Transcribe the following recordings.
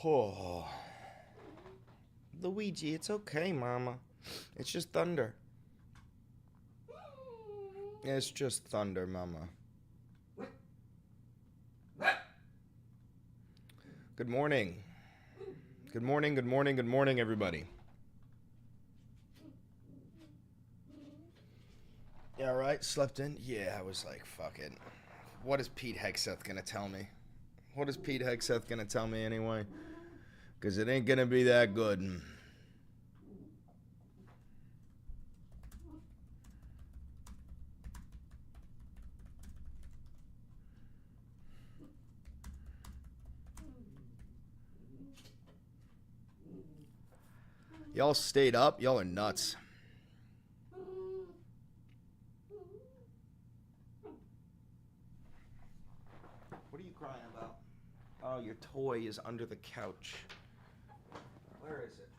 Oh. Luigi, it's okay, Mama. It's just thunder. It's just thunder, Mama. Good morning. Good morning, good morning, good morning, everybody. Yeah, right? Slept in? Yeah, I was like, fuck it. What is Pete Hegseth gonna tell me? What is Pete Hegseth gonna tell me anyway? Because it ain't gonna be that good. Y'all stayed up? Y'all are nuts. What are you crying about? Oh, your toy is under the couch. Where is it?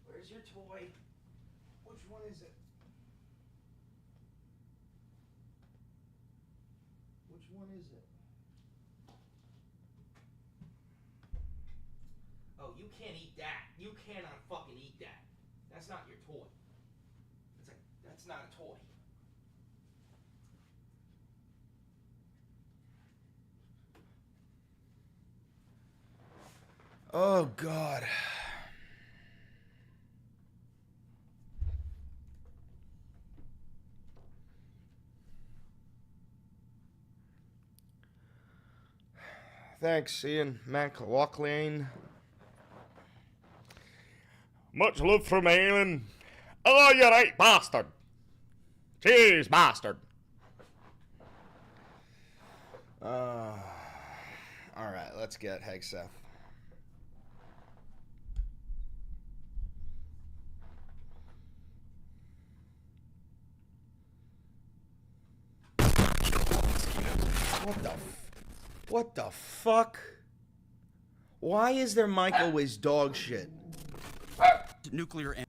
Where's your toy? Which one is it? Which one is it? Oh, you can't eat that. You cannot fucking eat that. That's not your toy. That's not a toy. Oh, God. Thanks, Ian McLaughlin. Much love from Alan. Oh, you right, bastard. Cheers, bastard. All right, let's get Hegseth. What the fuck? Why is their mic always dog shit? Nuclear and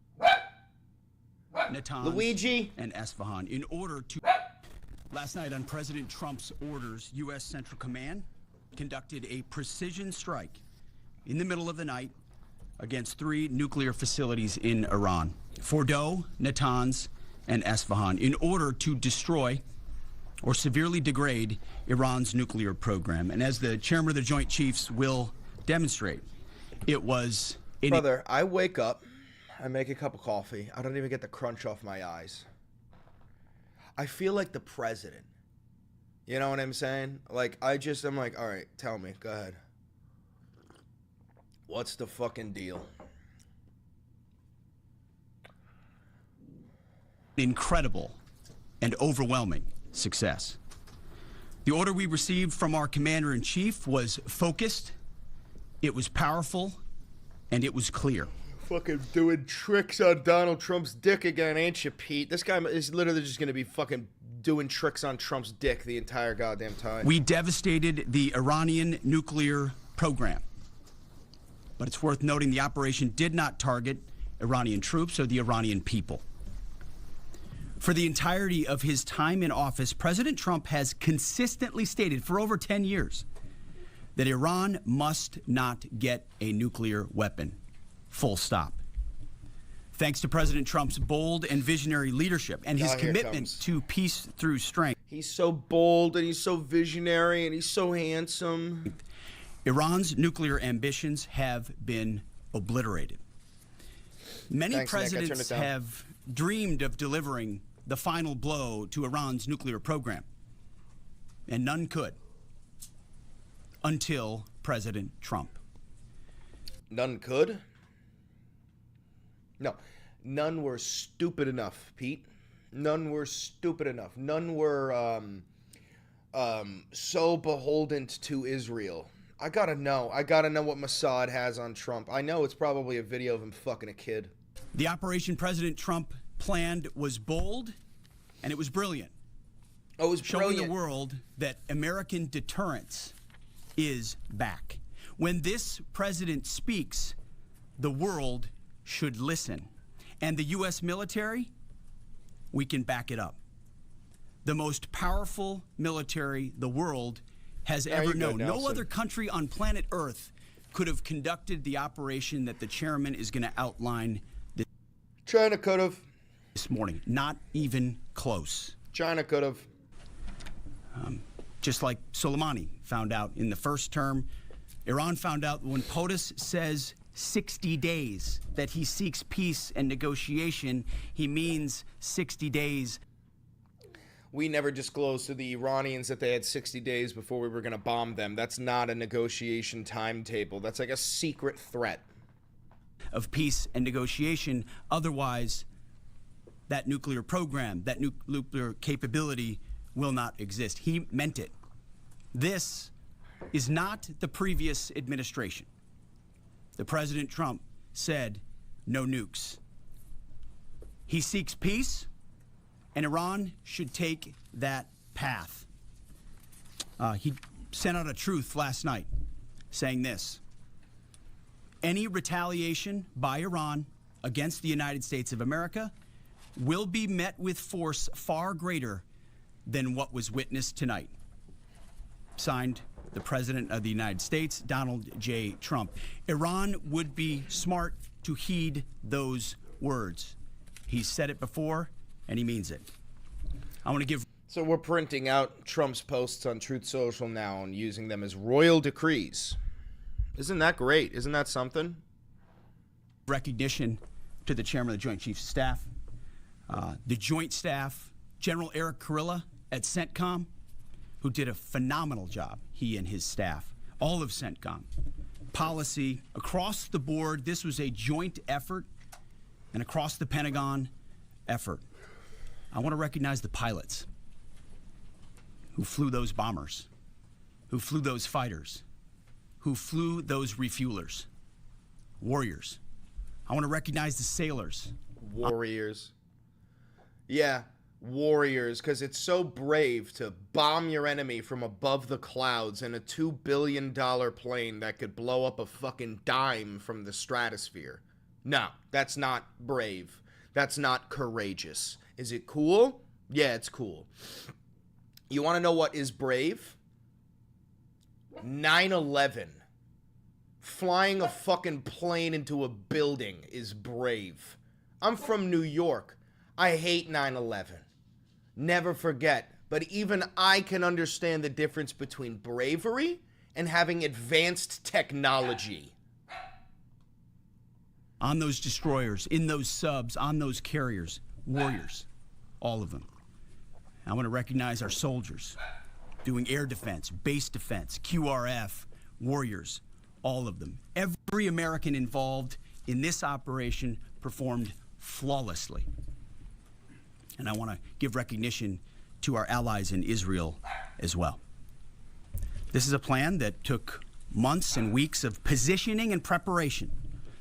Natanz Luigi and Esfahan in order to... Last night on President Trump's orders, U.S. Central Command conducted a precision strike in the middle of the night against 3 nuclear facilities in Iran, Fordow, Natanz, and Esfahan, in order to destroy or severely degrade Iran's nuclear program. And as the chairman of the Joint Chiefs will demonstrate, it was... Brother, I wake up, I make a cup of coffee, I don't even get the crunch off my eyes. I feel like the president. You know what I'm saying? Like, I'm like, all right, tell me, go ahead. What's the fucking deal? Incredible and overwhelming success. The order we received from our commander-in-chief was focused, it was powerful, and it was clear. Fucking doing tricks on Donald Trump's dick again, ain't you, Pete? This guy is literally just gonna be fucking doing tricks on Trump's dick the entire goddamn time. We devastated the Iranian nuclear program. But it's worth noting the operation did not target Iranian troops or the Iranian people. For the entirety of his time in office, President Trump has consistently stated for over 10 years that Iran must not get a nuclear weapon. Full stop. Thanks to President Trump's bold and visionary leadership and his commitment to peace through strength. He's so bold and he's so visionary and he's so handsome. Iran's nuclear ambitions have been obliterated. Many presidents have dreamed of delivering the final blow to Iran's nuclear program, and none could until President Trump. None could? No, none were stupid enough, Pete. None were stupid enough. None were so beholden to Israel. I gotta know what Mossad has on Trump. I know it's probably a video of him fucking a kid. The operation President Trump planned was bold, and it was brilliant. Oh, it was brilliant. Showing the world that American deterrence is back. When this president speaks, the world should listen. And the U.S. military, we can back it up. The most powerful military the world has There ever you go, known. No Nelson. other country on planet Earth could have conducted the operation that the chairman is going to outline China could have. this morning. Not even close. China could have. Just like Soleimani found out in the first term, Iran found out when POTUS says 60 days that he seeks peace and negotiation, he means 60 days. We never disclosed to the Iranians that they had 60 days before we were going to bomb them. That's not a negotiation timetable. That's like a secret threat. Of peace and negotiation. Otherwise, that nuclear program, that nuclear capability will not exist. He meant it. This is not the previous administration. The President Trump said no nukes. He seeks peace, and Iran should take that path. He sent out a truth last night saying this: any retaliation by Iran against the United States of America will be met with force far greater than what was witnessed tonight. Signed, the President of the United States, Donald J. Trump. Iran would be smart to heed those words. He's said it before, and he means it. I want to give... So we're printing out Trump's posts on Truth Social now and using them as royal decrees. Isn't that great? Isn't that something? Recognition to the chairman of the Joint Chiefs of Staff, the Joint Staff, General Eric Kurilla at CENTCOM, who did a phenomenal job, he and his staff, all of CENTCOM. Policy, across the board, this was a joint effort, and across the Pentagon effort. I want to recognize the pilots who flew those bombers, who flew those fighters, who flew those refuelers, warriors. I want to recognize the sailors. Warriors. Yeah, warriors, because it's so brave to bomb your enemy from above the clouds in a $2 billion plane that could blow up a fucking dime from the stratosphere. No, that's not brave. That's not courageous. Is it cool? Yeah, it's cool. You want to know what is brave? 9/11. Flying a fucking plane into a building is brave. I'm from New York. I hate 9/11. Never forget. But even I can understand the difference between bravery and having advanced technology. On those destroyers, in those subs, on those carriers, warriors, all of them. I want to recognize our soldiers doing air defense, base defense, QRF, warriors, all of them. Every American involved in this operation performed flawlessly. And I want to give recognition to our allies in Israel as well. This is a plan that took months and weeks of positioning and preparation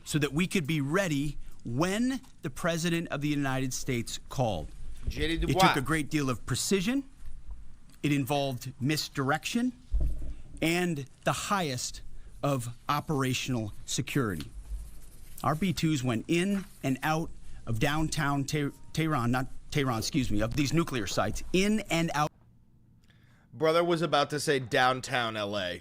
so that we could be ready when the President of the United States called. It took a great deal of precision. It involved misdirection and the highest of operational security. Our B-2s went in and out of downtown Tehran, not Tehran, excuse me, of these nuclear sites, in and out. Brother was about to say downtown LA.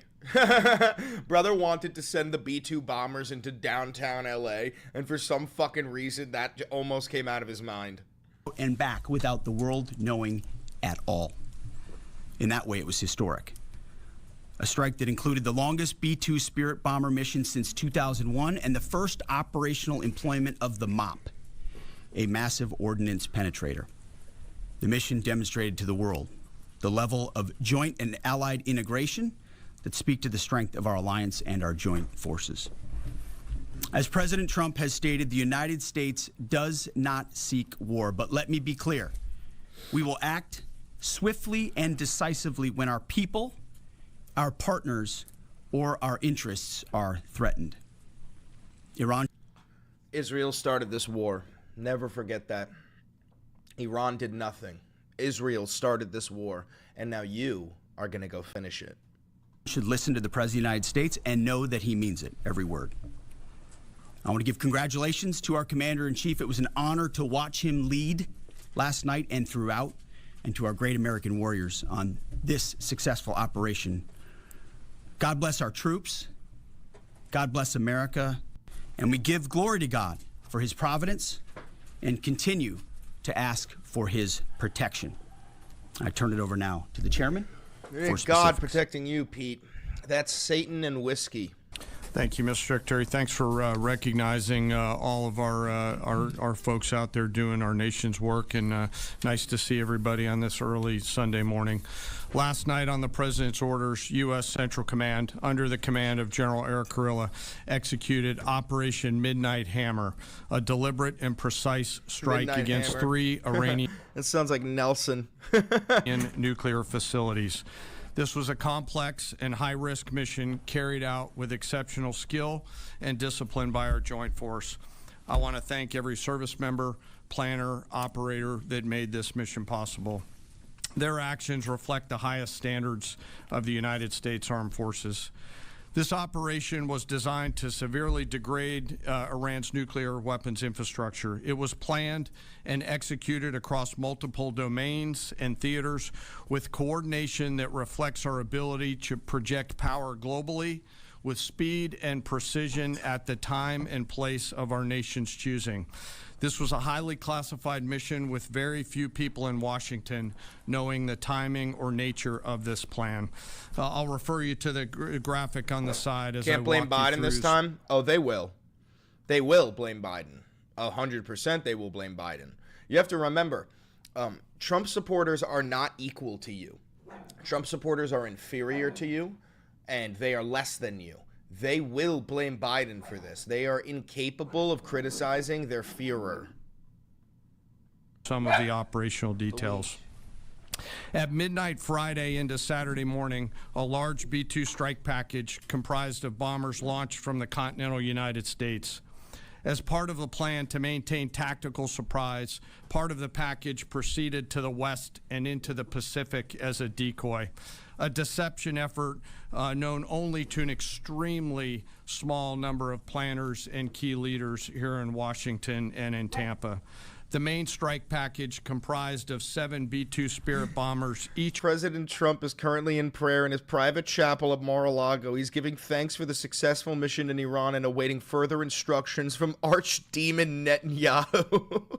Brother wanted to send the B-2 bombers into downtown LA, and for some fucking reason that almost came out of his mind. And back without the world knowing at all. In that way, it was historic. A strike that included the longest B-2 Spirit bomber mission since 2001 and the first operational employment of the MOP, a massive ordnance penetrator. The mission demonstrated to the world the level of joint and allied integration that speak to the strength of our alliance and our joint forces. As President Trump has stated, the United States does not seek war, but let me be clear. We will act swiftly and decisively when our people, our partners, or our interests are threatened. Israel started this war. Never forget that. Iran did nothing. Israel started this war, and now you are going to go finish it. Should listen to the President of the United States and know that he means it, every word. I want to give congratulations to our Commander-in-Chief. It was an honor to watch him lead last night and throughout, and to our great American warriors on this successful operation God bless our troops. God bless America. And we give glory to God for his providence and continue to ask for his protection. I turn it over now to the chairman. It ain't God protecting you, Pete. That's Satan and whiskey. Thank you, Mr. Secretary. Thanks for recognizing all of our folks out there doing our nation's work, and nice to see everybody on this early Sunday morning. Last night, on the President's orders, U.S. Central Command, under the command of General Eric Kurilla, executed Operation Midnight Hammer, a deliberate and precise strike Midnight against Hammer. 3 Iranian That sounds like Nelson. nuclear facilities. This was a complex and high-risk mission carried out with exceptional skill and discipline by our joint force. I want to thank every service member, planner, operator that made this mission possible. Their actions reflect the highest standards of the United States Armed Forces. This operation was designed to severely degrade Iran's nuclear weapons infrastructure. It was planned and executed across multiple domains and theaters with coordination that reflects our ability to project power globally with speed and precision at the time and place of our nation's choosing. This was a highly classified mission with very few people in Washington knowing the timing or nature of this plan. I'll refer you to the graphic on the side as Can't blame Biden this time? Oh, they will. They will blame Biden. 100% they will blame Biden. You have to remember, Trump supporters are not equal to you. Trump supporters are inferior to you, and they are less than you. They will blame Biden for this. They are incapable of criticizing their Führer. Some of the operational details. At midnight Friday into Saturday morning, a large B-2 strike package comprised of bombers launched from the continental United States. As part of the plan to maintain tactical surprise, part of the package proceeded to the west and into the Pacific as a decoy, a deception effort known only to an extremely small number of planners and key leaders here in Washington and in Tampa. The main strike package comprised of 7 B-2 Spirit bombers, each. President Trump is currently in prayer in his private chapel at Mar-a-Lago. He's giving thanks for the successful mission in Iran and awaiting further instructions from Archdemon Netanyahu.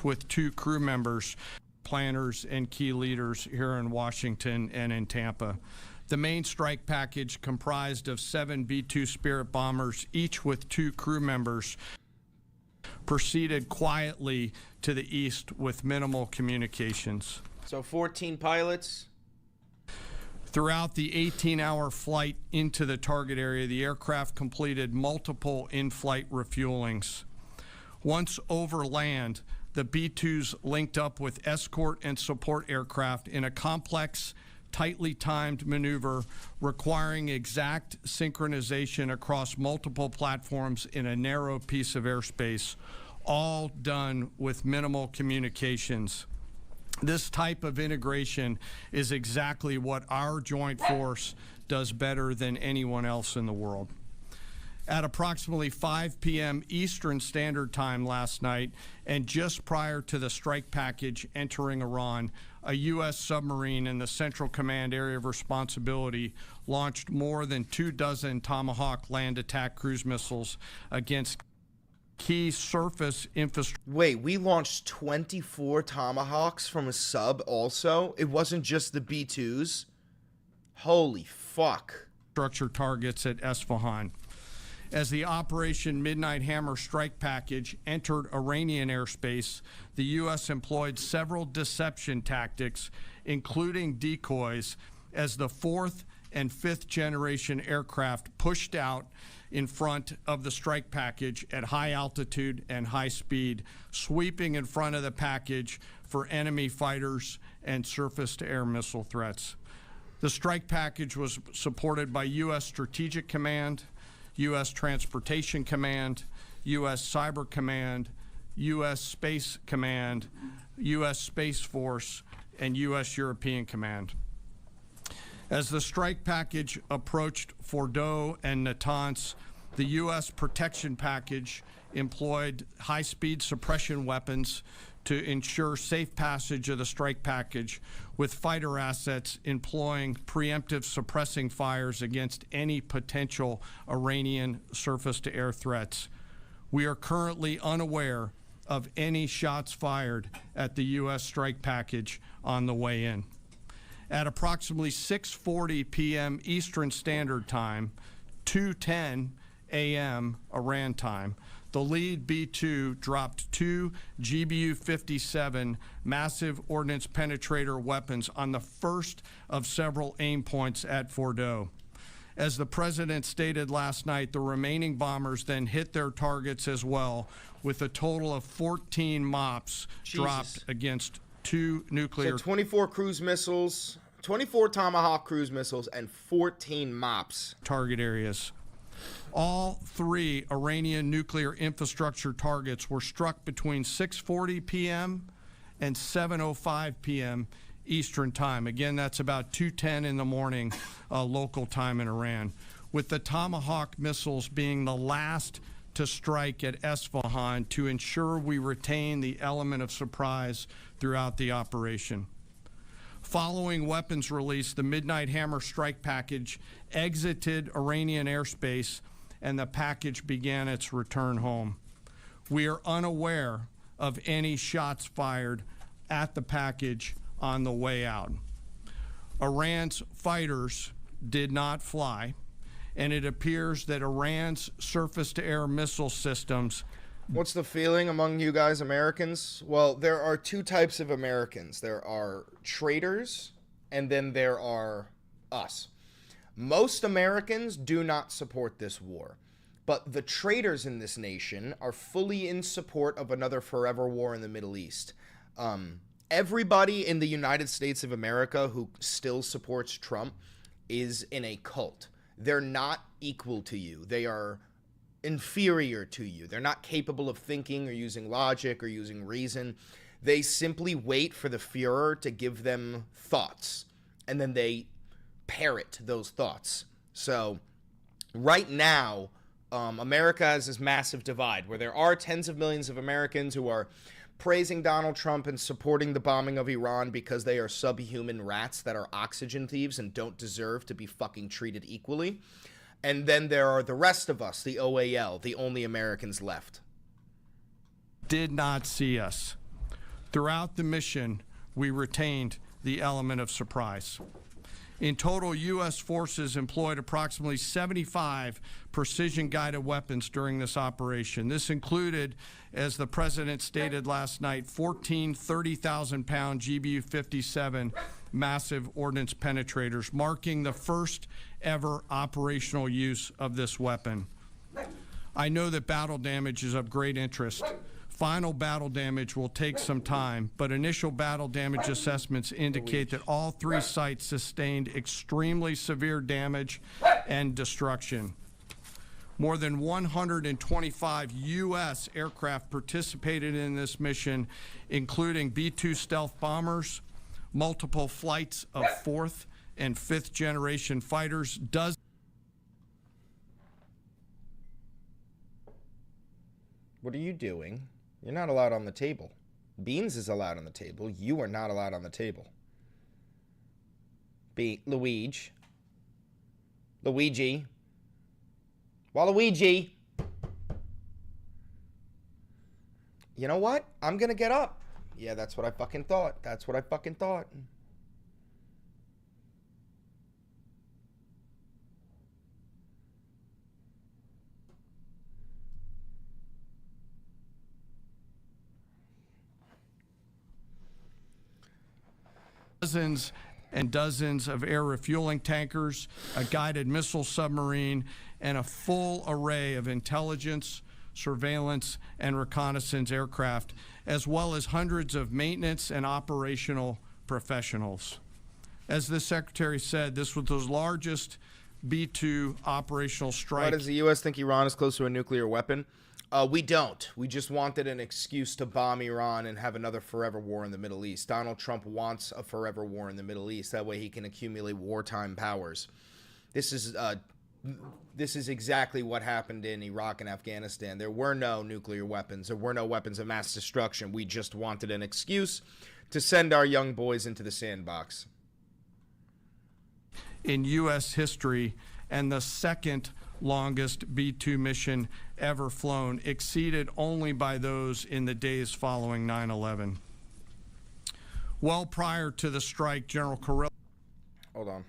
With 2 crew members, planners, and key leaders here in Washington and in Tampa. The main strike package comprised of 7 B-2 Spirit bombers, each with 2 crew members, proceeded quietly to the east with minimal communications. So 14 pilots. Throughout the 18-hour flight into the target area, the aircraft completed multiple in-flight refuelings. Once over land, the B-2s linked up with escort and support aircraft in a complex, tightly timed maneuver requiring exact synchronization across multiple platforms in a narrow piece of airspace, all done with minimal communications. This type of integration is exactly what our joint force does better than anyone else in the world. At approximately 5 p.m. Eastern Standard Time last night, and just prior to the strike package entering Iran, a U.S. submarine in the Central Command Area of Responsibility launched more than 24 Tomahawk land attack cruise missiles against key surface infrastructure. Wait, we launched 24 Tomahawks from a sub also? It wasn't just the B-2s? Holy fuck. Structure targets at Esfahan. As the Operation Midnight Hammer strike package entered Iranian airspace, the U.S. employed several deception tactics, including decoys, as the 4th and 5th generation aircraft pushed out in front of the strike package at high altitude and high speed, sweeping in front of the package for enemy fighters and surface-to-air missile threats. The strike package was supported by U.S. Strategic Command, U.S. Transportation Command, U.S. Cyber Command, U.S. Space Command, U.S. Space Force, and U.S. European Command. As the strike package approached Fordow and Natanz, the U.S. protection package employed high-speed suppression weapons to ensure safe passage of the strike package, with fighter assets employing preemptive suppressing fires against any potential Iranian surface-to-air threats. We are currently unaware of any shots fired at the U.S. strike package on the way in. At approximately 6:40 p.m. Eastern Standard Time, 2:10 a.m. Iran time, the lead B-2 dropped 2 GBU-57 massive ordnance penetrator weapons on the first of several aim points at Fordo. As the president stated last night, the remaining bombers then hit their targets as well, with a total of 14 MOPs dropped against 2 nuclear. So 24 cruise missiles, 24 Tomahawk cruise missiles, and 14 MOPs. Target areas. All 3 Iranian nuclear infrastructure targets were struck between 6:40 p.m. and 7:05 p.m. Eastern time. Again, that's about 2:10 in the morning local time in Iran, with the Tomahawk missiles being the last to strike at Esfahan to ensure we retain the element of surprise throughout the operation. Following weapons release, the Midnight Hammer strike package exited Iranian airspace and the package began its return home. We are unaware of any shots fired at the package on the way out. Iran's fighters did not fly, and it appears that Iran's surface-to-air missile systems. What's the feeling among you guys Americans? Well, there are 2 types of Americans. There are traitors, and then there are us. Most Americans do not support this war, but the traitors in this nation are fully in support of another forever war in the Middle East. Everybody in the United States of America who still supports Trump is in a cult. They're not equal to you. They are inferior to you. They're not capable of thinking or using logic or using reason. They simply wait for the Führer to give them thoughts, and then they parrot those thoughts. So right now, America has this massive divide where there are tens of millions of Americans who are praising Donald Trump and supporting the bombing of Iran because they are subhuman rats that are oxygen thieves and don't deserve to be fucking treated equally. And then there are the rest of us, the OAL, the only Americans left. Did not see us. Throughout the mission, we retained the element of surprise. In total, U.S. forces employed approximately 75 precision-guided weapons during this operation. This included, as the president stated last night, 14 30,000-pound GBU-57 massive ordnance penetrators, marking the first ever operational use of this weapon. I know that battle damage is of great interest. Final battle damage will take some time, but initial battle damage assessments indicate that all 3 sites sustained extremely severe damage and destruction. More than 125 U.S. aircraft participated in this mission, including B-2 stealth bombers, multiple flights of 4th and 5th generation fighters, dozens. What are you doing? You're not allowed on the table. Beans is allowed on the table. You are not allowed on the table. Luigi. Waluigi. You know what? I'm gonna get up. Yeah, that's what I fucking thought. That's what I fucking thought. Dozens and dozens of air refueling tankers, a guided missile submarine, and a full array of intelligence, surveillance, and reconnaissance aircraft, as well as hundreds of maintenance and operational professionals. As the Secretary said, this was the largest B-2 operational strike. Why does the U.S. think Iran is close to a nuclear weapon? We don't. We just wanted an excuse to bomb Iran and have another forever war in the Middle East. Donald Trump wants a forever war in the Middle East. That way he can accumulate wartime powers. This is This is exactly what happened in Iraq and Afghanistan. There were no nuclear weapons. There were no weapons of mass destruction. We just wanted an excuse to send our young boys into the sandbox. In U.S. history, and the second longest B-2 mission ever flown, exceeded only by those in the days following 9/11. Well prior to the strike, General Carrillo... Hold on.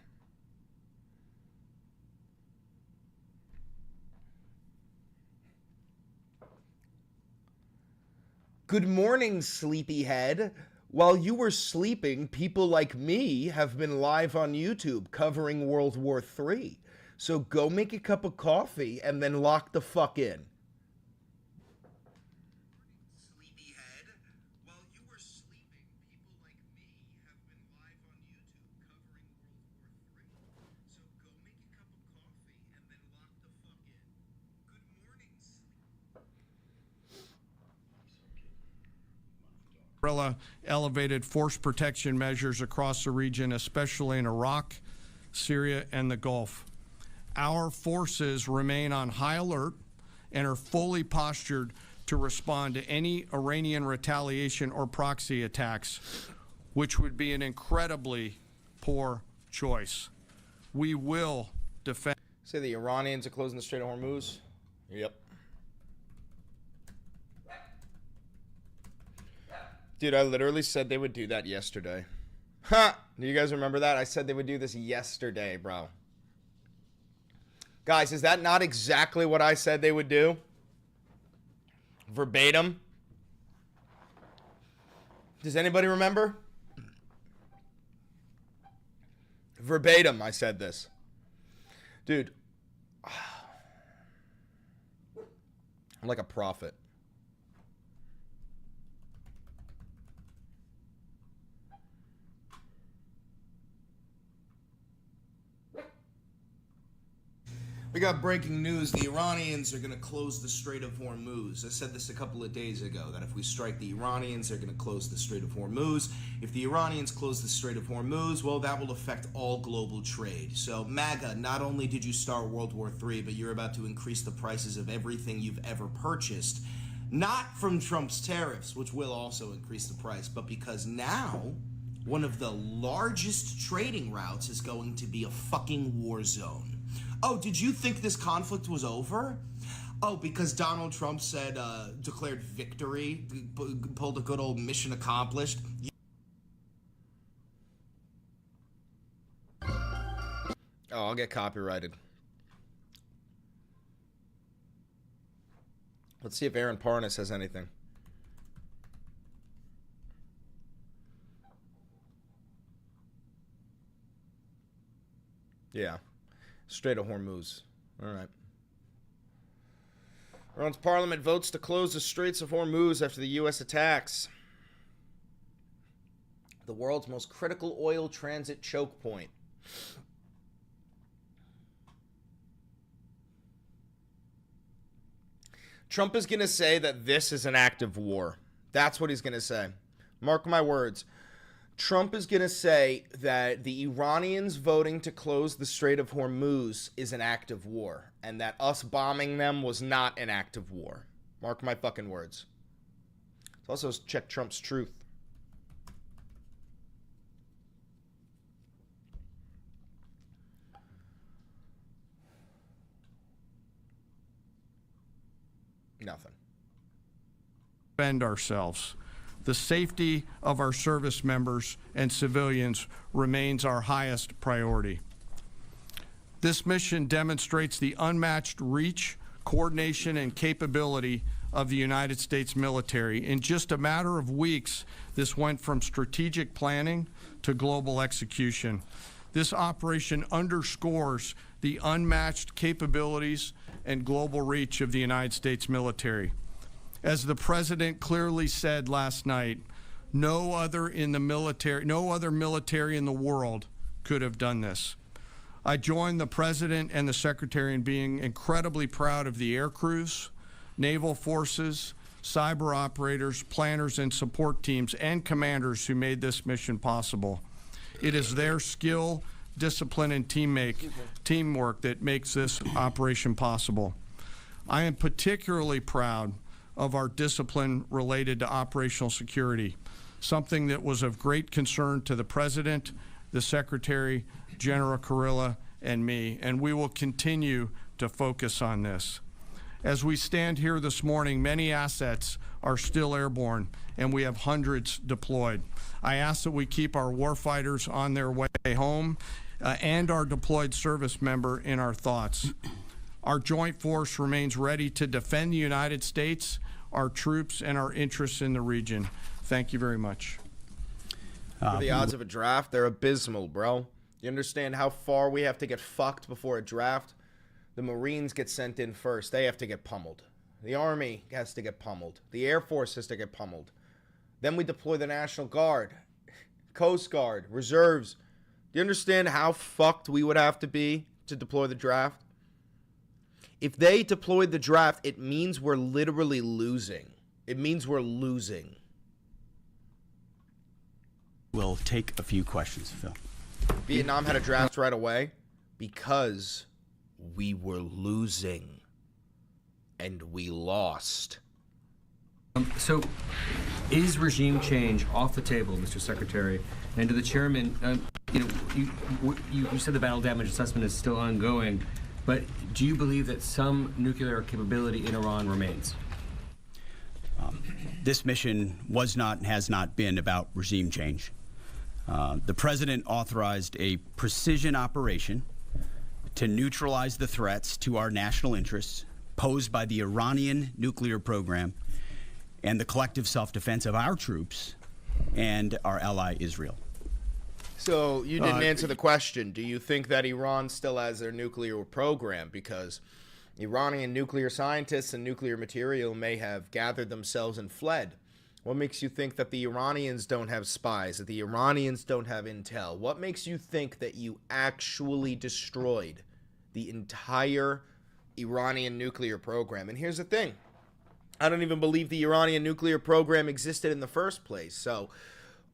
Good morning, sleepyhead. While you were sleeping, people like me have been live on YouTube covering World War III. So go make a cup of coffee and then lock the fuck in. Sleepyhead. While you were sleeping, people like me have been live on YouTube covering World War III. So go make a cup of coffee and then lock the fuck in. Good morning, Guerrilla elevated force protection measures across the region, especially in Iraq, Syria, and the Gulf. Our forces remain on high alert and are fully postured to respond to any Iranian retaliation or proxy attacks, which would be an incredibly poor choice. We will defend. Say the Iranians are closing the Strait of Hormuz? Yep. Dude, I literally said they would do that yesterday. Ha! Do you guys remember that? I said they would do this yesterday, bro. Guys, is that not exactly what I said they would do? Verbatim? Does anybody remember? Verbatim, I said this. Dude. I'm like a prophet. We got breaking news. The Iranians are going to close the Strait of Hormuz. I said this a couple of days ago, that if we strike the Iranians, they're going to close the Strait of Hormuz. If the Iranians close the Strait of Hormuz, well, that will affect all global trade. So, MAGA, not only did you start World War III, but you're about to increase the prices of everything you've ever purchased. Not from Trump's tariffs, which will also increase the price, but because now one of the largest trading routes is going to be a fucking war zone. Oh, did you think this conflict was over? Oh, because Donald Trump said, declared victory, pulled a good old mission accomplished. Oh, I'll get copyrighted. Let's see if Aaron Parnas has anything. Yeah. Strait of Hormuz. All right. Iran's parliament votes to close the Straits of Hormuz after the U.S. attacks. The world's most critical oil transit choke point. Trump is going to say that this is an act of war. That's what he's going to say. Mark my words. Trump is going to say that the Iranians voting to close the Strait of Hormuz is an act of war, and that us bombing them was not an act of war. Mark my fucking words. Let's also check Trump's truth. Nothing. Defend ourselves. The safety of our service members and civilians remains our highest priority. This mission demonstrates the unmatched reach, coordination, and capability of the United States military. In just a matter of weeks, this went from strategic planning to global execution. This operation underscores the unmatched capabilities and global reach of the United States military. As the president clearly said last night, no other military in the world could have done this. I join the president and the secretary in being incredibly proud of the air crews, naval forces, cyber operators, planners, and support teams and commanders who made this mission possible. It is their skill, discipline, and teamwork that makes this operation possible. I am particularly proud of our discipline related to operational security, something that was of great concern to the President, the Secretary, General Kurilla, and me, and we will continue to focus on this. As we stand here this morning, many assets are still airborne, and we have hundreds deployed. I ask that we keep our warfighters on their way home and our deployed service member in our thoughts. Our joint force remains ready to defend the United States, our troops, and our interests in the region. Thank you very much. The odds of a draft, they're abysmal, bro. You understand how far we have to get fucked before a draft? The Marines get sent in first. They have to get pummeled. The Army has to get pummeled. The Air Force has to get pummeled. Then we deploy the National Guard, Coast Guard, reserves. Do you understand how fucked we would have to be to deploy the draft? If they deployed the draft, it means we're literally losing. It means we're losing. We'll take a few questions, Phil. Vietnam had a draft right away because we were losing. And we lost. So, is regime change off the table, Mr. Secretary? And to the chairman, you said the battle damage assessment is still ongoing, but do you believe that some nuclear capability in Iran remains? This mission was not and has not been about regime change. The president authorized a precision operation to neutralize the threats to our national interests posed by the Iranian nuclear program and the collective self-defense of our troops and our ally Israel. So you didn't answer the question. Do you think that Iran still has their nuclear program? Because Iranian nuclear scientists and nuclear material may have gathered themselves and fled. What makes you think that the Iranians don't have spies, that the Iranians don't have intel? What makes you think that you actually destroyed the entire Iranian nuclear program? And here's the thing. I don't even believe the Iranian nuclear program existed in the first place. So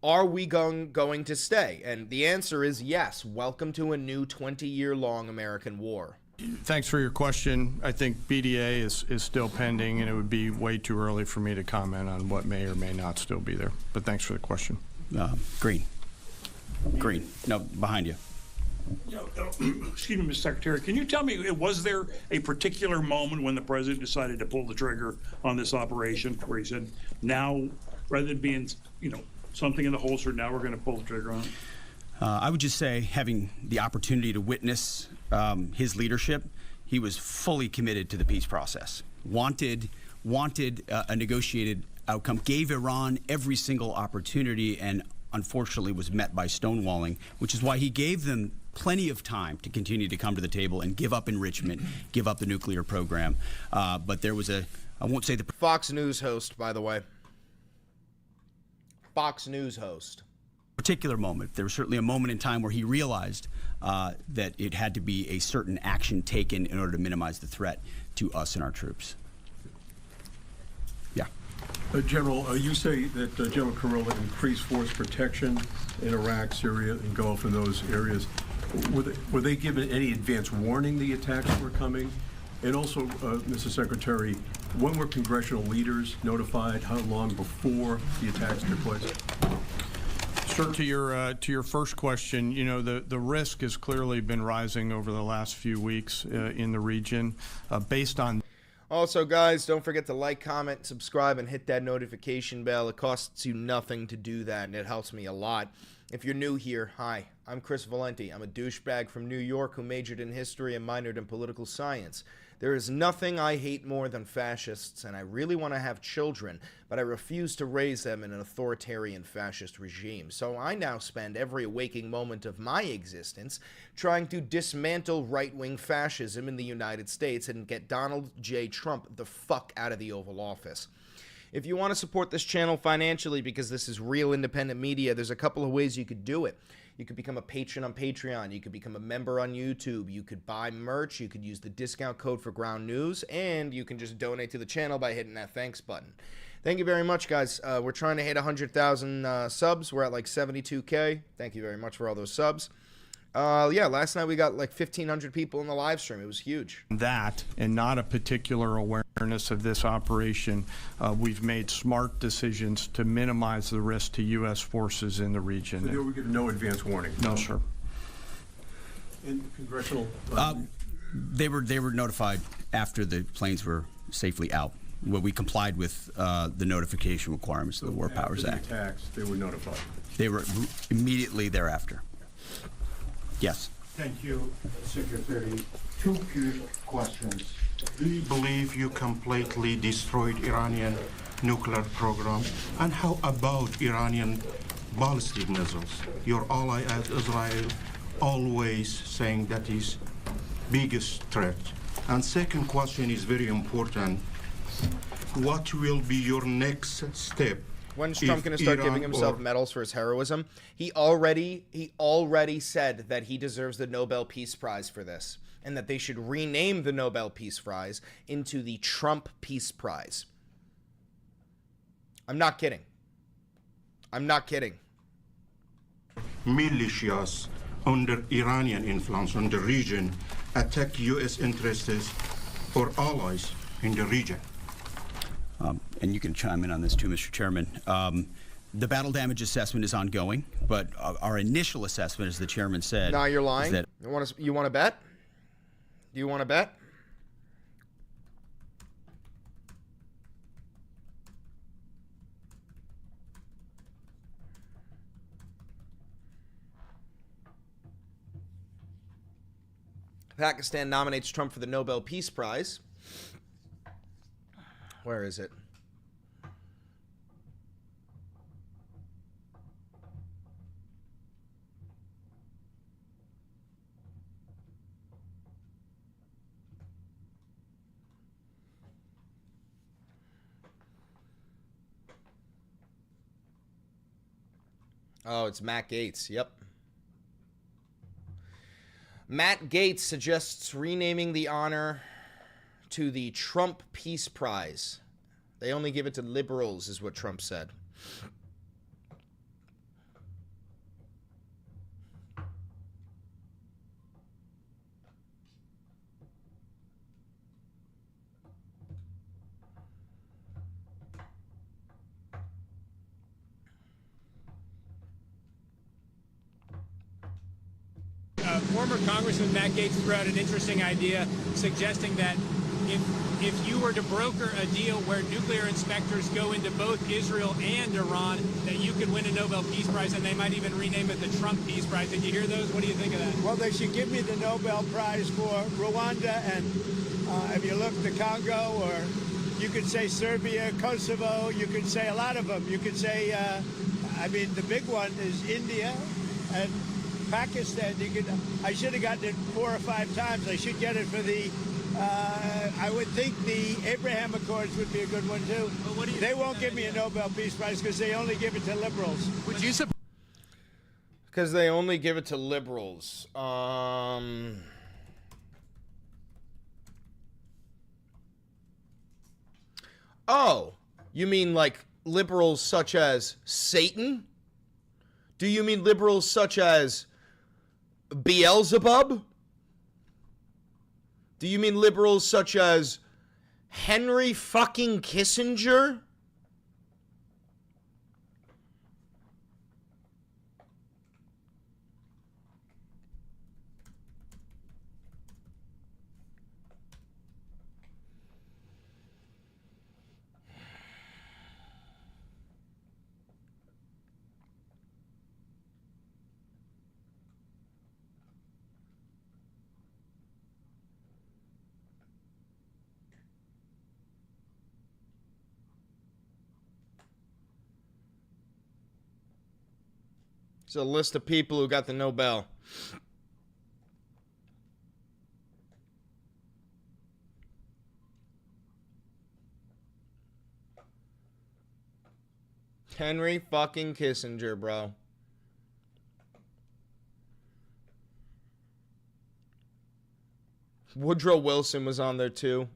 are we going to stay? And the answer is yes. Welcome to a new 20-year-long American war. Thanks for your question. I think BDA is still pending, and it would be way too early for me to comment on what may or may not still be there. But thanks for the question. Green. No, behind you. Excuse me, Mr. Secretary, can you tell me, was there a particular moment when the president decided to pull the trigger on this operation where he said, now, rather than being, something in the holster, now we're going to pull the trigger on it? I would just say, having the opportunity to witness his leadership, he was fully committed to the peace process. Wanted a negotiated outcome, gave Iran every single opportunity, and unfortunately was met by stonewalling, which is why he gave them plenty of time to continue to come to the table and give up enrichment, give up the nuclear program. But there was I won't say the Fox News host, by the way. Fox News host. Particular moment. There was certainly a moment in time where he realized that it had to be a certain action taken in order to minimize the threat to us and our troops. Yeah. General, you say that General Kurilla increased force protection in Iraq, Syria, and Gulf, in those areas. Were they given any advance warning the attacks were coming? And also, Mr. Secretary, when were congressional leaders notified? How long before the attacks took place? Sir, to your first question, the risk has clearly been rising over the last few weeks in the region, based on. Also, guys, don't forget to like, comment, subscribe, and hit that notification bell. It costs you nothing to do that, and it helps me a lot. If you're new here, hi, I'm Chris Valenti. I'm a douchebag from New York who majored in history and minored in political science. There is nothing I hate more than fascists, and I really want to have children, but I refuse to raise them in an authoritarian fascist regime. So I now spend every waking moment of my existence trying to dismantle right-wing fascism in the United States and get Donald J. Trump the fuck out of the Oval Office. If you want to support this channel financially, because this is real independent media, there's a couple of ways you could do it. You could become a patron on Patreon. You could become a member on YouTube. You could buy merch. You could use the discount code for Ground News. And you can just donate to the channel by hitting that thanks button. Thank you very much, guys. We're trying to hit 100,000 subs. We're at like 72K. Thank you very much for all those subs. Yeah, last night we got like 1,500 people in the live stream. It was huge. That and not a particular awareness of this operation, we've made smart decisions to minimize the risk to U.S. forces in the region. So there we get no advance warning? No, sir. And congressional? They were notified after the planes were safely out. Well, we complied with the notification requirements of the War Powers Act. After the attacks, they were notified? They were immediately thereafter. Yes. Thank you, Secretary. Two quick questions. Do you believe you completely destroyed Iranian nuclear program? And how about Iranian ballistic missiles? Your ally as Israel always saying that is biggest threat. And second question is very important. What will be your next step? When's Trump going to start giving himself medals for his heroism? He already said that he deserves the Nobel Peace Prize for this, and that they should rename the Nobel Peace Prize into the Trump Peace Prize. I'm not kidding. I'm not kidding. Militias under Iranian influence in the region attack U.S. interests or allies in the region. And you can chime in on this too, Mr. Chairman. The battle damage assessment is ongoing, but our initial assessment, as the chairman said, Now you're lying. is that You want to bet? Do you want to bet? Pakistan nominates Trump for the Nobel Peace Prize. Where is it? Oh, it's Matt Gaetz. Yep. Matt Gaetz suggests renaming the honor to the Trump Peace Prize. They only give it to liberals, is what Trump said. Former Congressman Matt Gaetz threw out an interesting idea suggesting that if you were to broker a deal where nuclear inspectors go into both Israel and Iran, that you could win a Nobel Peace Prize, and they might even rename it the Trump Peace Prize. Did you hear those? What do you think of that? Well, they should give me the Nobel Prize for Rwanda, and if you look, the Congo, or you could say Serbia, Kosovo, you could say a lot of them. You could say, I mean, the big one is India and Pakistan. I should have gotten it 4 or 5 times. I should get it for the, I would think the Abraham Accords would be a good one too. Well, they won't give me a Nobel Peace Prize because they only give it to liberals. Would you support? Because they only give it to liberals. Oh, you mean like liberals such as Satan? Do you mean liberals such as Beelzebub? Do you mean liberals such as Henry fucking Kissinger? It's a list of people who got the Nobel. Henry fucking Kissinger, bro. Woodrow Wilson was on there too.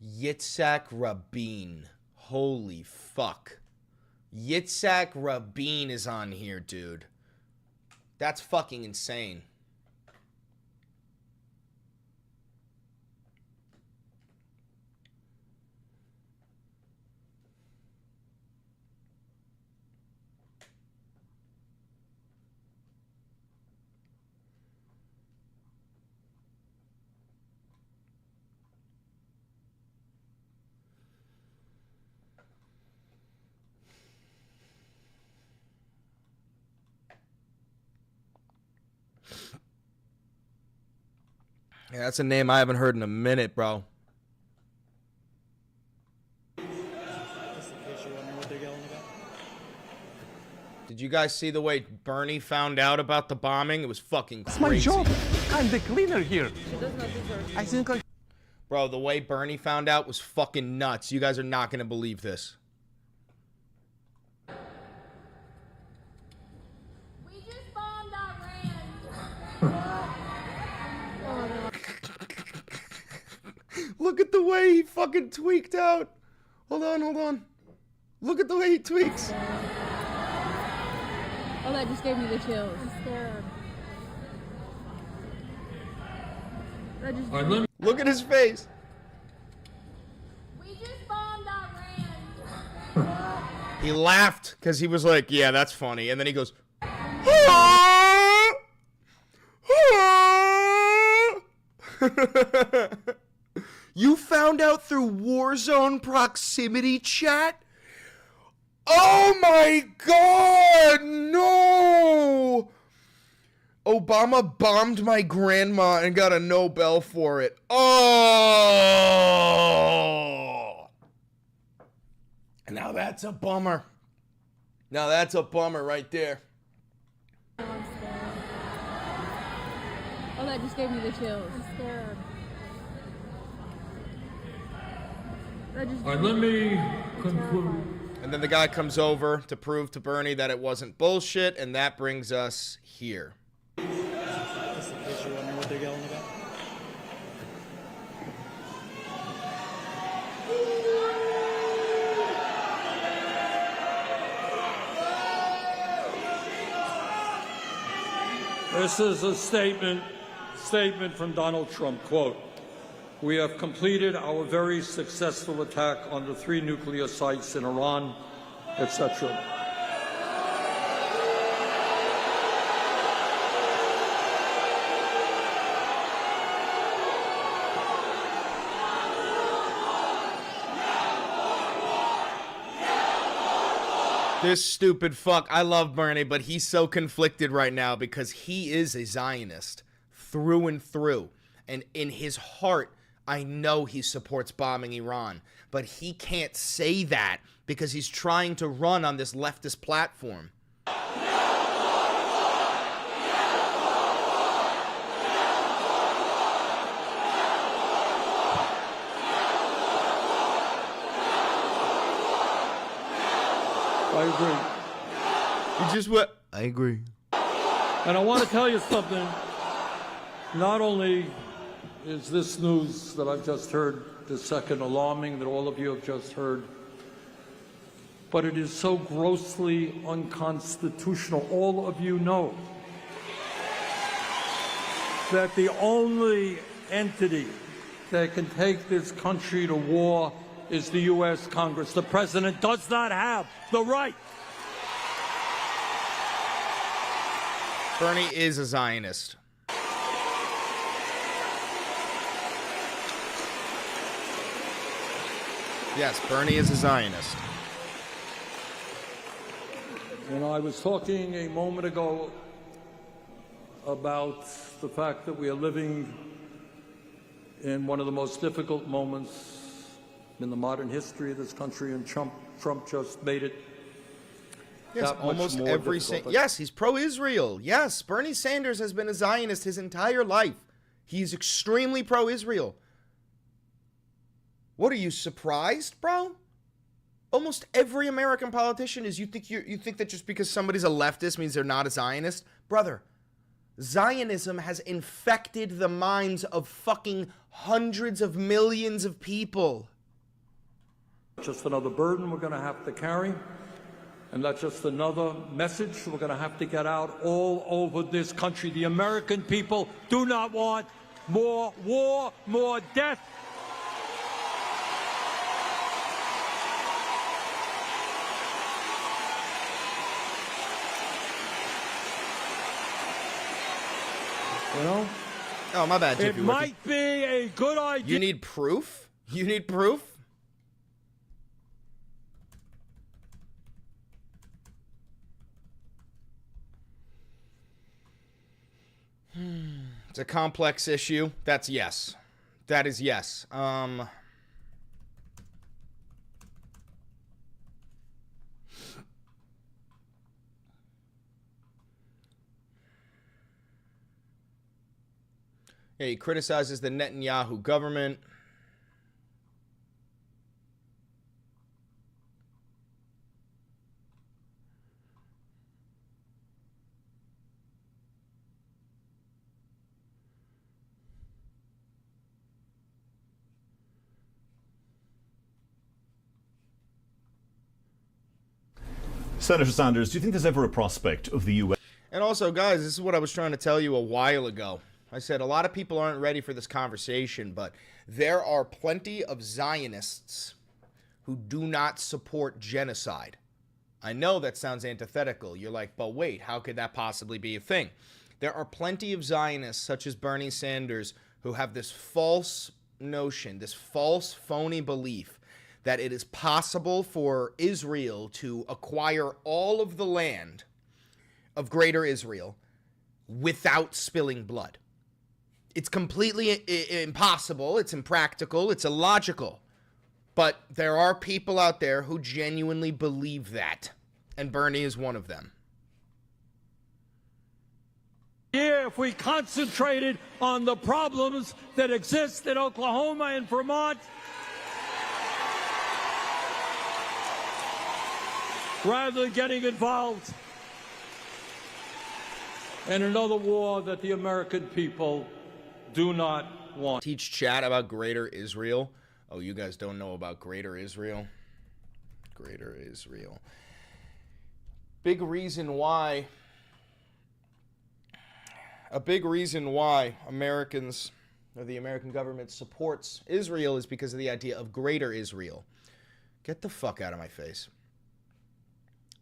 Yitzhak Rabin. Holy fuck. Yitzhak Rabin is on here, dude. That's fucking insane. Yeah, that's a name I haven't heard in a minute, bro. Did you guys see the way Bernie found out about the bombing? It was fucking crazy. It's my job. I'm the cleaner here. I think I... Bro, the way Bernie found out was fucking nuts. You guys are not going to believe this. We just bombed Iran. Look at the way he fucking tweaked out. Hold on, hold on. Look at the way he tweaks. Oh, that just gave me the chills. I'm scared. That just Look at his face. We just bombed Iran. He laughed because he was like, yeah, that's funny. And then he goes, "Ah! Ah!" You found out through Warzone proximity chat? Oh my god, no! Obama bombed my grandma and got a Nobel for it. Oh! Now that's a bummer. Now that's a bummer right there. I'm scared. Oh, that just gave me the chills. I'm scared. That just All right, let me conclude. And then the guy comes over to prove to Bernie that it wasn't bullshit, and that brings us here. This is a statement from Donald Trump, quote, "We have completed our very successful attack on the 3 nuclear sites in Iran," etc. This stupid fuck. I love Bernie, but he's so conflicted right now because he is a Zionist through and through. And in his heart, I know he supports bombing Iran, but he can't say that because he's trying to run on this leftist platform. I agree. You just what? I agree. And I want to tell you something. Not only is this news that I've just heard, the second alarming that all of you have just heard, but it is so grossly unconstitutional. All of you know that the only entity that can take this country to war is the U.S. Congress. The president does not have the right. Bernie is a Zionist. Yes, Bernie is a Zionist. And I was talking a moment ago about the fact that we are living in one of the most difficult moments in the modern history of this country, and Trump just made it. Yes, almost every yes, he's pro-Israel. Yes, Bernie Sanders has been a Zionist his entire life. He's extremely pro-Israel. What are you, surprised, bro? Almost every American politician is. You think that just because somebody's a leftist means they're not a Zionist, brother? Zionism has infected the minds of fucking hundreds of millions of people. just another burden we're going to have to carry, and that's just another message we're going to have to get out all over this country. The American people do not want more war, more death. You know? Oh, my bad, It JP. might be a good idea. You need proof? You need proof? It's a complex issue. That's yes. That is yes. Yeah, he criticizes the Netanyahu government. Senator Sanders, do you think there's ever a prospect of the U.S. And also, guys, this is what I was trying to tell you a while ago. I said a lot of people aren't ready for this conversation, but there are plenty of Zionists who do not support genocide. I know that sounds antithetical. You're like, but wait, how could that possibly be a thing? There are plenty of Zionists, such as Bernie Sanders, who have this false notion, this false, phony belief that it is possible for Israel to acquire all of the land of Greater Israel without spilling blood. It's completely impossible, it's impractical, it's illogical. But there are people out there who genuinely believe that, and Bernie is one of them. Yeah, if we concentrated on the problems that exist in Oklahoma and Vermont, rather than getting involved in another war that the American people do not want. Teach chat about Greater Israel. Oh, you guys don't know about Greater Israel? Greater Israel. A big reason why Americans, or the American government, supports Israel is because of the idea of Greater Israel. Get the fuck out of my face.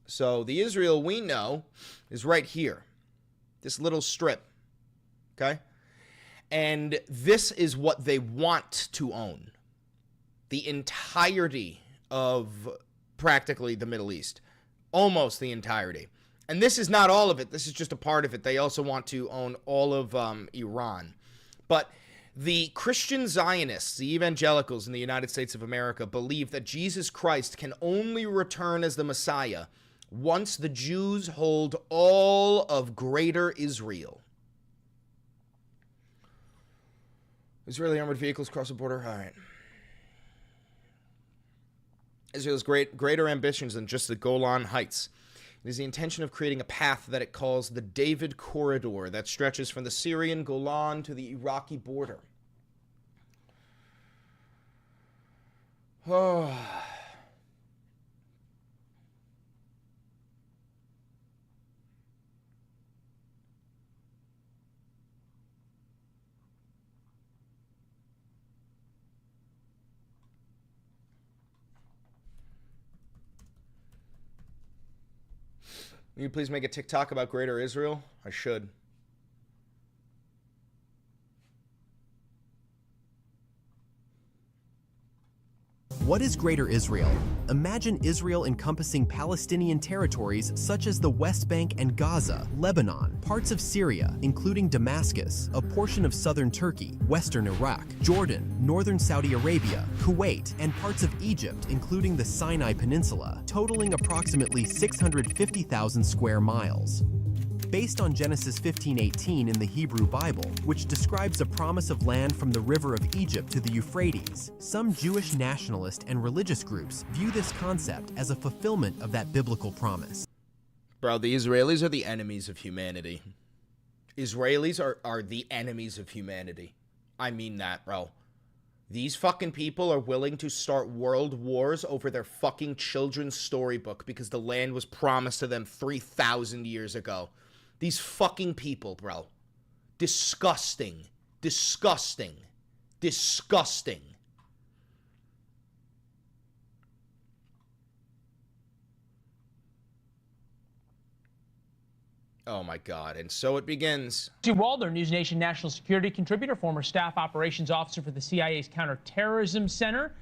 So the Israel we know is right here. This little strip. Okay? And this is what they want to own. The entirety of practically the Middle East. Almost the entirety. And this is not all of it. This is just a part of it. They also want to own all of Iran. But the Christian Zionists, the evangelicals in the United States of America, believe that Jesus Christ can only return as the Messiah once the Jews hold all of Greater Israel. Israeli armored vehicles cross the border. All right. Israel's greater ambitions than just the Golan Heights. It is the intention of creating a path that it calls the David Corridor that stretches from the Syrian Golan to the Iraqi border. Oh. Will you please make a TikTok about Greater Israel? I should. What is Greater Israel? Imagine Israel encompassing Palestinian territories such as the West Bank and Gaza, Lebanon, parts of Syria, including Damascus, a portion of southern Turkey, western Iraq, Jordan, northern Saudi Arabia, Kuwait, and parts of Egypt, including the Sinai Peninsula, totaling approximately 650,000 square miles. Based on Genesis 15:18 in the Hebrew Bible, which describes a promise of land from the river of Egypt to the Euphrates, some Jewish nationalist and religious groups view this concept as a fulfillment of that biblical promise. Bro, the Israelis are the enemies of humanity. Israelis are the enemies of humanity. I mean that, bro. These fucking people are willing to start world wars over their fucking children's storybook because the land was promised to them 3,000 years ago. These fucking people, bro. Disgusting. Disgusting. Disgusting. Oh my God, and so it begins. Steve Waldner, News Nation national security contributor, former staff operations officer for the CIA's Counterterrorism Center.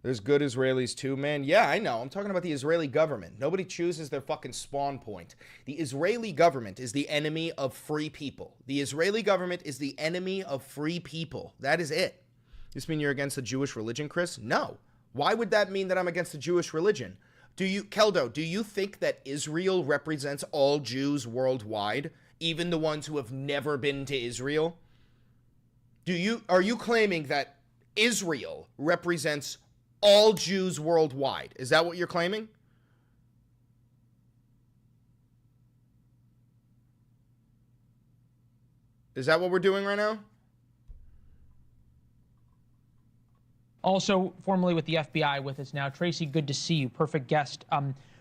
There's good Israelis too, man. Yeah, I know. I'm talking about the Israeli government. Nobody chooses their fucking spawn point. The Israeli government is the enemy of free people. The Israeli government is the enemy of free people. That is it. This mean you're against the Jewish religion, Chris? No. Why would that mean that I'm against the Jewish religion? Keldo, do you think that Israel represents all Jews worldwide, even the ones who have never been to Israel? Are you claiming that Israel represents all Jews worldwide? Is that what you're claiming? Is that what we're doing right now? Also formerly with the FBI with us now. Tracy, good to see you. Perfect guest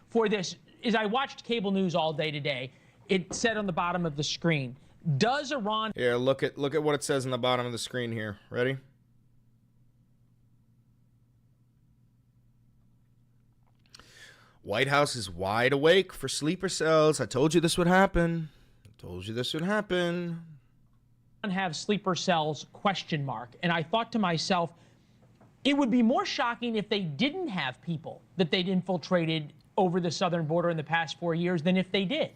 for this. As I watched cable news all day today, it said on the bottom of the screen, does Iran... Here, look at what it says on the bottom of the screen here. Ready? White House is wide awake for sleeper cells. I told you this would happen. I told you this would happen. ...have sleeper cells, ? And I thought to myself, it would be more shocking if they didn't have people that they'd infiltrated over the southern border in the past 4 years than if they did.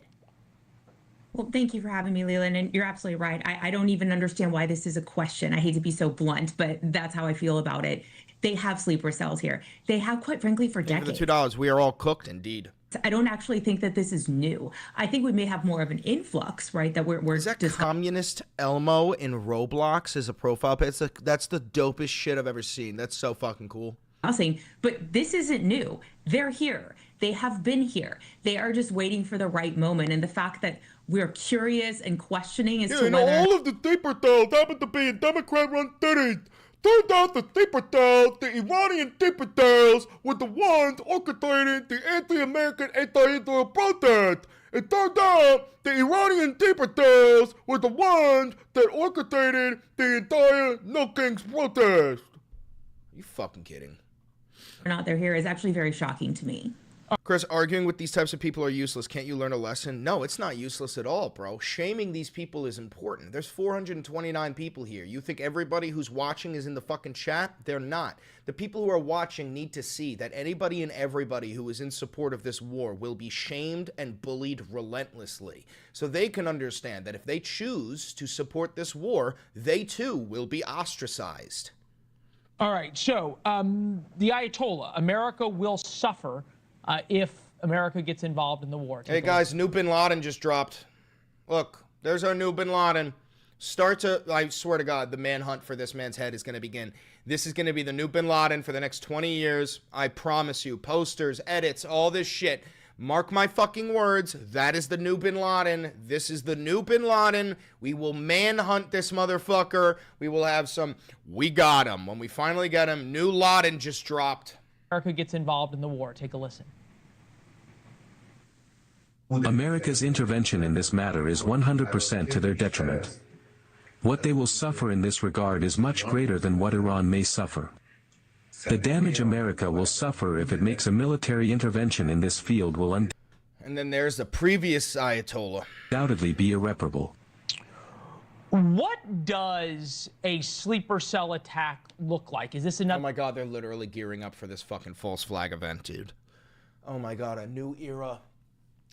Well, thank you for having me, Leland. And you're absolutely right. I don't even understand why this is a question. I hate to be so blunt, but that's how I feel about it. They have sleeper cells here. They have, quite frankly, for decades. For the $2, we are all cooked, indeed. I don't actually think that this is new. I think we may have more of an influx, right? That we're is that communist Elmo in Roblox as a profile picture? That's the dopest shit I've ever seen. That's so fucking cool. But this isn't new. They're here. They have been here. They are just waiting for the right moment. And the fact that we're curious and questioning as to whether... all of the sleeper cells happen to be in Democrat-run cities. Turned out the sleeper cells, the Iranian sleeper cells, were the ones orchestrating the anti-American, anti-Israel protest. It turned out the Iranian sleeper cells were the ones that orchestrated the entire No Kings protest. Are you fucking kidding? Or not they're here is actually very shocking to me. Chris, arguing with these types of people are useless. Can't you learn a lesson? No, it's not useless at all, bro. Shaming these people is important. There's 429 people here. You think everybody who's watching is in the fucking chat? They're not. The people who are watching need to see that anybody and everybody who is in support of this war will be shamed and bullied relentlessly. So they can understand that if they choose to support this war, they too will be ostracized. All right, so the Ayatollah, America will suffer if America gets involved in the war. Hey guys, new Bin Laden just dropped. Look, there's our new Bin Laden. I swear to God, the manhunt for this man's head is going to begin. This is going to be the new Bin Laden for the next 20 years. I promise you. Posters, edits, all this shit. Mark my fucking words. That is the new Bin Laden. This is the new Bin Laden. We will manhunt this motherfucker. We will have some... We got him. When we finally get him, new Laden just dropped. America gets involved in the war. Take a listen. America's intervention in this matter is 100% to their detriment. What they will suffer in this regard is much greater than what Iran may suffer. The damage America will suffer if it makes a military intervention in this field will And then there's the previous Ayatollah. Undoubtedly be irreparable. What does a sleeper cell attack look like? Is this another... Oh my God, they're literally gearing up for this fucking false flag event, dude. Oh my God, a new era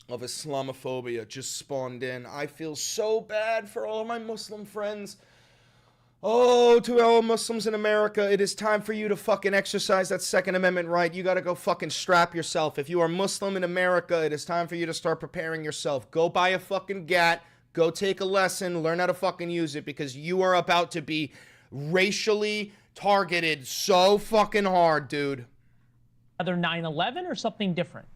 of Islamophobia just spawned in. I feel so bad for all of my Muslim friends. Oh, to all Muslims in America, it is time for you to fucking exercise that Second Amendment right. You gotta go fucking strap yourself. If you are Muslim in America, it is time for you to start preparing yourself. Go buy a fucking gat. Go take a lesson, learn how to fucking use it, because you are about to be racially targeted so fucking hard, dude. Either 9/11 or something different?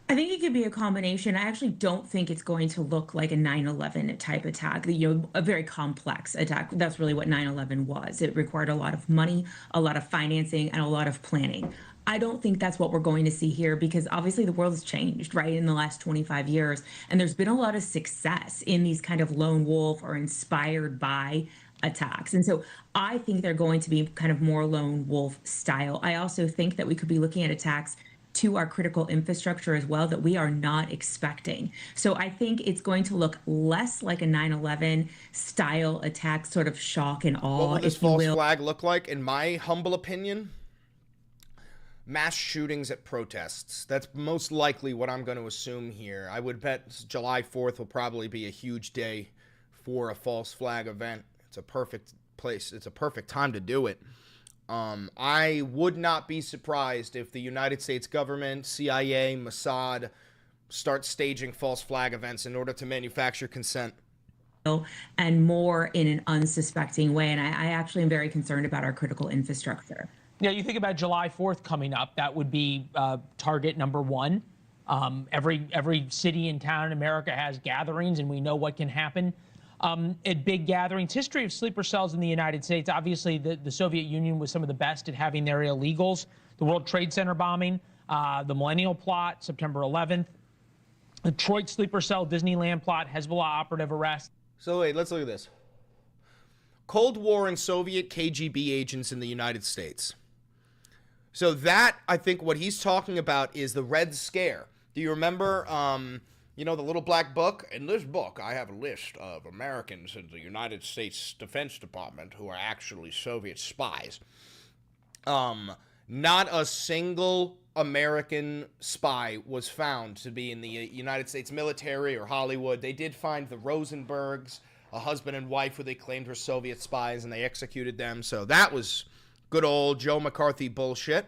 I think it could be a combination. I actually don't think it's going to look like a 9/11 type attack, a very complex attack. That's really what 9/11 was. It required a lot of money, a lot of financing, and a lot of planning. I don't think that's what we're going to see here because obviously the world has changed, right, in the last 25 years. And there's been a lot of success in these kind of lone wolf or inspired by attacks. And so I think they're going to be kind of more lone wolf style. I also think that we could be looking at attacks to our critical infrastructure as well that we are not expecting. So I think it's going to look less like a 9/11 style attack, sort of shock and awe. What will this false flag look like, in my humble opinion? Mass shootings at protests. That's most likely what I'm going to assume here. I would bet July 4th will probably be a huge day for a false flag event. It's a perfect place. It's a perfect time to do it. I would not be surprised if the United States government, CIA, Mossad start staging false flag events in order to manufacture consent. And more in an unsuspecting way. And I actually am very concerned about our critical infrastructure. Yeah, you think about July 4th coming up, that would be target number one. Every city and town in America has gatherings, and we know what can happen at big gatherings. History of sleeper cells in the United States. Obviously, the Soviet Union was some of the best at having their illegals. The World Trade Center bombing, the Millennial Plot, September 11th, Detroit sleeper cell, Disneyland plot, Hezbollah operative arrest. So wait, let's look at this. Cold War and Soviet KGB agents in the United States. So that, I think what he's talking about is the Red Scare. Do you remember, you know, the little black book? In this book, I have a list of Americans in the United States Defense Department who are actually Soviet spies. Not a single American spy was found to be in the United States military or Hollywood. They did find the Rosenbergs, a husband and wife who they claimed were Soviet spies, and they executed them. So that was good old Joe McCarthy bullshit.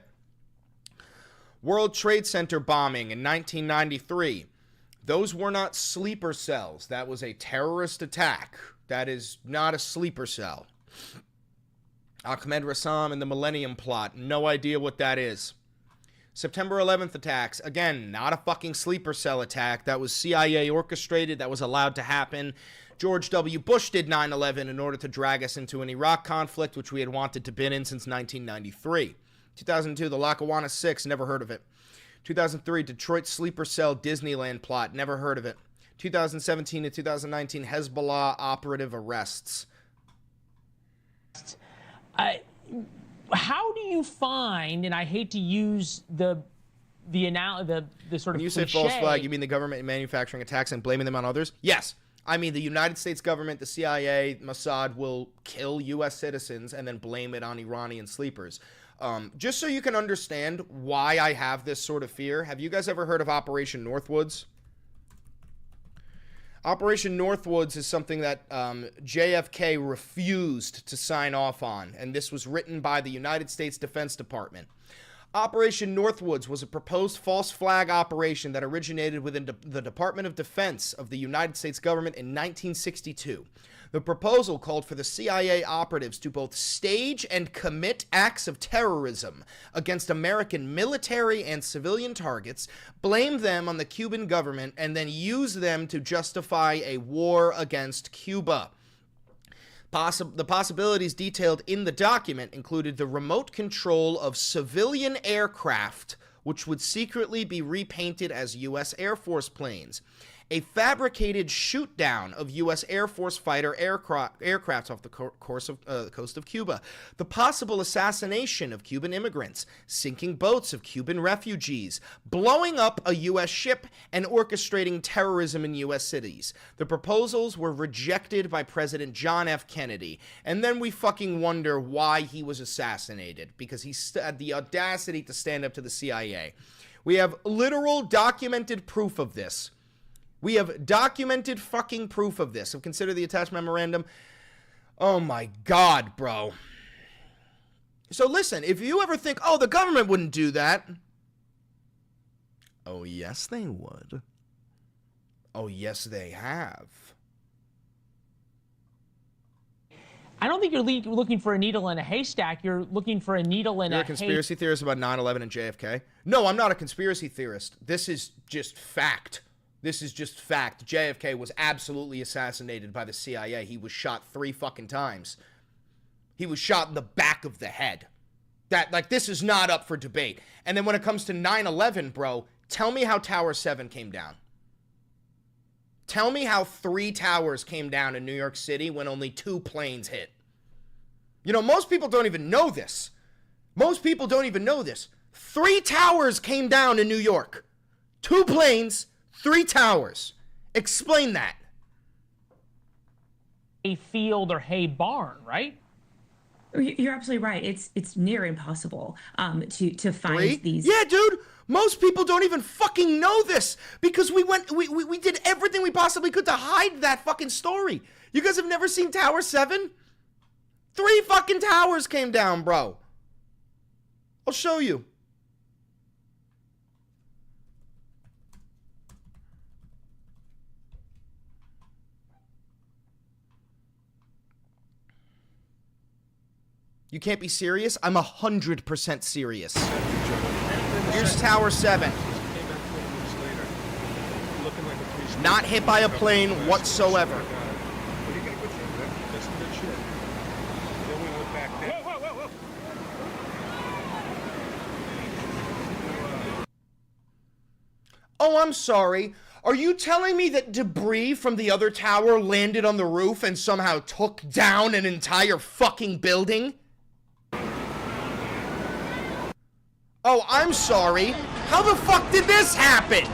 World Trade Center bombing in 1993. Those were not sleeper cells. That was a terrorist attack. That is not a sleeper cell. Ahmed Rassam and the Millennium Plot. No idea what that is. September 11th attacks. Again, not a fucking sleeper cell attack. That was CIA orchestrated. That was allowed to happen. George W. Bush did 9/11 in order to drag us into an Iraq conflict, which we had wanted to been in since 1993. 2002, the Lackawanna 6, never heard of it. 2003, Detroit sleeper cell Disneyland plot, never heard of it. 2017 to 2019, Hezbollah operative arrests. How do you find, and I hate to use the sort of when you say false flag, you mean the government manufacturing attacks and blaming them on others? Yes. I mean, the United States government, the CIA, Mossad will kill U.S. citizens and then blame it on Iranian sleepers. Just so you can understand why I have this sort of fear, have you guys ever heard of Operation Northwoods? Operation Northwoods is something that JFK refused to sign off on, and this was written by the United States Defense Department. Operation Northwoods was a proposed false flag operation that originated within the Department of Defense of the United States government in 1962. The proposal called for the CIA operatives to both stage and commit acts of terrorism against American military and civilian targets, blame them on the Cuban government, and then use them to justify a war against Cuba. The possibilities detailed in the document included the remote control of civilian aircraft, which would secretly be repainted as U.S. Air Force planes, a fabricated shoot-down of U.S. Air Force fighter aircraft off the coast of Cuba, the possible assassination of Cuban immigrants, sinking boats of Cuban refugees, blowing up a U.S. ship, and orchestrating terrorism in U.S. cities. The proposals were rejected by President John F. Kennedy, and then we fucking wonder why he was assassinated, because he had the audacity to stand up to the CIA. We have literal documented proof of this. We have documented fucking proof of this. So consider the attached memorandum. Oh my God, bro. So listen, if you ever think, oh, the government wouldn't do that. Oh, yes, they would. Oh, yes, they have. I don't think you're looking for a needle in a haystack. You're looking for a needle in You're a a conspiracy theorist about 9/11 and JFK? No, I'm not a conspiracy theorist. This is just fact. This is just fact. JFK was absolutely assassinated by the CIA. He was shot 3 fucking times. He was shot in the back of the head. This is not up for debate. And then when it comes to 9/11, bro, tell me how Tower 7 came down. Tell me how 3 towers came down in New York City when only 2 planes hit. You know, most people don't even know this. Most people don't even know this. 3 towers came down in New York. 2 planes, 3 towers. Explain that. hay field or hay barn, right? You're absolutely right. It's near impossible to find these. Yeah, dude. Most people don't even fucking know this because we did everything we possibly could to hide that fucking story. You guys have never seen Tower 7? 3 fucking towers came down, bro. I'll show you. You can't be serious? I'm 100% serious. Here's Tower 7. Not hit by a plane whatsoever. Oh, I'm sorry. Are you telling me that debris from the other tower landed on the roof and somehow took down an entire fucking building? Oh, I'm sorry. How the fuck did this happen?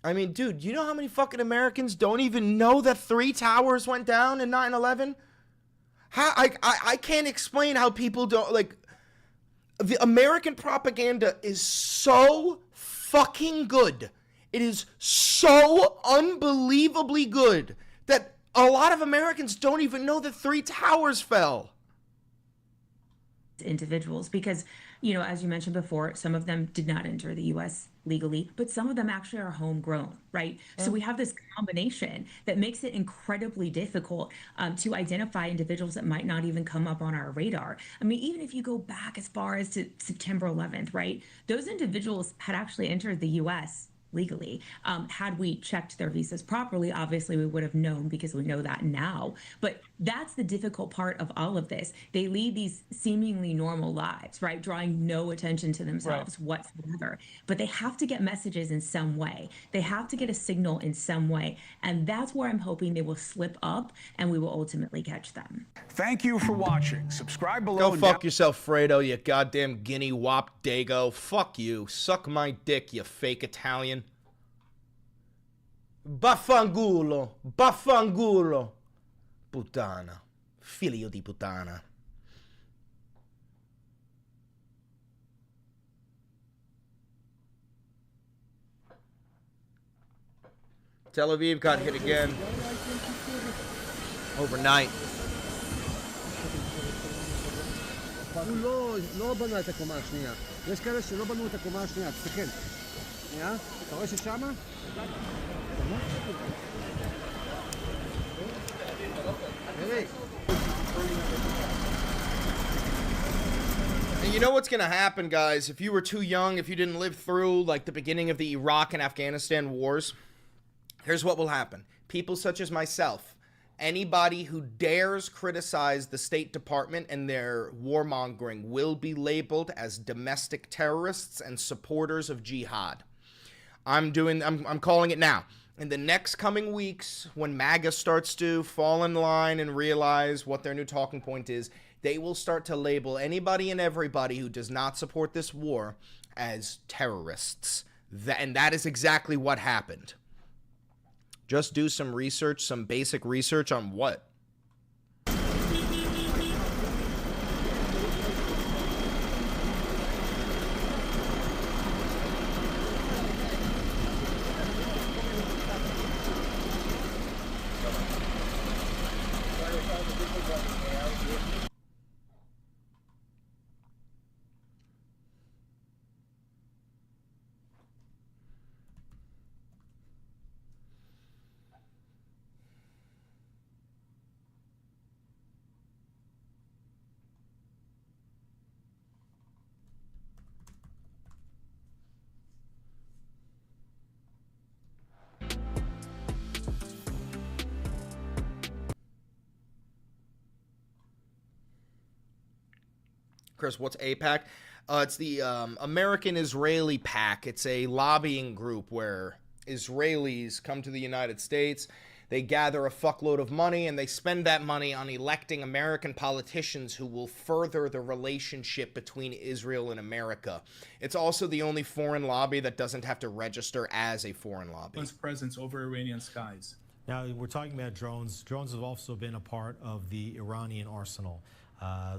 I mean, dude, you know how many fucking Americans don't even know that 3 towers went down in 9/11? How I can't explain how people don't, like, the American propaganda is so fucking good. It is so unbelievably good that a lot of Americans don't even know that 3 towers fell. Individuals, because, you know, as you mentioned before, some of them did not enter the U.S. legally, but some of them actually are homegrown, right? So we have this combination that makes it incredibly difficult to identify individuals that might not even come up on our radar. I mean, even if you go back as far as to September 11th, right? Those individuals had actually entered the U.S. legally. Had we checked their visas properly, obviously we would have known, because we know that now. But that's the difficult part of all of this. They lead these seemingly normal lives, right? Drawing no attention to themselves whatsoever. But they have to get messages in some way. They have to get a signal in some way. And that's where I'm hoping they will slip up and we will ultimately catch them. Thank you for watching. Subscribe below. Go fuck yourself, Fredo, you goddamn guinea wop dago. Fuck you. Suck my dick, you fake Italian. Baffangulo. Baffangulo. Puttana. Figlio di puttana. Tel Aviv got hit again. Overnight. הוא לא בנה את הקומה השנייה. יש כאלה שלא בנו את הקומה השנייה. תסתכל. שנייה, אתה רואה ששמה? And you know what's gonna happen, guys, if you were too young, if you didn't live through, like, the beginning of the Iraq and Afghanistan wars? Here's what will happen. People such as myself, anybody who dares criticize the State Department and their warmongering will be labeled as domestic terrorists and supporters of jihad. I'm calling it now. In the next coming weeks, when MAGA starts to fall in line and realize what their new talking point is, they will start to label anybody and everybody who does not support this war as terrorists. And that is exactly what happened. Just do some research, some basic research on what? Chris, what's AIPAC? It's the American-Israeli PAC. It's a lobbying group where Israelis come to the United States, they gather a fuckload of money, and they spend that money on electing American politicians who will further the relationship between Israel and America. It's also the only foreign lobby that doesn't have to register as a foreign lobby. Presence over Iranian skies. Now, we're talking about drones. Drones have also been a part of the Iranian arsenal.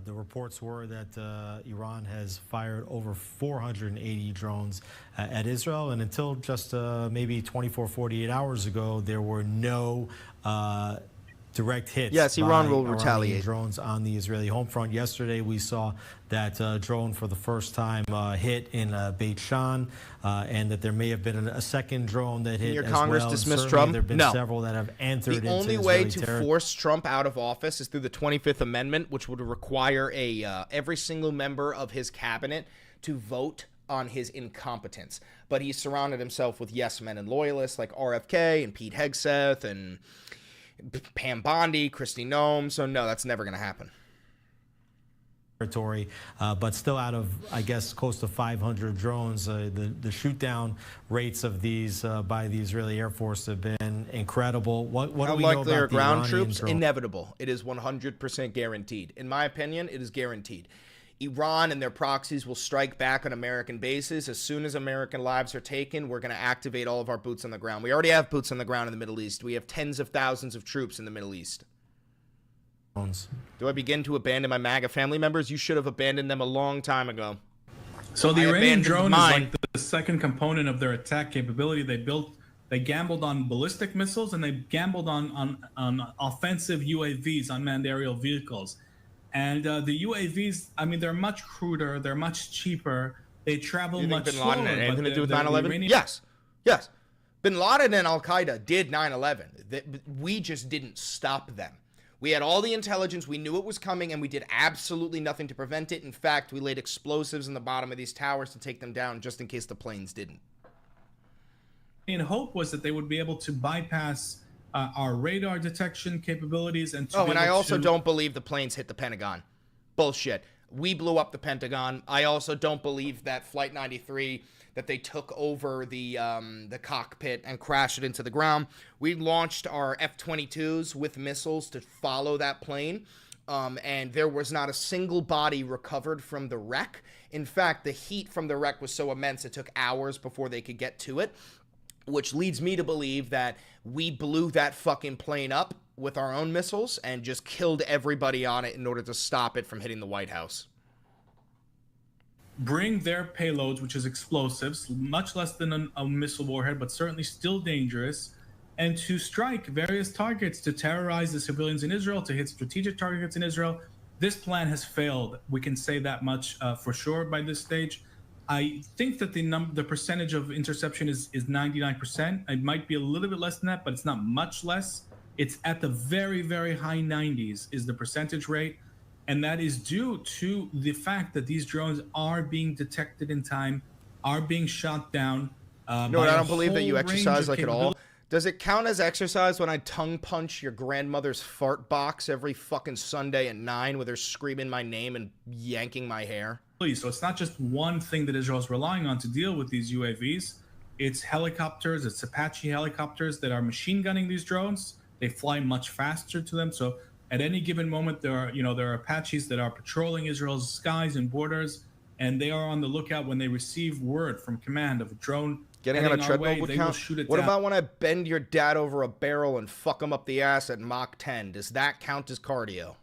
The reports were that Iran has fired over 480 drones at Israel, and until just maybe 24, 48 hours ago, there were no direct hits. Yes, Iran will retaliate. Drones on the Israeli home front. Yesterday, we saw that drone for the first time hit in Beit Shan, and that there may have been a second drone that hit. Your as Congress well. dismiss Certainly Trump? There have been No. several that have entered into The only way Israeli to territory. force Trump out of office is through the 25th Amendment, which would require every single member of his cabinet to vote on his incompetence. But he's surrounded himself with yes men and loyalists like RFK and Pete Hegseth and Pam Bondi, Kristi Noem. So no, that's never going to happen. Territory, but still out of, I guess, close to 500 drones. The shoot down rates of these by the Israeli Air Force have been incredible. What do How we know likely are about the ground Iranian troops? drone? Inevitable. It is 100% guaranteed. In my opinion, it is guaranteed. Iran and their proxies will strike back on American bases. As soon as American lives are taken, we're going to activate all of our boots on the ground. We already have boots on the ground in the Middle East. We have tens of thousands of troops in the Middle East. Do I begin to abandon my MAGA family members? You should have abandoned them a long time ago. So the I Iranian abandoned drone is mine. like the second component of their attack capability. They gambled on ballistic missiles, and they gambled on offensive UAVs, unmanned aerial vehicles. And the UAVs, I mean, they're much cruder, they're much cheaper, they travel You think much Bin Laden slower. had anything to but do with the 9/11? Iranian- Yes. Yes. Bin Laden and Al-Qaeda did 9/11. We just didn't stop them. We had all the intelligence, we knew it was coming, and we did absolutely nothing to prevent it. In fact, we laid explosives in the bottom of these towers to take them down just in case the planes didn't. And hope was that they would be able to bypass our radar detection capabilities and to Oh, be and I able also to- don't believe the planes hit the Pentagon. Bullshit. We blew up the Pentagon. I also don't believe that Flight 93, that they took over the cockpit and crashed it into the ground. We launched our F-22s with missiles to follow that plane, and there was not a single body recovered from the wreck. In fact, the heat from the wreck was so immense it took hours before they could get to it, which leads me to believe that we blew that fucking plane up with our own missiles and just killed everybody on it in order to stop it from hitting the White House. bring their payloads, which is explosives, much less than a missile warhead, but certainly still dangerous, and to strike various targets to terrorize the civilians in Israel, to hit strategic targets in Israel. This plan has failed. We can say that much for sure by this stage. I think that the percentage of interception is 99%. It might be a little bit less than that, but it's not much less. It's at the very, very high 90s is the percentage rate. And that is due to the fact that these drones are being detected in time, are being shot down. No, I don't believe that you exercise like at all. Does it count as exercise when I tongue punch your grandmother's fart box every fucking Sunday at 9 with her screaming my name and yanking my hair? So it's not just one thing that Israel is relying on to deal with these UAVs. It's helicopters, it's Apache helicopters that are machine gunning these drones. They fly much faster to them. So at any given moment, there are Apaches that are patrolling Israel's skies and borders, and they are on the lookout when they receive word from command of a drone. Getting on a heading our treadmill way, would they will count. shoot it What down. about when I bend your dad over a barrel and fuck him up the ass at Mach 10? Does that count as cardio?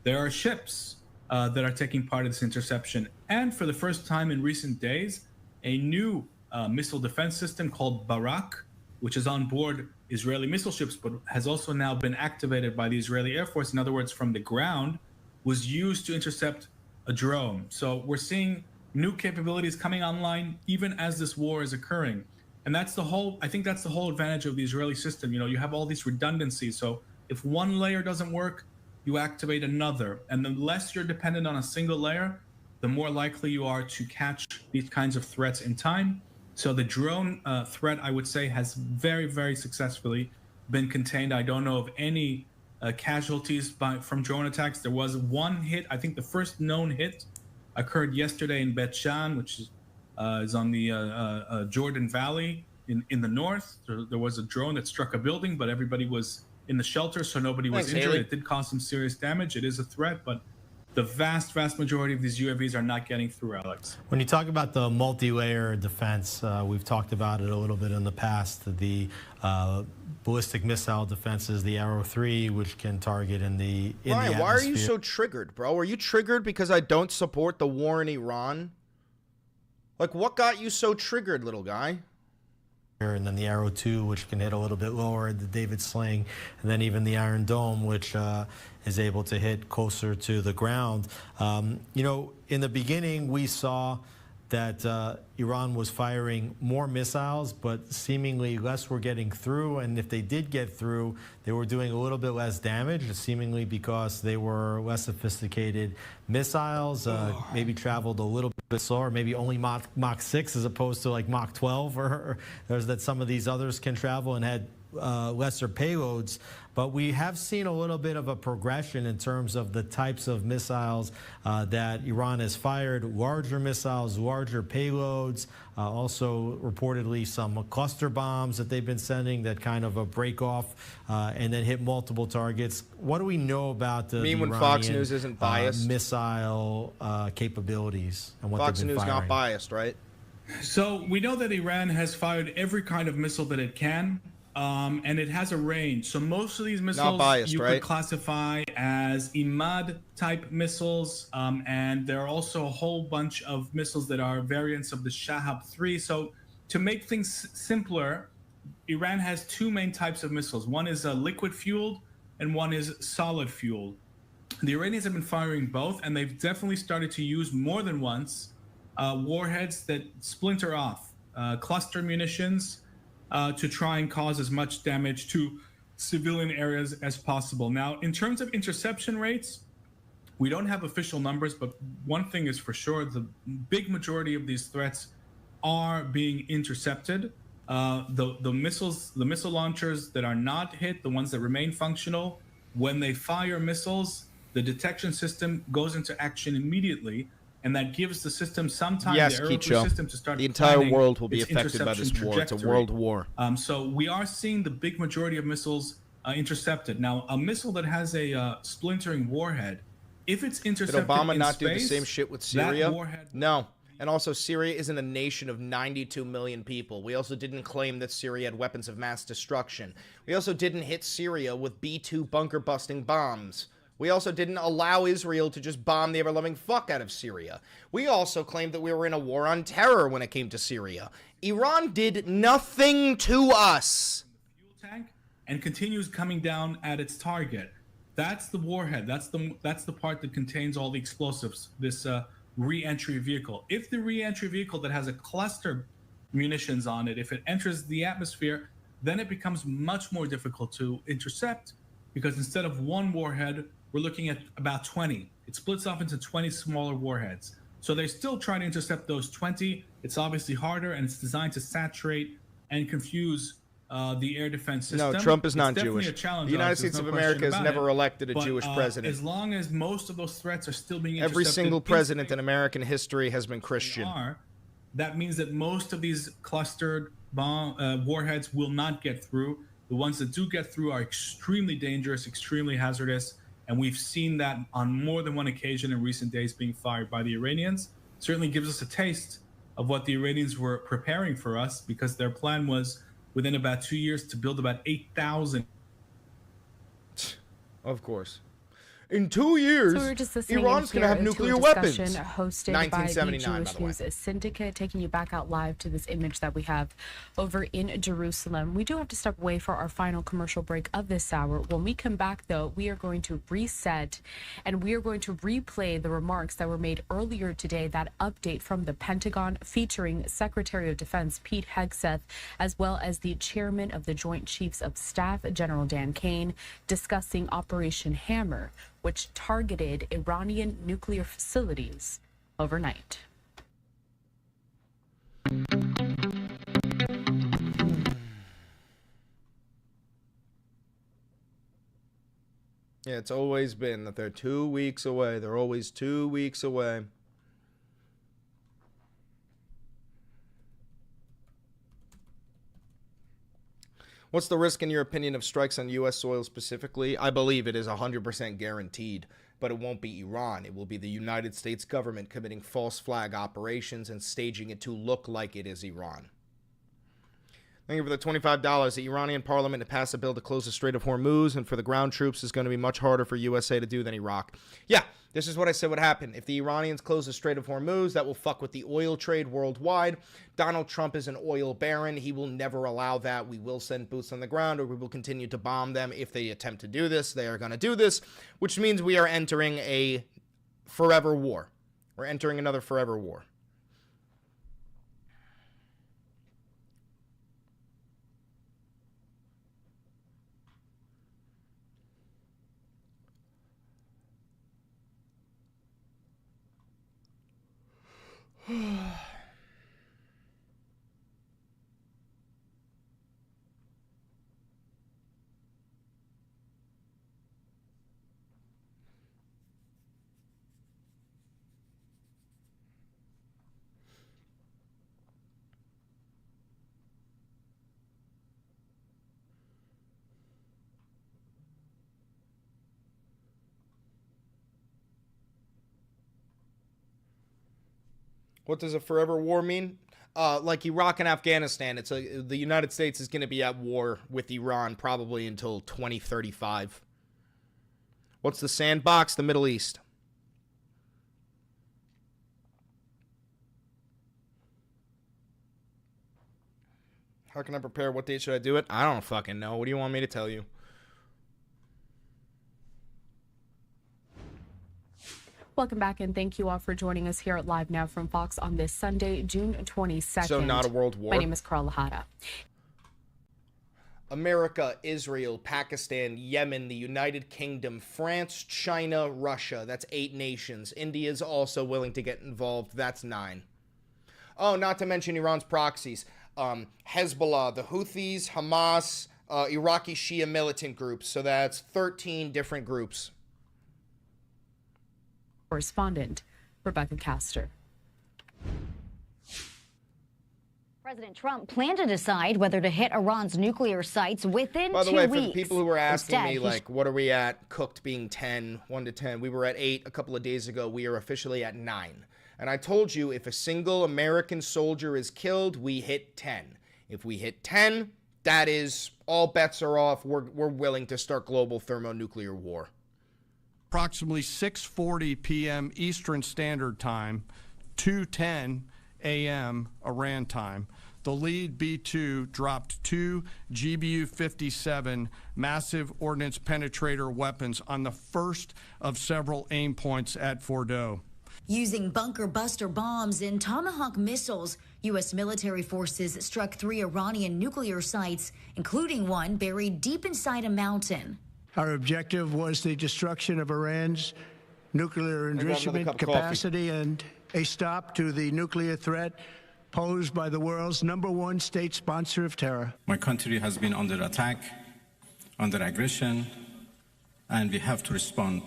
There are ships that are taking part in this interception. And for the first time in recent days, a new missile defense system called Barak which is on board Israeli missile ships, but has also now been activated by the Israeli Air Force, in other words, from the ground, was used to intercept a drone. So we're seeing new capabilities coming online even as this war is occurring. And that's the whole, I think that's the whole advantage of the Israeli system. You know, you have all these redundancies. So if one layer doesn't work, you activate another. And the less you're dependent on a single layer, the more likely you are to catch these kinds of threats in time. So the drone threat, I would say, has very, very successfully been contained. I don't know of any casualties from drone attacks. There was one hit. I think the first known hit occurred yesterday in Bet Shan, which is on the Jordan Valley in the north. There was a drone that struck a building, but everybody was in the shelter, so nobody was injured. Haley. It did cause some serious damage. It is a threat, but the vast majority of these UAVs are not getting through, Alex. When you talk about the multi-layer defense, we've talked about it a little bit in the past. The ballistic missile defenses, the Arrow 3, which can target in the Ryan, atmosphere. why are you so triggered, bro? Are you triggered because I don't support the war in Iran? Like, what got you so triggered, little guy? And then the Arrow 2, which can hit a little bit lower, the David Sling, and then even the Iron Dome, which is able to hit closer to the ground. You know, in the beginning, we saw that Iran was firing more missiles, but seemingly less were getting through. And if they did get through, they were doing a little bit less damage, seemingly because they were less sophisticated missiles, maybe traveled a little bit slower, maybe only Mach 6 as opposed to like Mach 12, or there's that some of these others can travel and had lesser payloads. But we have seen a little bit of a progression in terms of the types of missiles that Iran has fired, larger missiles, larger payloads, also reportedly some cluster bombs that they've been sending that kind of break off and then hit multiple targets. What do we know about the when Iranian, Fox News isn't biased? Missile capabilities and what Fox they've been News firing? not biased, right? So we know that Iran has fired every kind of missile that it can. And it has a range. So most of these missiles biased, you right? could classify as IMAD-type missiles, and there are also a whole bunch of missiles that are variants of the Shahab 3. So to make things simpler, Iran has two main types of missiles. One is liquid-fueled, and one is solid-fueled. The Iranians have been firing both, and they've definitely started to use more than once warheads that splinter off, cluster munitions, to try and cause as much damage to civilian areas as possible. Now, in terms of interception rates, we don't have official numbers, but one thing is for sure, the big majority of these threats are being intercepted. The missile launchers that are not hit, the ones that remain functional, when they fire missiles, the detection system goes into action immediately, and that gives the system some time, Yes, the aerospace Kicho. system, to start The entire planning world will be its affected by this interception war. It's a trajectory. world war. So we are seeing the big majority of missiles intercepted. Now, a missile that has a splintering warhead, if it's Did intercepted Obama in not space, do the same shit with that Syria? warhead- No. And also, Syria isn't a nation of 92 million people. We also didn't claim that Syria had weapons of mass destruction. We also didn't hit Syria with B-2 bunker-busting bombs. We also didn't allow Israel to just bomb the ever-loving fuck out of Syria. We also claimed that we were in a war on terror when it came to Syria. Iran did nothing to us. tank and continues coming down at its target. That's the warhead. That's the part that contains all the explosives. This re-entry vehicle. If the re-entry vehicle that has a cluster munitions on it, if it enters the atmosphere, then it becomes much more difficult to intercept, because instead of one warhead, we're looking at about 20. It splits off into 20 smaller warheads. So they're still trying to intercept those 20. It's obviously harder, and it's designed to saturate and confuse the air defense system. No, Trump is It's not definitely Jewish. a challenge, The United Alex, there's States no of question America has about never it. elected a But, Jewish president. As long as most of those threats are still being Every intercepted single in president space, in American history has been Christian. that means that most of these clustered bomb warheads will not get through. The ones that do get through are extremely dangerous, extremely hazardous, and we've seen that on more than one occasion in recent days being fired by the Iranians. Certainly gives us a taste of what the Iranians were preparing for us, because their plan was within about 2 years to build about 8,000. Of course. In 2 years, So we were just listening Iran's going to have nuclear weapons. Hosted by the Jewish News Syndicate, taking you back out live to this image that we have over in Jerusalem. We do have to step away for our final commercial break of this hour. When we come back, though, we are going to reset and we are going to replay the remarks that were made earlier today, that update from the Pentagon featuring Secretary of Defense Pete Hegseth, as well as the chairman of the Joint Chiefs of Staff, General Dan Kane, discussing Operation Hammer, which targeted Iranian nuclear facilities overnight. Yeah, it's always been that they're 2 weeks away. They're always 2 weeks away. What's the risk, in your opinion, of strikes on U.S. soil specifically? I believe it is 100% guaranteed, but it won't be Iran. It will be the United States government committing false flag operations and staging it to look like it is Iran. Thank you for the $25. The Iranian parliament to pass a bill to close the Strait of Hormuz, and for the ground troops is going to be much harder for USA to do than Iraq. Yeah, this is what I said would happen. If the Iranians close the Strait of Hormuz, that will fuck with the oil trade worldwide. Donald Trump is an oil baron. He will never allow that. We will send boots on the ground, or we will continue to bomb them if they attempt to do this. They are going to do this, which means we are entering a forever war. We're entering another forever war. What does a forever war mean? Like Iraq and Afghanistan, the United States is going to be at war with Iran probably until 2035. What's the sandbox? The Middle East. How can I prepare? What date should I do it? I don't fucking know. What do you want me to tell you? Welcome back, and thank you all for joining us here at Live Now from Fox on this Sunday, June 22nd. So not a world war? My name is Carl Lahada. America, Israel, Pakistan, Yemen, the United Kingdom, France, China, Russia. That's 8 nations. India's also willing to get involved. That's 9. Oh, not to mention Iran's proxies. Hezbollah, the Houthis, Hamas, Iraqi Shia militant groups. So that's 13 different groups. Correspondent Rebecca Castor. President Trump planned to decide whether to hit Iran's nuclear sites within 2 weeks. By the way, for the people who were asking me, like, what are we at? Cooked being 10, 1 to 10. We were at 8 a couple of days ago. We are officially at 9. And I told you, if a single American soldier is killed, we hit 10. If we hit 10, that is, all bets are off. We're willing to start global thermonuclear war. Approximately 6:40 p.m. Eastern Standard Time, 2:10 a.m. Iran time, the lead B-2 dropped 2 GBU-57 massive ordnance penetrator weapons on the first of several aim points at Fordow. Using bunker buster bombs and Tomahawk missiles, U.S. military forces struck 3 Iranian nuclear sites, including one buried deep inside a mountain. Our objective was the destruction of Iran's nuclear enrichment capacity and a stop to the nuclear threat posed by the world's #1 state sponsor of terror. My country has been under attack, under aggression, and we have to respond.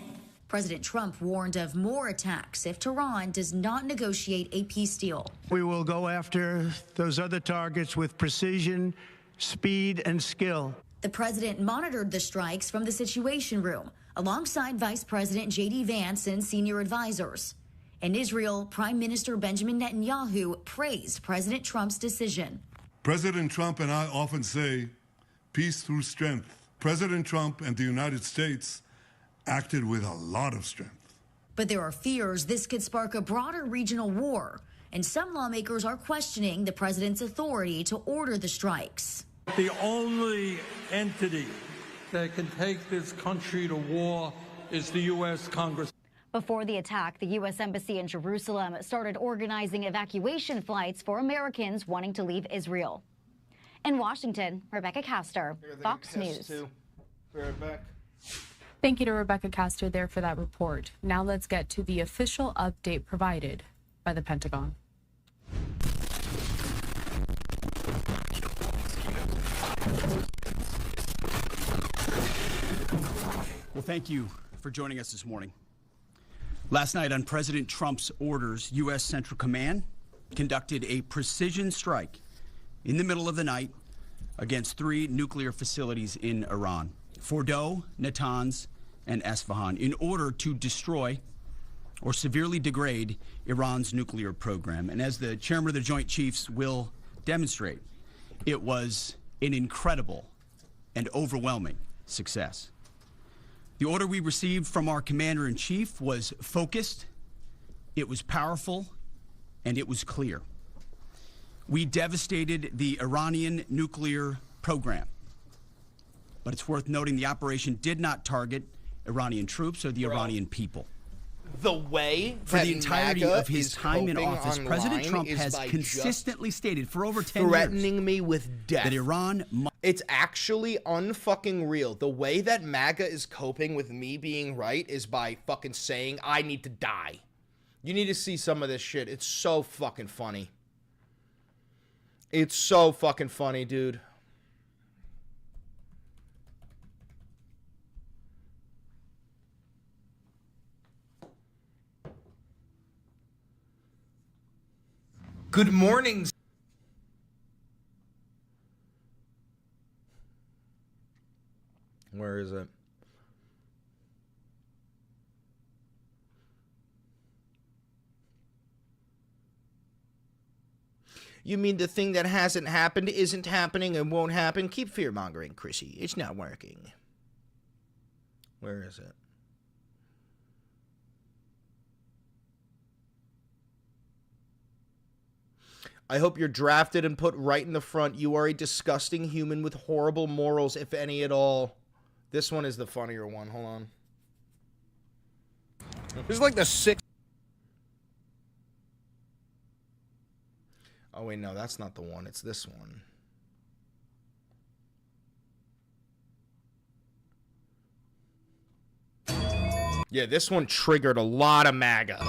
President Trump warned of more attacks if Tehran does not negotiate a peace deal. We will go after those other targets with precision, speed, and skill. The president monitored the strikes from the Situation Room alongside Vice President J.D. Vance and senior advisors. In Israel, Prime Minister Benjamin Netanyahu praised President Trump's decision. President Trump and I often say, peace through strength. President Trump and the United States acted with a lot of strength. But there are fears this could spark a broader regional war, and some lawmakers are questioning the president's authority to order the strikes. The only entity that can take this country to war is the U.S. Congress. Before the attack, the U.S. Embassy in Jerusalem started organizing evacuation flights for Americans wanting to leave Israel. In Washington, Rebecca Castor, Fox News. Thank you to Rebecca Castor there for that report. Now let's get to the official update provided by the Pentagon. Well, thank you for joining us this morning. Last night, on President Trump's orders, U.S. Central Command conducted a precision strike in the middle of the night against 3 nuclear facilities in Iran, Fordow, Natanz, and Esfahan, in order to destroy or severely degrade Iran's nuclear program. And as the chairman of the Joint Chiefs will demonstrate, it was an incredible and overwhelming success. The order we received from our commander-in-chief was focused, it was powerful, and it was clear. We devastated the Iranian nuclear program. But it's worth noting the operation did not target Iranian troops or the Iranian people. The way for that the entirety MAGA of his time in office, online President Trump is has by consistently stated for over 10 threatening years me with death. that Iran It's actually unfucking real. The way that MAGA is coping with me being right is by fucking saying I need to die. You need to see some of this shit. It's so fucking funny. It's so fucking funny, dude. Good morning. Where is it? You mean the thing that hasn't happened isn't happening and won't happen? Keep fear-mongering, Chrissy. It's not working. Where is it? I hope you're drafted and put right in the front. You are a disgusting human with horrible morals, if any at all. This one is the funnier one. Hold on. This is like the 6th. Oh, wait, no, that's not the one. It's this one. Yeah, this one triggered a lot of MAGA.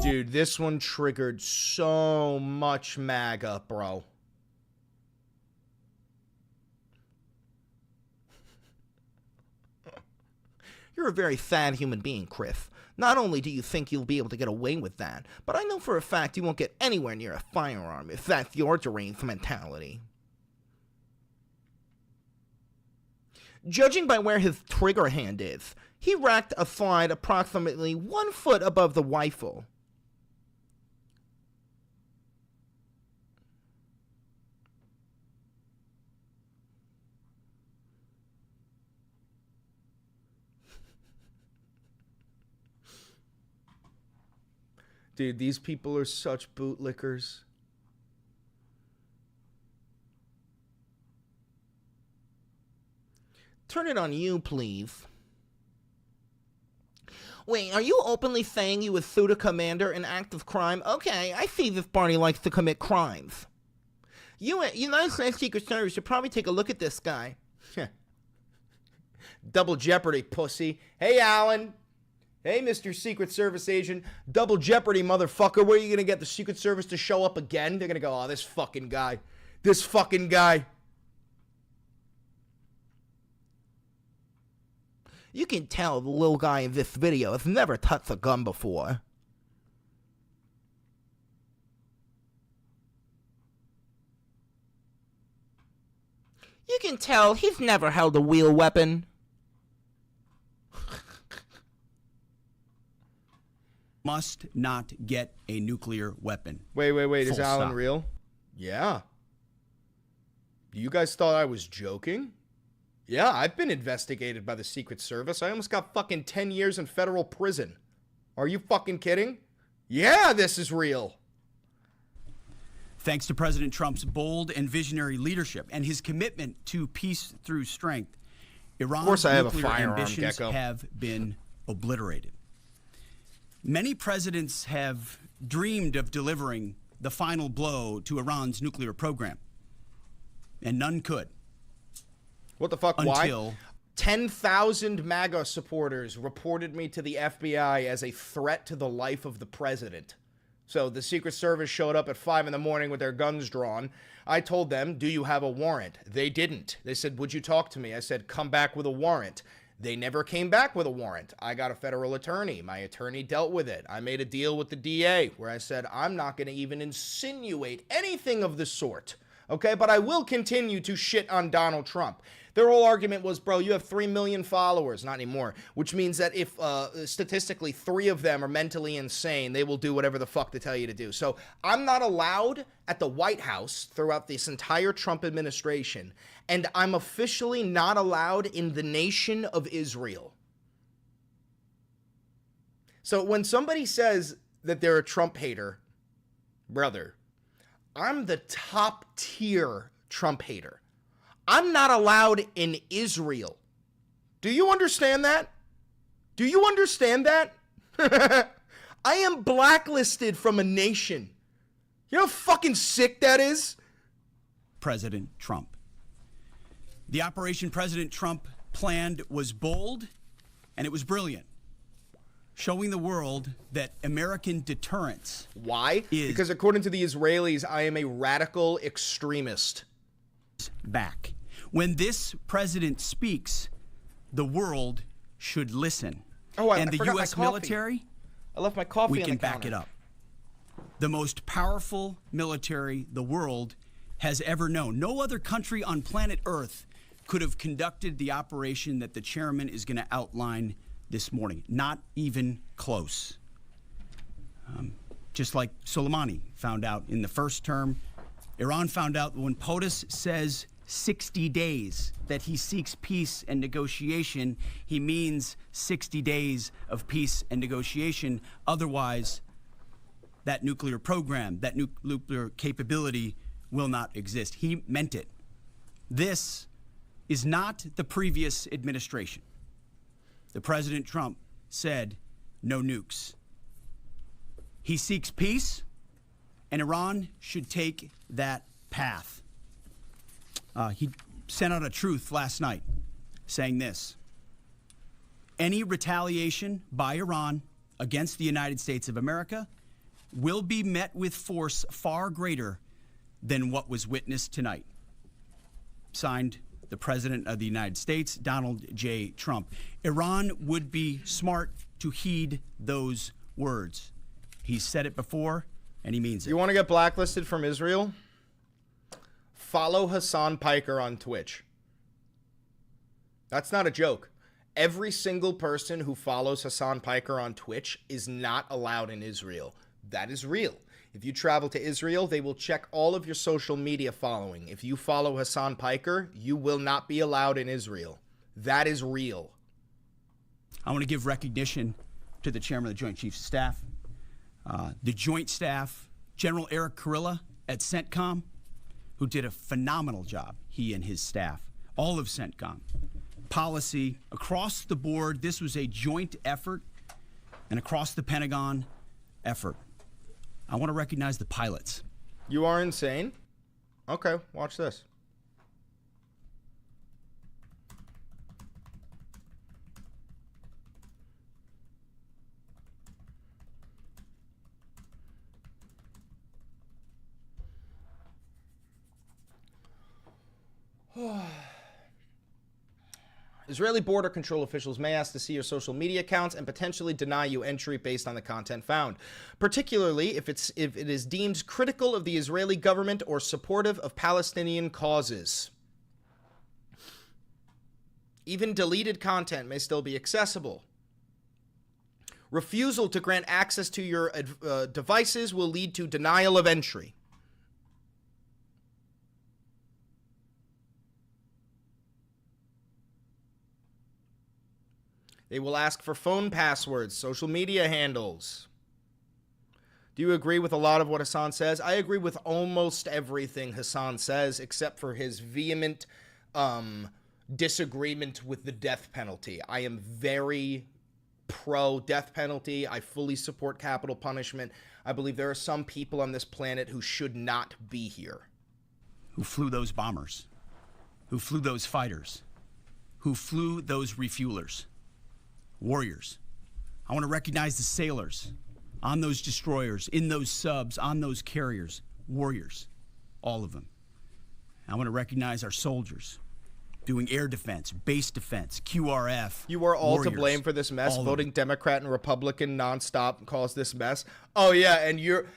Dude, this one triggered so much MAGA, bro. You're a very sad human being, Chris. Not only do you think you'll be able to get away with that, but I know for a fact you won't get anywhere near a firearm if that's your deranged mentality. Judging by where his trigger hand is, he racked a slide approximately 1 foot above the rifle. Dude, these people are such bootlickers. Turn it on you, please. Wait, are you openly saying you would sue the commander an act of crime? Okay, I see this party likes to commit crimes. United States Secret Service should probably take a look at this guy. Double jeopardy, pussy. Hey, Alan. Hey, Mr. Secret Service agent. Double jeopardy, motherfucker. Where are you going to get the Secret Service to show up again? They're going to go, oh, this fucking guy. This fucking guy. You can tell the little guy in this video has never touched a gun before. You can tell he's never held a wheel weapon. Must not get a nuclear weapon. Wait. Is Full Alan stop. real? Yeah. You guys thought I was joking? Yeah, I've been investigated by the Secret Service. I almost got fucking 10 years in federal prison. Are you fucking kidding? Yeah, this is real. Thanks to President Trump's bold and visionary leadership and his commitment to peace through strength, Iran's nuclear ambitions have been obliterated. Many presidents have dreamed of delivering the final blow to Iran's nuclear program, and none could. What the fuck? Why? 10,000 MAGA supporters reported me to the FBI as a threat to the life of the president. So the Secret Service showed up at 5 in the morning with their guns drawn. I told them, do you have a warrant? They didn't. They said, would you talk to me? I said, come back with a warrant. They never came back with a warrant. I got a federal attorney. My attorney dealt with it. I made a deal with the DA where I said, I'm not going to even insinuate anything of the sort. Okay, but I will continue to shit on Donald Trump. Their whole argument was, bro, you have 3 million followers. Not anymore. Which means that if statistically 3 of them are mentally insane, they will do whatever the fuck they tell you to do. So I'm not allowed at the White House throughout this entire Trump administration. And I'm officially not allowed in the nation of Israel. So when somebody says that they're a Trump hater, brother, I'm the top tier Trump hater. I'm not allowed in Israel. Do you understand that? Do you understand that? I am blacklisted from a nation. You know how fucking sick that is? President Trump. The operation President Trump planned was bold, and it was brilliant, showing the world that American deterrence. Why? Because according to the Israelis, I am a radical extremist. Back. When this president speaks, the world should listen. And the U.S. military, I left my coffee we on can the back counter. it up. The most powerful military the world has ever known. No other country on planet Earth could have conducted the operation that the chairman is going to outline this morning. Not even close. Just like Soleimani found out in the first term, Iran found out when POTUS says 60 days that he seeks peace and negotiation, he means 60 days of peace and negotiation. Otherwise, that nuclear program, that nuclear capability will not exist. He meant it. This is not the previous administration. The President Trump said no nukes. He seeks peace, and Iran should take that path. He sent out a truth last night saying this: any retaliation by Iran against the United States of America will be met with force far greater than what was witnessed tonight. Signed, the President of the United States, Donald J. Trump. Iran would be smart to heed those words. He's said it before, and he means it. You want to get blacklisted from Israel? Follow Hassan Piker on Twitch. That's not a joke. Every single person who follows Hassan Piker on Twitch is not allowed in Israel. That is real. If you travel to Israel, they will check all of your social media following. If you follow Hassan Piker, you will not be allowed in Israel. That is real. I want to give recognition to the chairman of the Joint Chiefs of Staff, the Joint Staff, General Eric Kurilla at CENTCOM, who did a phenomenal job, he and his staff, all of CENTCOM. Policy, across the board, this was a joint effort, and across the Pentagon effort. I want to recognize the pilots. You are insane? Okay, watch this. Israeli border control officials may ask to see your social media accounts and potentially deny you entry based on the content found, particularly if it is deemed critical of the Israeli government or supportive of Palestinian causes. Even deleted content may still be accessible. Refusal to grant access to your devices will lead to denial of entry. They will ask for phone passwords, social media handles. Do you agree with a lot of what Hassan says? I agree with almost everything Hassan says, except for his vehement disagreement with the death penalty. I am very pro-death penalty. I fully support capital punishment. I believe there are some people on this planet who should not be here. Who flew those bombers? Who flew those fighters? Who flew those refuelers? Warriors. I want to recognize the sailors on those destroyers, in those subs, on those carriers. Warriors. All of them. I want to recognize our soldiers doing air defense, base defense, QRF. You are all warriors, to blame for this mess. all of Voting them. Democrat and Republican nonstop caused this mess. Oh, yeah, and you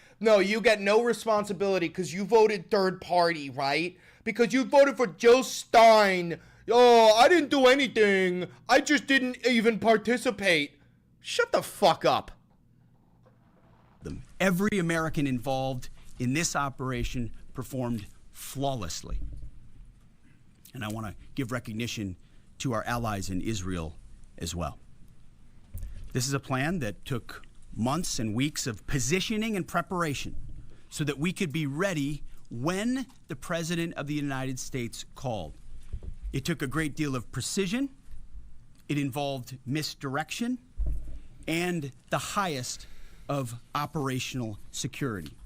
get no responsibility because you voted third party, right? Because you voted for Joe Stein. Oh, I didn't do anything. I just didn't even participate. Shut the fuck up. Every American involved in this operation performed flawlessly. And I want to give recognition to our allies in Israel as well. This is a plan that took months and weeks of positioning and preparation so that we could be ready when the President of the United States called. It took a great deal of precision. It involved misdirection and the highest of operational security.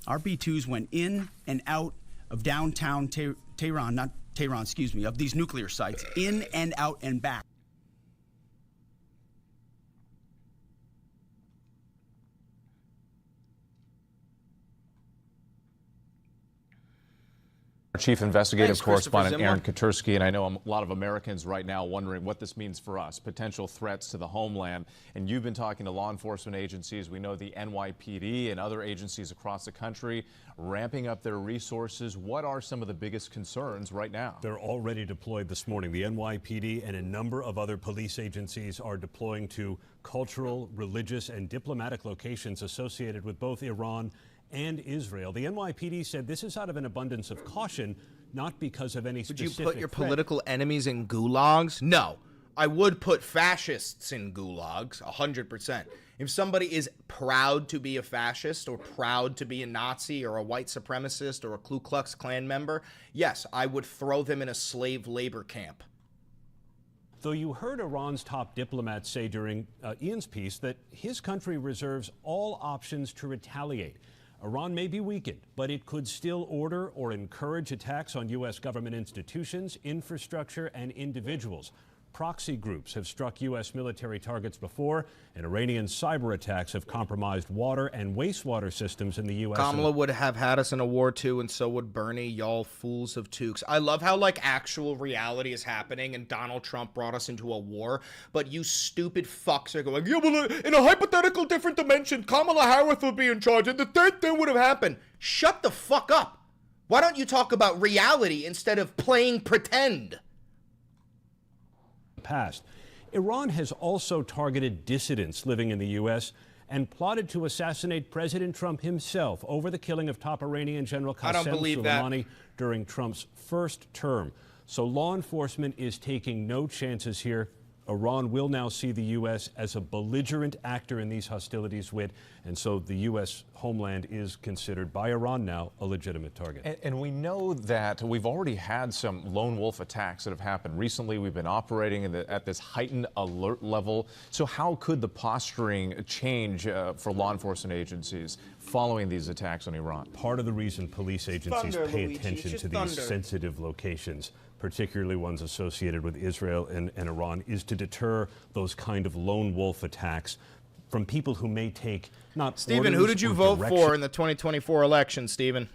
Our B-2s went in and out of downtown Tehran, of these nuclear sites, in and out and back. Our chief investigative Thanks, correspondent Christopher Aaron Katursky, and I know a lot of Americans right now wondering what this means for us, potential threats to the homeland. And you've been talking to law enforcement agencies. We know the NYPD and other agencies across the country ramping up their resources. What are some of the biggest concerns right now? They're already deployed this morning. The NYPD and a number of other police agencies are deploying to cultural, religious, and diplomatic locations associated with both Iran and Israel. The NYPD said this is out of an abundance of caution, not because of any specific Would you put your threat. political enemies in gulags? No. I would put fascists in gulags, 100%. If somebody is proud to be a fascist or proud to be a Nazi or a white supremacist or a Ku Klux Klan member, yes, I would throw them in a slave labor camp. Though you heard Iran's top diplomat say during Ian's piece that his country reserves all options to retaliate. Iran may be weakened, but it could still order or encourage attacks on U.S. government institutions, infrastructure, and individuals. Proxy groups have struck U.S. military targets before, and Iranian cyber attacks have compromised water and wastewater systems in the U.S. Kamala would have had us in a war too, and so would Bernie, y'all fools of Tukes. I love how, like, actual reality is happening, and Donald Trump brought us into a war, but you stupid fucks are going, yeah, well, in a hypothetical different dimension, Kamala Harris would be in charge, and the third thing would have happened. Shut the fuck up. Why don't you talk about reality instead of playing pretend? Past. Iran has also targeted dissidents living in the U.S. and plotted to assassinate President Trump himself over the killing of top Iranian General Qasem Soleimani during Trump's first term. So law enforcement is taking no chances here. Iran will now see the U.S. as a belligerent actor in these hostilities and so the U.S. homeland is considered by Iran now a legitimate target. And we know that we've already had some lone wolf attacks that have happened recently. We've been operating at this heightened alert level. So how could the posturing change for law enforcement agencies following these attacks on Iran? Part of the reason police agencies pay attention to these sensitive locations, particularly ones associated with Israel and Iran, is to deter those kind of lone wolf attacks from people who may take not Stephen, who did you vote for in the 2024 election, Stephen?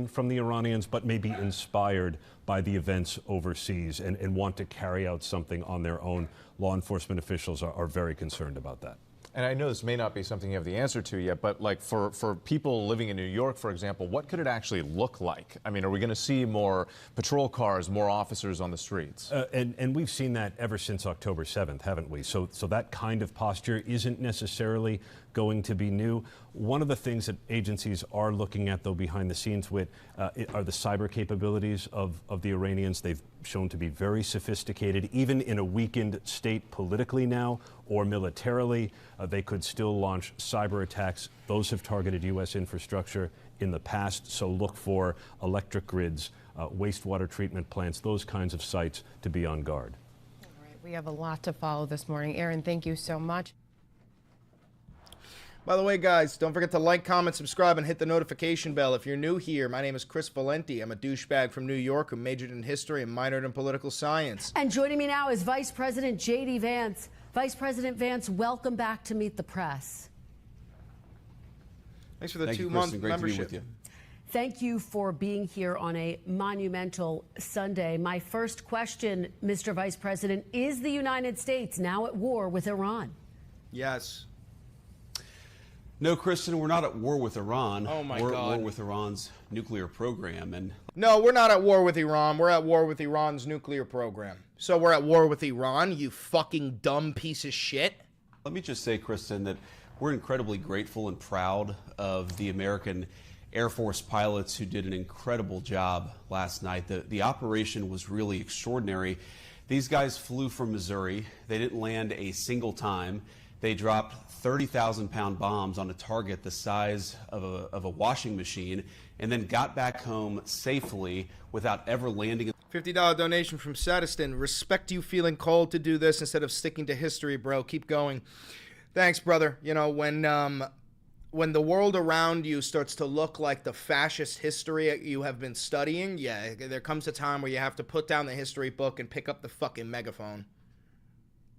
From the Iranians, but may be inspired by the events overseas and want to carry out something on their own. Law enforcement officials are very concerned about that. And I know this may not be something you have the answer to yet, but like for people living in New York, for example, what could it actually look like? I mean, are we going to see more patrol cars, more officers on the streets? And we've seen that ever since October 7th, haven't we? So that kind of posture isn't necessarily going to be new. One of the things that agencies are looking at, though, behind the scenes with are the cyber capabilities of the Iranians. They've shown to be very sophisticated, even in a weakened state politically now or militarily. They could still launch cyber attacks. Those have targeted U.S. infrastructure in the past, so look for electric grids, wastewater treatment plants, those kinds of sites to be on guard. All right, we have a lot to follow this morning. Aaron, thank you so much. By the way, guys, don't forget to like, comment, subscribe, and hit the notification bell. If you're new here, my name is Chris Valenti. I'm a douchebag from New York who majored in history and minored in political science. And joining me now is Vice President J.D. Vance. Vice President Vance, welcome back to Meet the Press. Thanks for the 2-month membership. Great to be with you. Thank you for being here on a monumental Sunday. My first question, Mr. Vice President, is the United States now at war with Iran? Yes. No, Kristen, we're not at war with Iran. Oh, my We're God. at war with Iran's nuclear program. And no, we're not at war with Iran. We're at war with Iran's nuclear program. So we're at war with Iran, you fucking dumb piece of shit? let me just say, Kristen, that we're incredibly grateful and proud of the American Air Force pilots who did an incredible job last night. The operation was really extraordinary. These guys flew from Missouri. They didn't land a single time. They dropped 30,000-pound bombs on a target the size of a washing machine and then got back home safely without ever landing. $50 donation from Sadiston. Respect you feeling called to do this instead of sticking to history, bro. Keep going. Thanks, brother. You know, when the world around you starts to look like the fascist history you have been studying, yeah, there comes a time where you have to put down the history book and pick up the fucking megaphone.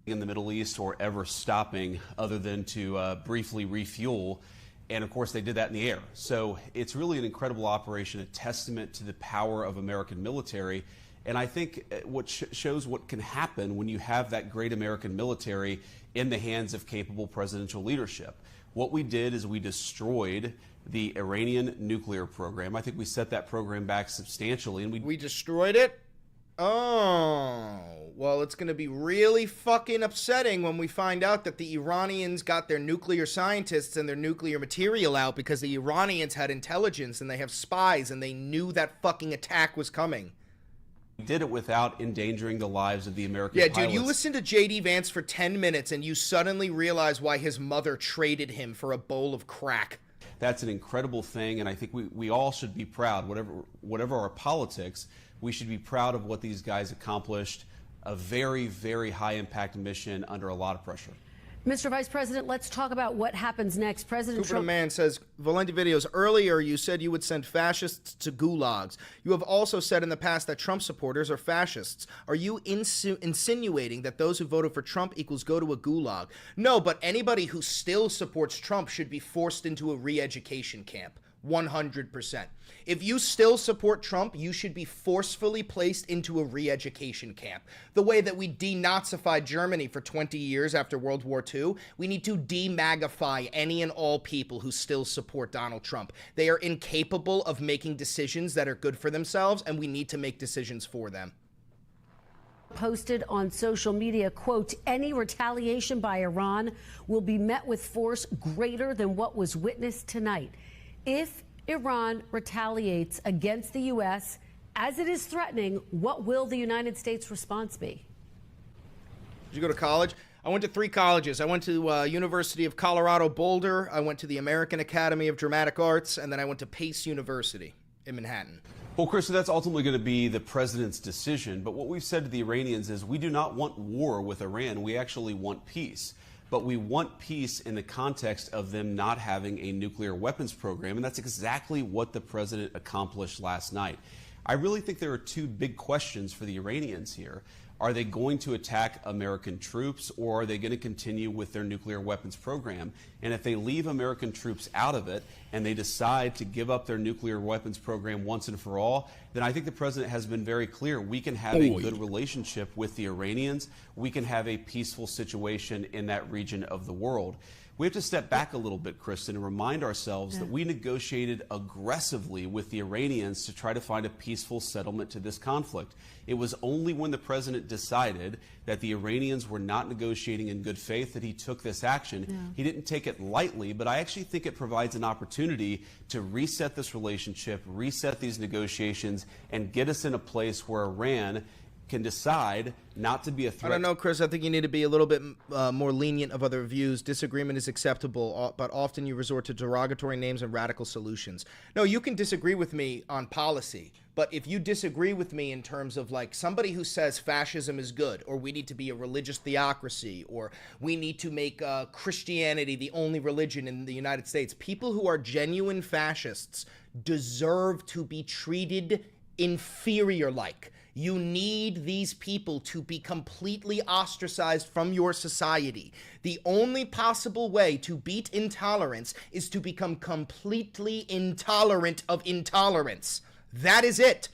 In the Middle East or ever stopping other than to briefly refuel. And of course, they did that in the air. So it's really an incredible operation, a testament to the power of American military. And I think what shows what can happen when you have that great American military in the hands of capable presidential leadership. What we did is we destroyed the Iranian nuclear program. I think we set that program back substantially. And we destroyed it? Oh, well, it's going to be really fucking upsetting when we find out that the Iranians got their nuclear scientists and their nuclear material out because the Iranians had intelligence and they have spies and they knew that fucking attack was coming. We did it without endangering the lives of the American pilots. Dude, you listen to J.D. Vance for 10 minutes and you suddenly realize why his mother traded him for a bowl of crack. That's an incredible thing, and I think we all should be proud, whatever our politics. We should be proud of what these guys accomplished, a very, very high-impact mission under a lot of pressure. Mr. Vice President, let's talk about what happens next. President Cooper Trump... Man says, Valenti Videos, earlier you said you would send fascists to gulags. You have also said in the past that Trump supporters are fascists. Are you insinuating that those who voted for Trump equals go to a gulag? No, but anybody who still supports Trump should be forced into a re-education camp. 100%. If you still support Trump, you should be forcefully placed into a re-education camp. The way that we denazified Germany for 20 years after World War II, we need to demagify any and all people who still support Donald Trump. They are incapable of making decisions that are good for themselves, and we need to make decisions for them. Posted on social media, quote, any retaliation by Iran will be met with force greater than what was witnessed tonight. If Iran retaliates against the U.S., as it is threatening, what will the United States response be? Did you go to college? I went to 3 colleges. I went to University of Colorado Boulder. I went to the American Academy of Dramatic Arts, and then I went to Pace University in Manhattan. Well, Kristen, that's ultimately going to be the president's decision. But what we've said to the Iranians is we do not want war with Iran. We actually want peace. But we want peace in the context of them not having a nuclear weapons program, and that's exactly what the president accomplished last night. I really think there are 2 big questions for the Iranians here. Are they going to attack American troops, or are they going to continue with their nuclear weapons program? And if they leave American troops out of it and they decide to give up their nuclear weapons program once and for all, then I think the president has been very clear. We can have a good relationship with the Iranians. We can have a peaceful situation in that region of the world. We have to step back a little bit, Kristen, and remind ourselves that we negotiated aggressively with the Iranians to try to find a peaceful settlement to this conflict. It was only when the president decided that the Iranians were not negotiating in good faith that he took this action. He didn't take it lightly, but I actually think it provides an opportunity to reset this relationship, reset these negotiations, and get us in a place where Iran can decide not to be a threat. I don't know, Chris. I think you need to be a little bit more lenient of other views. Disagreement is acceptable, but often you resort to derogatory names and radical solutions. No, you can disagree with me on policy, but if you disagree with me in terms of like somebody who says fascism is good, or we need to be a religious theocracy, or we need to make Christianity the only religion in the United States, people who are genuine fascists deserve to be treated inferior-like. You need these people to be completely ostracized from your society. The only possible way to beat intolerance is to become completely intolerant of intolerance. That is it.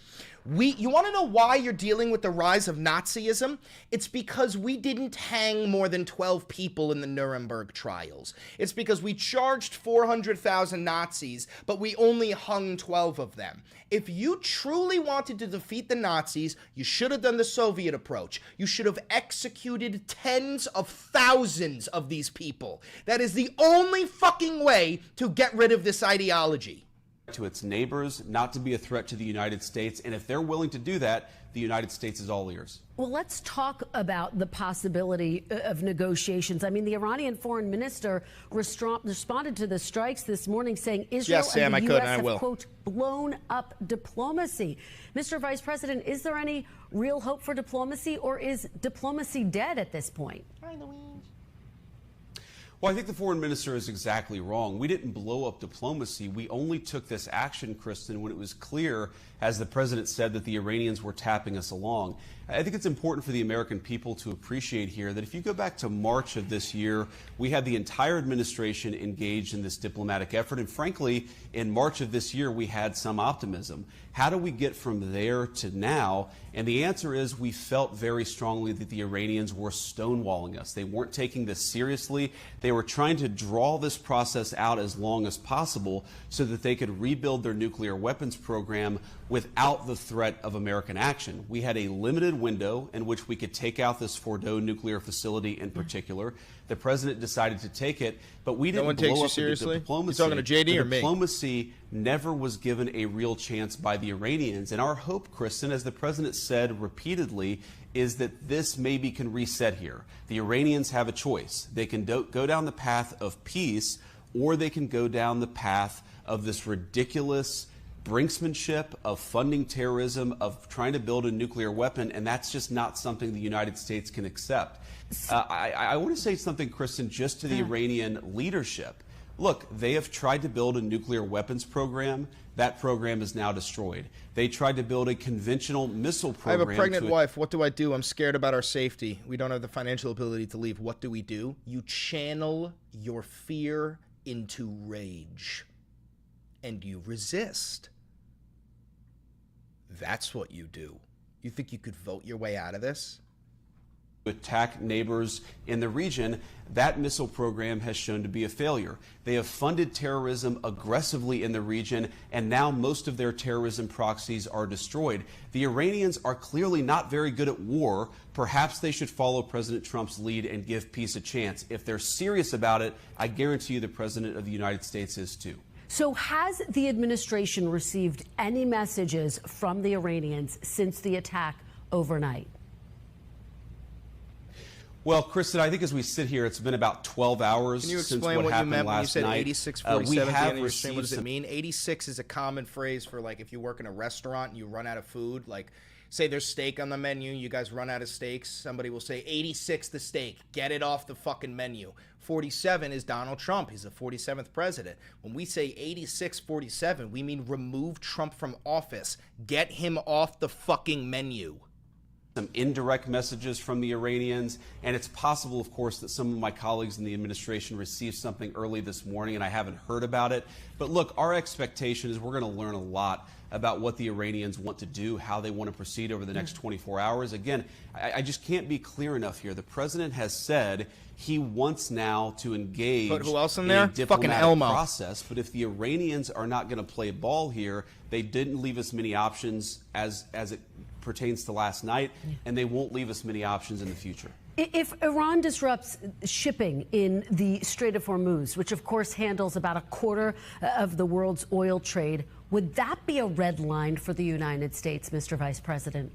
You want to know why you're dealing with the rise of Nazism? It's because we didn't hang more than 12 people in the Nuremberg trials. It's because we charged 400,000 Nazis, but we only hung 12 of them. If you truly wanted to defeat the Nazis, you should have done the Soviet approach. You should have executed tens of thousands of these people. That is the only fucking way to get rid of this ideology. To its neighbors, not to be a threat to the United States, and if they're willing to do that, the United States is all ears. Well, let's talk about the possibility of negotiations. I mean, the Iranian foreign minister responded to the strikes this morning saying Israel and the U.S. have, quote, blown up diplomacy. Mr. Vice President, is there any real hope for diplomacy, or is diplomacy dead at this point? Hi, Louise. Well, I think the foreign minister is exactly wrong. We didn't blow up diplomacy. We only took this action, Kristen, when it was clear, as the president said, that the Iranians were tapping us along. I think it's important for the American people to appreciate here that if you go back to March of this year, we had the entire administration engaged in this diplomatic effort. And frankly, in March of this year, we had some optimism. How do we get from there to now? And the answer is we felt very strongly that the Iranians were stonewalling us. They weren't taking this seriously. They were trying to draw this process out as long as possible so that they could rebuild their nuclear weapons program without the threat of American action. We had a limited window in which we could take out this Fordo nuclear facility in particular. The president decided to take it, but we didn't blow up the diplomacy. You talking to JD or me? Diplomacy never was given a real chance by the Iranians. And our hope, Kristen, as the president said repeatedly, is that this maybe can reset here. The Iranians have a choice. They can go down the path of peace, or they can go down the path of this ridiculous brinksmanship, of funding terrorism, of trying to build a nuclear weapon, and that's just not something the United States can accept. I want to say something, Kristen, just to the Iranian leadership. Look, they have tried to build a nuclear weapons program. That program is now destroyed. They tried to build a conventional missile program. I have a pregnant wife. What do I do? I'm scared about our safety. We don't have the financial ability to leave. What do we do? You channel your fear into rage, and you resist. That's what you do. You think you could vote your way out of this? Attack neighbors in the region, that missile program has shown to be a failure. They have funded terrorism aggressively in the region, and now most of their terrorism proxies are destroyed. The Iranians are clearly not very good at war. Perhaps they should follow President Trump's lead and give peace a chance. If they're serious about it, I guarantee you the President of the United States is too. So has the administration received any messages from the Iranians since the attack overnight? Well, Kristen, I think as we sit here, it's been about 12 hours Can you since explain what what you happened meant when you last said night. 8647 at the end of your stream? received What does it some mean? 86 is a common phrase for, like, if you work in a restaurant and you run out of food. Like, say there's steak on the menu, you guys run out of steaks. Somebody will say, 86 the steak. Get it off the fucking menu. 47 is Donald Trump. He's the 47th president. When we say 8647, we mean remove Trump from office. Get him off the fucking menu. some indirect messages from the Iranians, and it's possible, of course, that some of my colleagues in the administration received something early this morning and I haven't heard about it. But look, our expectation is we're going to learn a lot about what the Iranians want to do, how they want to proceed over the next 24 hours. Again, I just can't be clear enough here. The president has said he wants now to engage Put who else in there? a diplomatic Fucking Elmo. process. But if the Iranians are not going to play ball here, they didn't leave us many options as it pertains to last night, and they won't leave us many options in the future. If Iran disrupts shipping in the Strait of Hormuz, which of course handles about a quarter of the world's oil trade, would that be a red line for the United States, Mr. Vice President?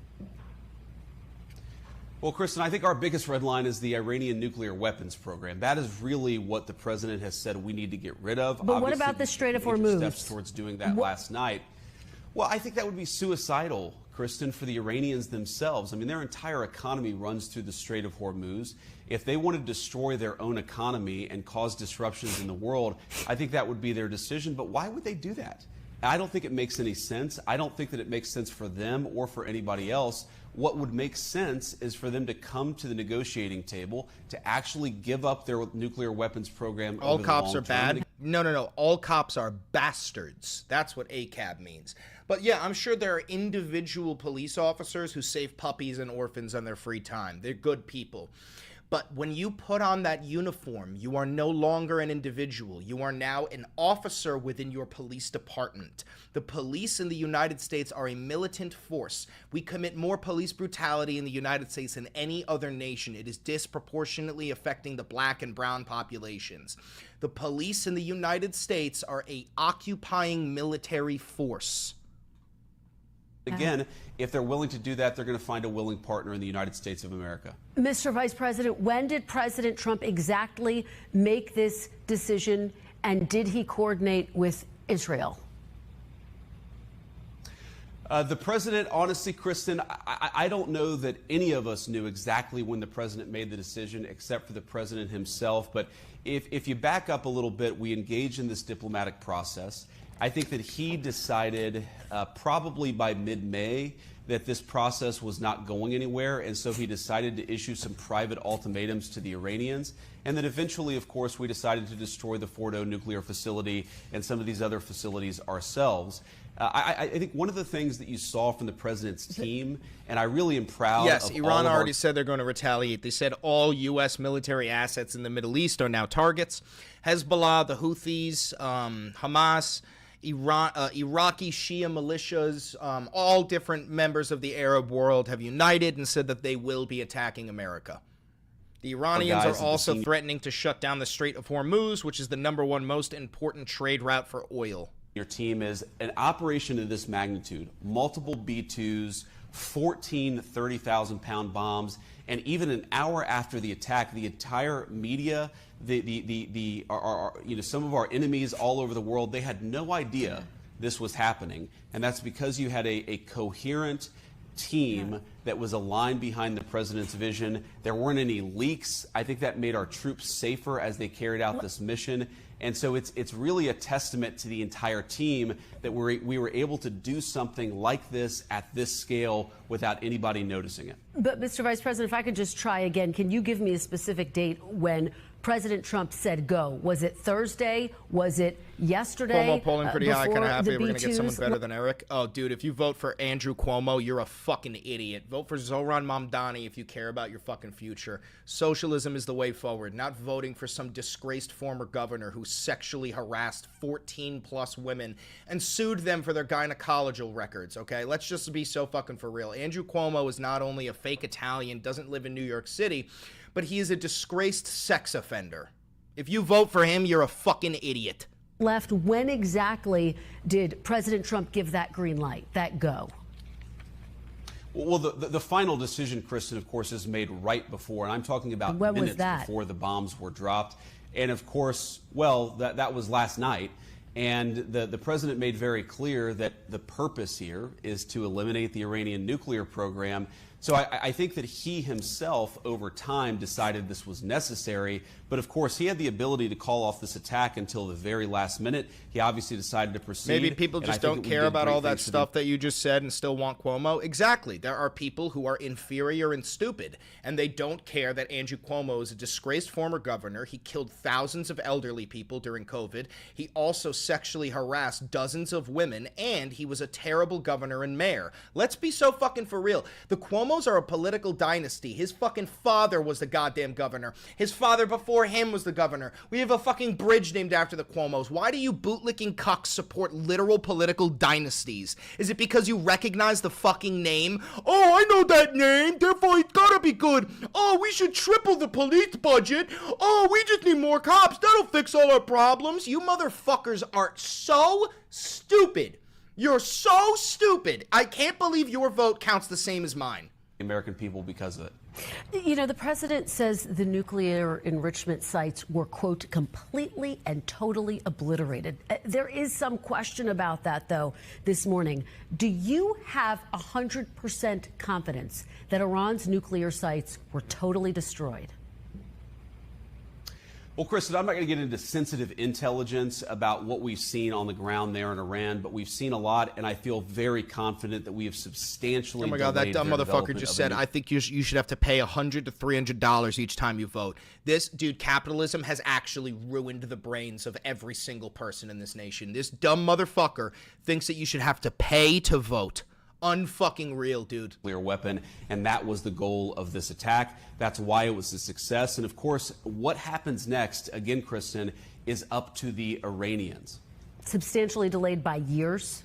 Well, Kristen, I think our biggest red line is the Iranian nuclear weapons program. That is really what the president has said we need to get rid of. But what about the Strait of Hormuz? Steps towards doing that last night. Well, I think that would be suicidal, Kristen, for the Iranians themselves. I mean, their entire economy runs through the Strait of Hormuz. If they want to destroy their own economy and cause disruptions in the world, I think that would be their decision. But why would they do that? I don't think it makes any sense. I don't think that it makes sense for them or for anybody else. What would make sense is for them to come to the negotiating table to actually give up their nuclear weapons program. All cops are bad? No. All cops are bastards. That's what ACAB means. But yeah, I'm sure there are individual police officers who save puppies and orphans on their free time. They're good people. But when you put on that uniform, you are no longer an individual. You are now an officer within your police department. The police in the United States are a militant force. We commit more police brutality in the United States than any other nation. It is disproportionately affecting the black and brown populations. The police in the United States are an occupying military force. Again, if they're willing to do that, they're going to find a willing partner in the United States of America. Mr. Vice President, when did President Trump exactly make this decision, and did he coordinate with Israel? The president, honestly, Kristen, I don't know that any of us knew exactly when the president made the decision, except for the president himself. But if you back up a little bit, we engaged in this diplomatic process. I think that he decided probably by mid-May that this process was not going anywhere, and so he decided to issue some private ultimatums to the Iranians. And then eventually, of course, we decided to destroy the Fordo nuclear facility and some of these other facilities ourselves. I think one of the things that you saw from the president's team, and I really am proud Yes, of Iran all of already said they're going to retaliate. They said all U.S. military assets in the Middle East are now targets. Hezbollah, the Houthis, Hamas, Iraqi Shia militias, all different members of the Arab world have united and said that they will be attacking America. The Iranians are also threatening to shut down the Strait of Hormuz, which is the #1 most important trade route for oil. Your team is an operation of this magnitude, multiple B-2s, 14 30,000-pound bombs, and even an hour after the attack, the entire media, some of our enemies all over the world, they had no idea this was happening, and that's because you had a coherent team that was aligned behind the president's vision. There weren't any leaks. I think that made our troops safer as they carried out this mission. And so it's really a testament to the entire team that we were able to do something like this at this scale without anybody noticing it. But, Mr. Vice President, if I could just try again, can you give me a specific date when President Trump said go? Was it Thursday? Was it yesterday? Cuomo polling pretty high. Kind of happy we're going to get someone better B2s? than Eric. Oh, dude, if you vote for Andrew Cuomo, you're a fucking idiot. Vote for Zohran Mamdani if you care about your fucking future. Socialism is the way forward, not voting for some disgraced former governor who sexually harassed 14-plus women and sued them for their gynecological records, okay? Let's just be so fucking for real. Andrew Cuomo is not only a fake Italian, doesn't live in New York City, but he is a disgraced sex offender. If you vote for him, you're a fucking idiot. Left, when exactly did President Trump give that green light, that go? Well, the final decision, Kristen, of course, is made right before, and I'm talking about minutes before the bombs were dropped. And of course, well, that was last night. And the president made very clear that the purpose here is to eliminate the Iranian nuclear program. So I think that he himself, over time, decided this was necessary. But of course, he had the ability to call off this attack until the very last minute. He obviously decided to proceed. Maybe people just don't care about all that stuff that you just said and still want Cuomo. Exactly. There are people who are inferior and stupid, and they don't care that Andrew Cuomo is a disgraced former governor. He killed thousands of elderly people during COVID. He also sexually harassed dozens of women, and he was a terrible governor and mayor. Let's be so fucking for real. The Cuomos are a political dynasty. His fucking father was the goddamn governor. His father before him was the governor. We have a fucking bridge named after the Cuomos. Why do you bootlicking cucks support literal political dynasties? Is it because you recognize the fucking name? Oh, I know that name, therefore it's gotta be good. Oh, we should triple the police budget. Oh, we just need more cops. That'll fix all our problems. You motherfuckers are so stupid. You're so stupid. I can't believe your vote counts the same as mine. American people because of it. You know, the president says the nuclear enrichment sites were, quote, completely and totally obliterated. There is some question about that, though, this morning. Do you have 100% confidence that Iran's nuclear sites were totally destroyed? Well, Kristen, I'm not going to get into sensitive intelligence about what we've seen on the ground there in Iran, but we've seen a lot, and I feel very confident that we have substantially Oh my God, that dumb motherfucker just said, I think you should have to pay $100 to $300 each time you vote. This, dude, capitalism has actually ruined the brains of every single person in this nation. This dumb motherfucker thinks that you should have to pay to vote. Unfucking real, dude. Nuclear weapon, and that was the goal of this attack. That's why it was a success. And of course, what happens next, again, Kristen, is up to the Iranians. Substantially delayed by years?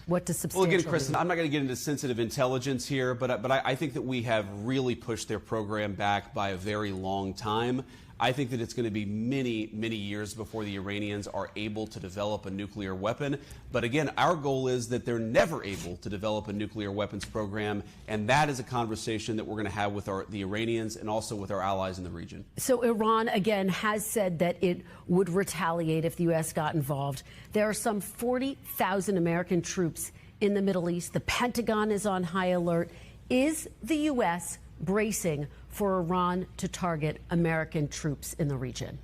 What does substantially Well, again, Kristen, I'm not going to get into sensitive intelligence here, but I think that we have really pushed their program back by a very long time. I think that it's going to be many, many years before the Iranians are able to develop a nuclear weapon. But again, our goal is that they're never able to develop a nuclear weapons program. And that is a conversation that we're going to have with the Iranians and also with our allies in the region. So Iran, again, has said that it would retaliate if the U.S. got involved. There are some 40,000 American troops in the Middle East. The Pentagon is on high alert. Is the U.S. bracing for Iran to target American troops in the region?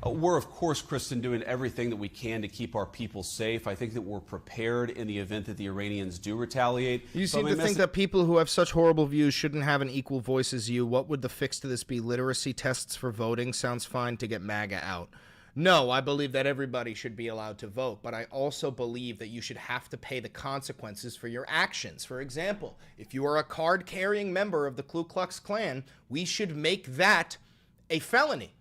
We're, of course, Kristen, doing everything that we can to keep our people safe. I think that we're prepared in the event that the Iranians do retaliate. You seem to think that people who have such horrible views shouldn't have an equal voice as you. What would the fix to this be? Literacy tests for voting? Sounds fine to get MAGA out. No, I believe that everybody should be allowed to vote, but I also believe that you should have to pay the consequences for your actions. For example, if you are a card-carrying member of the Ku Klux Klan, we should make that a felony.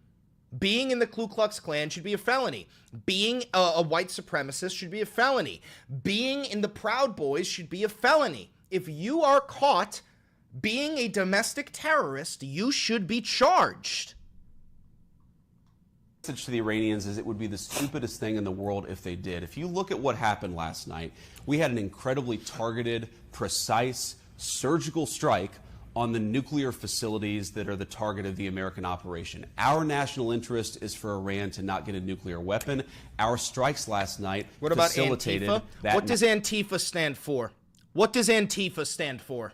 Being in the Ku Klux Klan should be a felony. Being a white supremacist should be a felony. Being in the Proud Boys should be a felony. If you are caught being a domestic terrorist, you should be charged. Message to the Iranians is it would be the stupidest thing in the world if they did. If you look at what happened last night, we had an incredibly targeted, precise, surgical strike on the nuclear facilities that are the target of the American operation. Our national interest is for Iran to not get a nuclear weapon. Our strikes last night facilitated Antifa? that. What does Antifa stand for? What does Antifa stand for?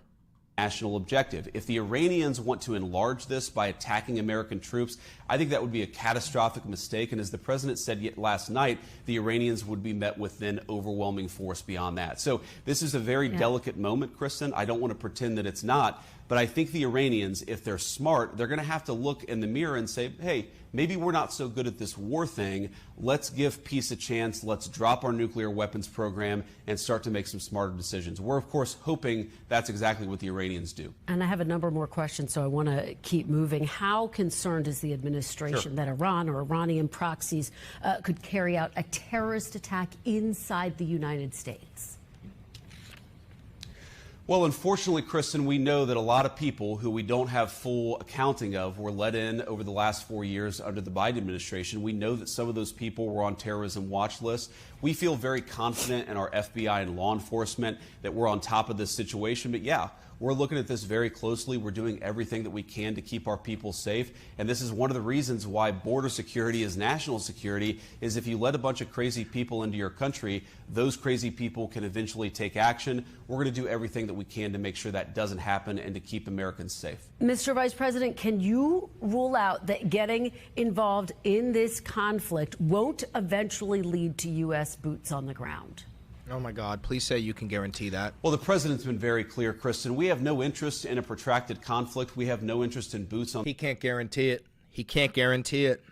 National objective. If the Iranians want to enlarge this by attacking American troops, I think that would be a catastrophic mistake. And as the president said last night, the Iranians would be met with then overwhelming force beyond that. So this is a very delicate moment, Kristen. I don't want to pretend that it's not. But I think the Iranians, if they're smart, they're going to have to look in the mirror and say, hey, maybe we're not so good at this war thing. Let's give peace a chance. Let's drop our nuclear weapons program and start to make some smarter decisions. We're, of course, hoping that's exactly what the Iranians do. And I have a number more questions, so I want to keep moving. How concerned is the administration that Iran or Iranian proxies could carry out a terrorist attack inside the United States? Well, unfortunately, Kristen, we know that a lot of people who we don't have full accounting of were let in over the last 4 years under the Biden administration. We know that some of those people were on terrorism watch lists. We feel very confident in our FBI and law enforcement that we're on top of this situation. But yeah, We're looking at this very closely. We're doing everything that we can to keep our people safe. And this is one of the reasons why border security is national security, is if you let a bunch of crazy people into your country, those crazy people can eventually take action. We're going to do everything that we can to make sure that doesn't happen and to keep Americans safe. Mr. Vice President, can you rule out that getting involved in this conflict won't eventually lead to U.S. boots on the ground? Oh, my God. Please say you can guarantee that. Well, the president's been very clear, Kristen. We have no interest in a protracted conflict. We have no interest in boots on... He can't guarantee it. He can't guarantee it.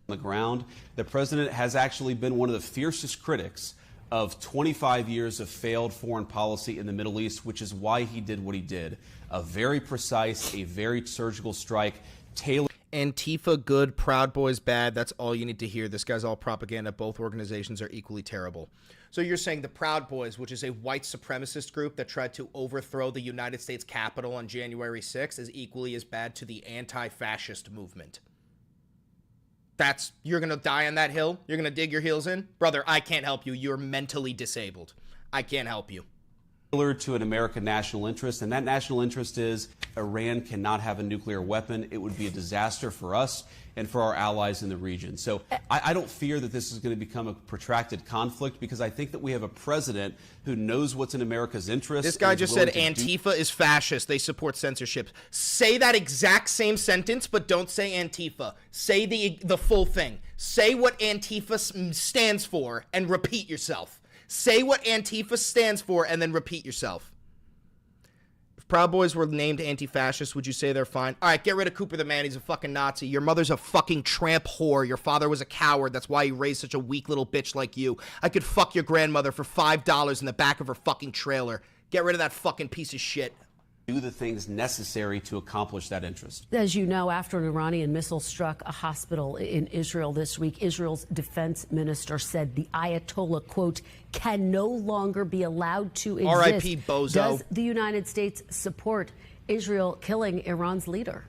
...the ground. The president has actually been one of the fiercest critics of 25 years of failed foreign policy in the Middle East, which is why he did what he did. A very precise, a very surgical strike, tailored... Antifa good, Proud Boys bad. That's all you need to hear. This guy's all propaganda. Both organizations are equally terrible. So you're saying the Proud Boys, which is a white supremacist group that tried to overthrow the United States Capitol on January 6th, is equally as bad to the anti-fascist movement. You're going to die on that hill? You're going to dig your heels in? Brother, I can't help you. You're mentally disabled. I can't help you. To an American national interest, and that national interest is Iran cannot have a nuclear weapon. It would be a disaster for us and for our allies in the region. So I don't fear that this is going to become a protracted conflict, because I think that we have a president who knows what's in America's interest. This guy just said Antifa is fascist. They support censorship. Say that exact same sentence, but don't say Antifa. Say the full thing. Say what Antifa stands for and repeat yourself. Say what Antifa stands for and then repeat yourself. If Proud Boys were named anti-fascist, would you say they're fine? All right, get rid of Cooper the man. He's a fucking Nazi. Your mother's a fucking tramp whore. Your father was a coward. That's why he raised such a weak little bitch like you. I could fuck your grandmother for $5 in the back of her fucking trailer. Get rid of that fucking piece of shit. Do the things necessary to accomplish that interest. As you know, after an Iranian missile struck a hospital in Israel this week, Israel's defense minister said the Ayatollah, quote, can no longer be allowed to exist. R.I.P. Bozo. Does the United States support Israel killing Iran's leader?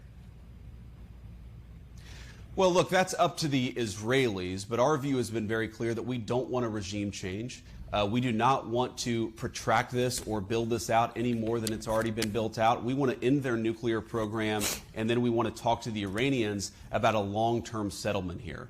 Well, look, that's up to the Israelis, but our view has been very clear that we don't want a regime change. We do not want to protract this or build this out any more than it's already been built out. We want to end their nuclear program, and then we want to talk to the Iranians about a long-term settlement here.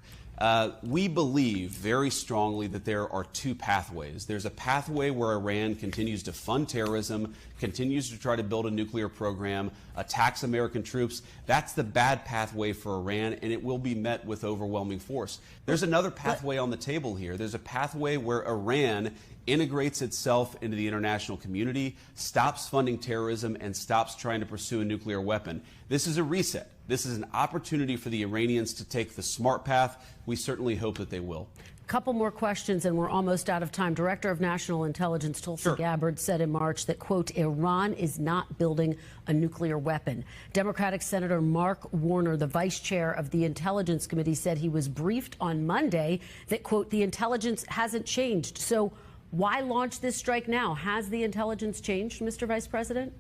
We believe very strongly that there are two pathways. There's a pathway where Iran continues to fund terrorism, continues to try to build a nuclear program, attacks American troops. That's the bad pathway for Iran, and it will be met with overwhelming force. There's another pathway on the table here. There's a pathway where Iran integrates itself into the international community, stops funding terrorism, and stops trying to pursue a nuclear weapon. This is a reset. This is an opportunity for the Iranians to take the smart path. We certainly hope that they will. Couple more questions, and we're almost out of time. Director of National Intelligence Tulsi Gabbard said in March that, quote, Iran is not building a nuclear weapon. Democratic Senator Mark Warner, the vice chair of the Intelligence Committee, said he was briefed on Monday that, quote, the intelligence hasn't changed. So why launch this strike now? Has the intelligence changed, Mr. Vice President?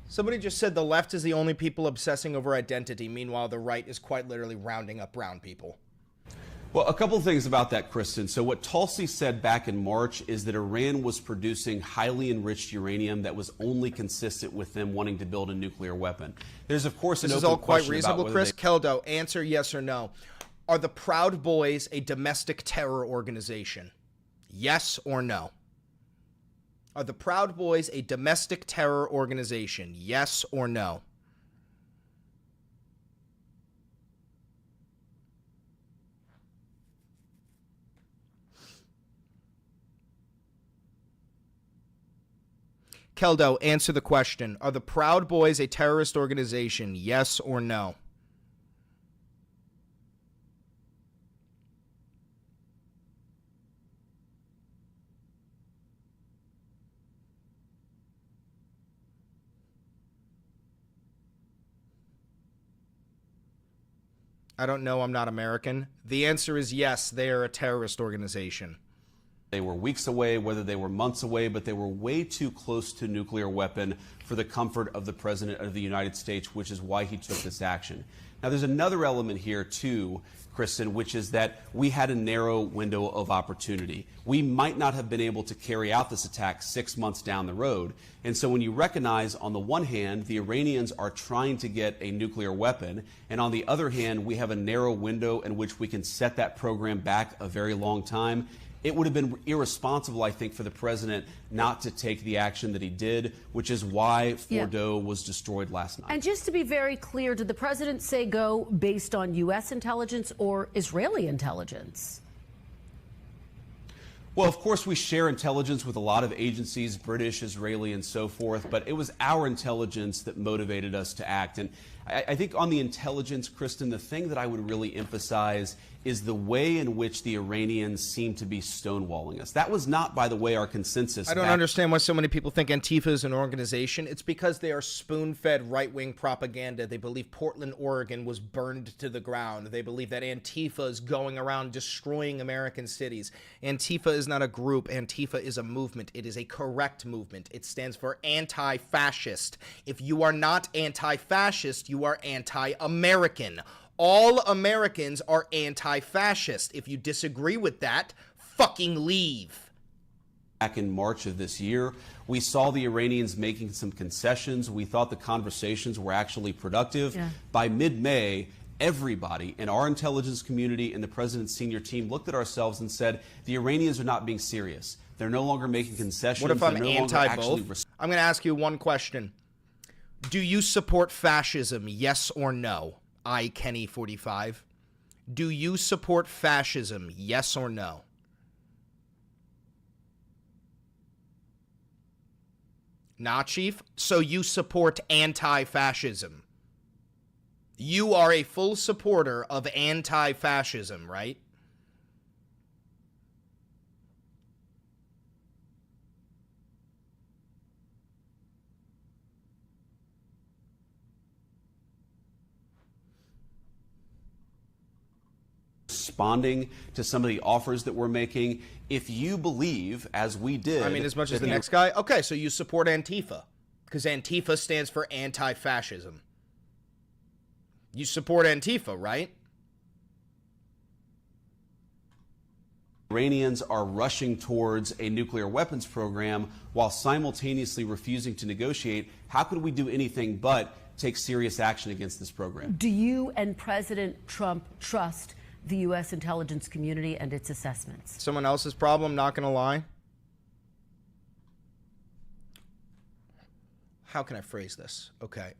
Somebody just said the left is the only people obsessing over identity. Meanwhile, the right is quite literally rounding up brown people. Well, a couple of things about that, Kristen. So what Tulsi said back in March is that Iran was producing highly enriched uranium that was only consistent with them wanting to build a nuclear weapon. There's, of course, this is all quite reasonable, Chris. Keldo, answer yes or no. Are the Proud Boys a domestic terror organization? Yes or no? Are the Proud Boys a domestic terror organization? Yes or no? Keldo, answer the question. Are the Proud Boys a terrorist organization? Yes or no? I don't know. I'm not American. The answer is yes, they are a terrorist organization. They were weeks away, whether they were months away, but they were way too close to a nuclear weapon for the comfort of the President of the United States, which is why he took this action. Now, there's another element here, too, Kristen, which is that we had a narrow window of opportunity. We might not have been able to carry out this attack 6 months down the road. And so when you recognize, on the one hand, the Iranians are trying to get a nuclear weapon, and on the other hand, we have a narrow window in which we can set that program back a very long time, it would have been irresponsible, I think, for the president not to take the action that he did, which is why Fordo was destroyed last night. And just to be very clear, did the president say go based on U.S. intelligence or Israeli intelligence? Well, of course, we share intelligence with a lot of agencies, British, Israeli, and so forth, but it was our intelligence that motivated us to act. And I think on the intelligence, Kristen, the thing that I would really emphasize is the way in which the Iranians seem to be stonewalling us. That was not, by the way, our consensus. I don't understand why so many people think Antifa is an organization. It's because they are spoon-fed right-wing propaganda. They believe Portland, Oregon was burned to the ground. They believe that Antifa is going around destroying American cities. Antifa is not a group. Antifa is a movement. It is a correct movement. It stands for anti-fascist. If you are not anti-fascist, you are anti-American. All Americans are anti-fascist. If you disagree with that, fucking leave. Back in March of this year, we saw the Iranians making some concessions. We thought the conversations were actually productive. By mid-May, everybody in our intelligence community and the president's senior team looked at ourselves and said, the Iranians are not being serious. They're no longer making concessions. What if I'm no anti-both? I'm going to ask you one question. Do you support fascism, yes or no? I, Kenny 45. Do you support fascism, yes or no? Not, Chief? So you support anti-fascism. You are a full supporter of anti-fascism, right? Responding to some of the offers that we're making. If you believe, as we did... I mean, as much as the next guy? Okay, so you support Antifa, because Antifa stands for anti-fascism. You support Antifa, right? Iranians are rushing towards a nuclear weapons program while simultaneously refusing to negotiate. How could we do anything but take serious action against this program? Do you and President Trump trust the U.S. intelligence community and its assessments? Someone else's problem, not gonna lie. How can I phrase this? Okay.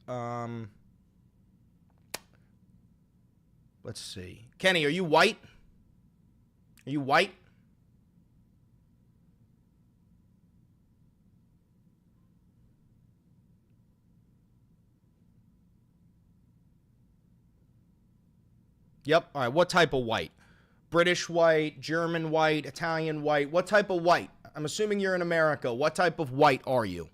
Let's see. Kenny, are you white? Are you white? Yep. All right. What type of white? British white, German white, Italian white. What type of white? I'm assuming you're in America. What type of white are you?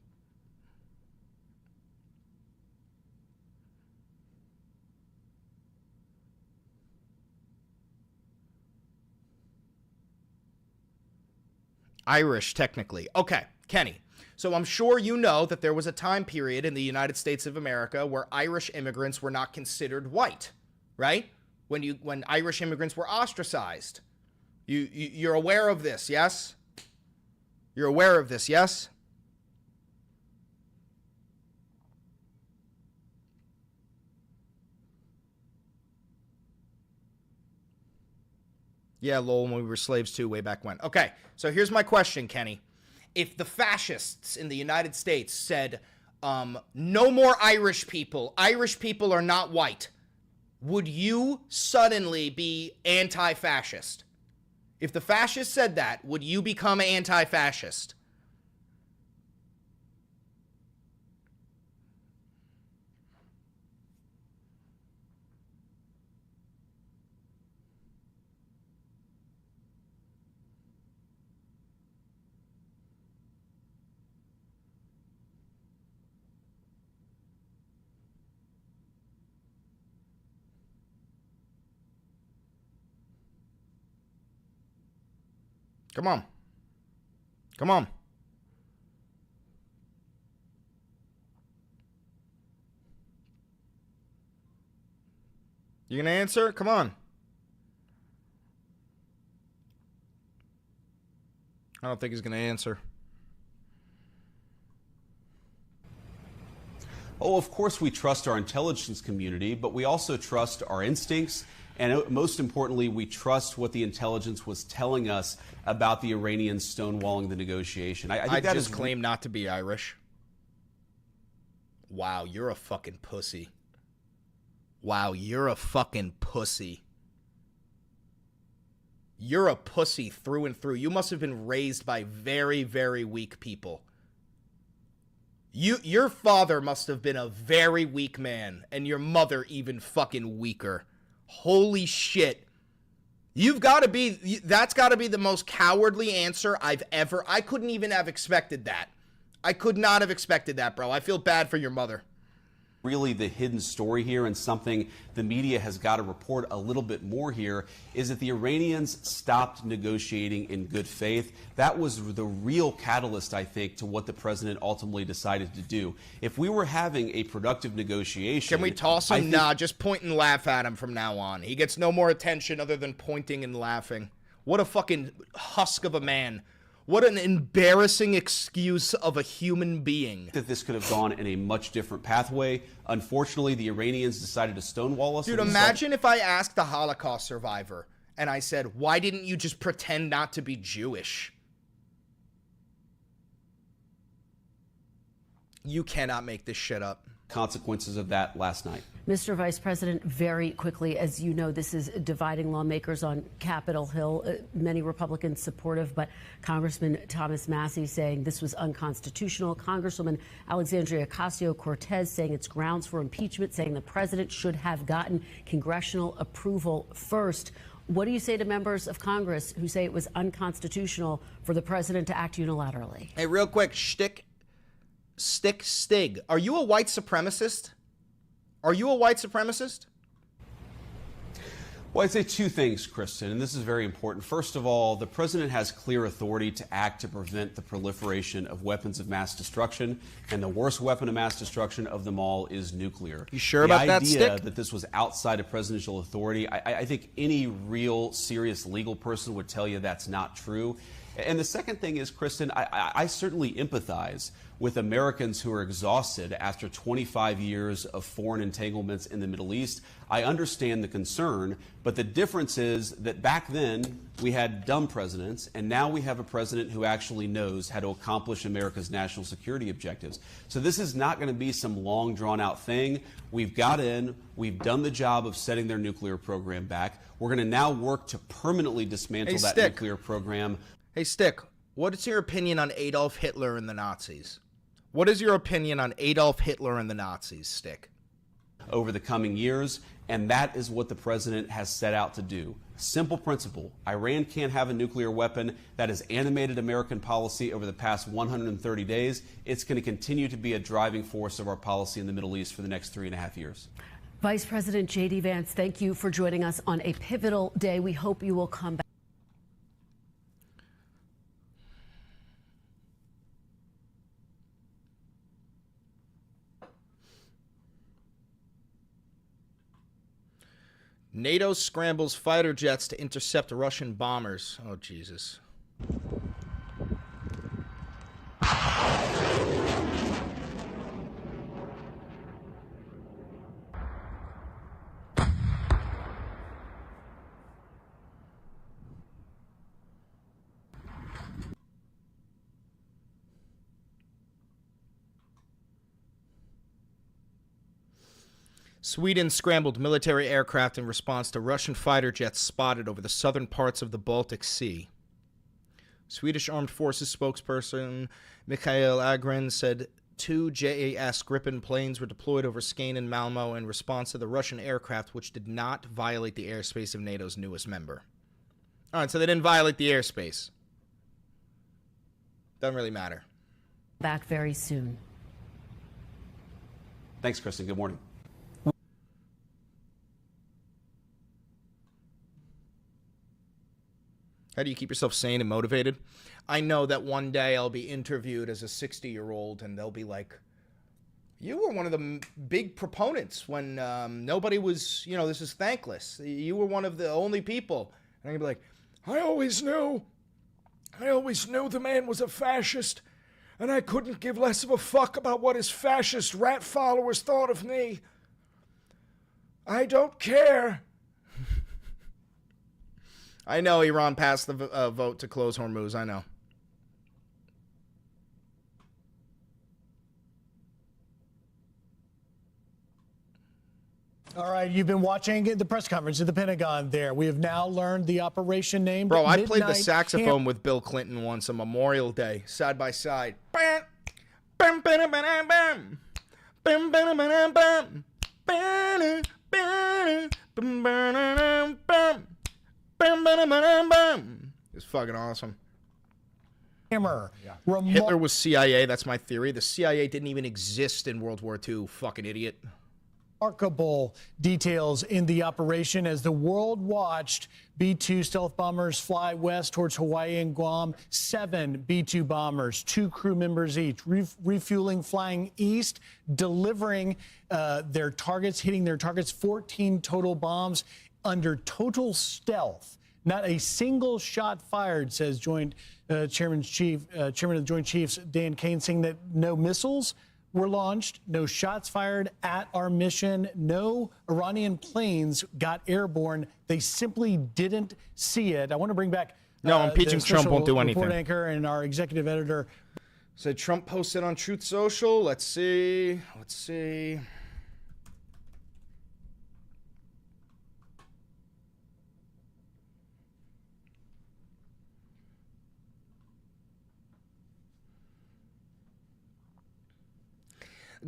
Irish, technically. Okay, Kenny. So I'm sure you know that there was a time period in the United States of America where Irish immigrants were not considered white, right? When Irish immigrants were ostracized. You're aware of this, yes? You're aware of this, yes? Yeah, lol, when we were slaves too, way back when. Okay, so here's my question, Kenny. If the fascists in the United States said, no more Irish people are not white, would you suddenly be anti-fascist? If the fascists said that, would you become anti-fascist? Come on. Come on. You gonna answer? Come on. I don't think he's gonna answer. Oh, of course we trust our intelligence community, but we also trust our instincts, and most importantly, we trust what the intelligence was telling us about the Iranians stonewalling the negotiation. I think I that just is claim not to be Irish. Wow, you're a fucking pussy. Wow, you're a fucking pussy. You're a pussy through and through. You must have been raised by very, very weak people. Your father must have been a very weak man, and your mother even fucking weaker. Holy shit. You've got to be, that's got to be the most cowardly answer I couldn't even have expected that. I could not have expected that, bro. I feel bad for your mother. Really the hidden story here, and something the media has got to report a little bit more here, is that the Iranians stopped negotiating in good faith. That was the real catalyst, I think, to what the president ultimately decided to do. If we were having a productive negotiation... Can we toss him? Nah, just point and laugh at him from now on. He gets no more attention other than pointing and laughing. What a fucking husk of a man. What an embarrassing excuse of a human being. That this could have gone in a much different pathway. Unfortunately, the Iranians decided to stonewall us. Dude, imagine if I asked a Holocaust survivor and I said, why didn't you just pretend not to be Jewish? You cannot make this shit up. Consequences of that last night. Mr. Vice President, very quickly, as you know, this is dividing lawmakers on Capitol Hill. Many Republicans supportive, but Congressman Thomas Massie saying this was unconstitutional. Congresswoman Alexandria Ocasio-Cortez saying it's grounds for impeachment, saying the president should have gotten congressional approval first. What do you say to members of Congress who say it was unconstitutional for the president to act unilaterally? Hey, real quick, Stig, are you a white supremacist? Are you a white supremacist? Well, I'd say two things, Kristen, and this is very important. First of all, the president has clear authority to act to prevent the proliferation of weapons of mass destruction, and the worst weapon of mass destruction of them all is nuclear. You sure about that, Stick? The idea that this was outside of presidential authority, I think any real serious legal person would tell you that's not true. And the second thing is, Kristen, I certainly empathize with Americans who are exhausted after 25 years of foreign entanglements in the Middle East. I understand the concern, but the difference is that back then we had dumb presidents, and now we have a president who actually knows how to accomplish America's national security objectives. So this is not going to be some long, drawn-out thing. We've got in, we've done the job of setting their nuclear program back. We're going to now work to permanently dismantle that nuclear program. Hey, Stick, what is your opinion on Adolf Hitler and the Nazis? What is your opinion on Adolf Hitler and the Nazis, Stick? Over the coming years, and that is what the president has set out to do. Simple principle. Iran can't have a nuclear weapon. That has animated American policy over the past 130 days. It's going to continue to be a driving force of our policy in the Middle East for the next 3.5 years. Vice President J.D. Vance, thank you for joining us on a pivotal day. We hope you will come back. NATO scrambles fighter jets to intercept Russian bombers. Oh, Jesus. Sweden scrambled military aircraft in response to Russian fighter jets spotted over the southern parts of the Baltic Sea. Swedish Armed Forces spokesperson Mikael Agren said 2 JAS Gripen planes were deployed over Skane and Malmo in response to the Russian aircraft, which did not violate the airspace of NATO's newest member. All right, so they didn't violate the airspace. Doesn't really matter. Back very soon. Thanks, Kristen. Good morning. How do you keep yourself sane and motivated? I know that one day I'll be interviewed as a 60-year-old and they'll be like, You were one of the big proponents when nobody was, this is thankless. You were one of the only people. And you'd be like, I always knew the man was a fascist, and I couldn't give less of a fuck about what his fascist rat followers thought of me. I don't care. I know Iran passed the vote to close Hormuz. I know. All right, you've been watching the press conference at the Pentagon there. We have now learned the operation name. Bro, I played the saxophone with Bill Clinton once on Memorial Day, side by side. It's fucking awesome. Hitler was CIA, that's my theory. The CIA didn't even exist in World War II, fucking idiot. Remarkable details in the operation as the world watched B-2 stealth bombers fly west towards Hawaii and Guam. 7 B-2 bombers, 2 crew members each, refueling, flying east, delivering their targets, hitting their targets. 14 total bombs under total stealth. Not a single shot fired, says Chairman of the Joint Chiefs Dan Kane, saying that no missiles were launched, no shots fired at our mission, no Iranian planes got airborne. They simply didn't see it. I want to bring back no, impeaching Trump won't do anything. Report anchor and our executive editor. So Trump posted on Truth Social. Let's see.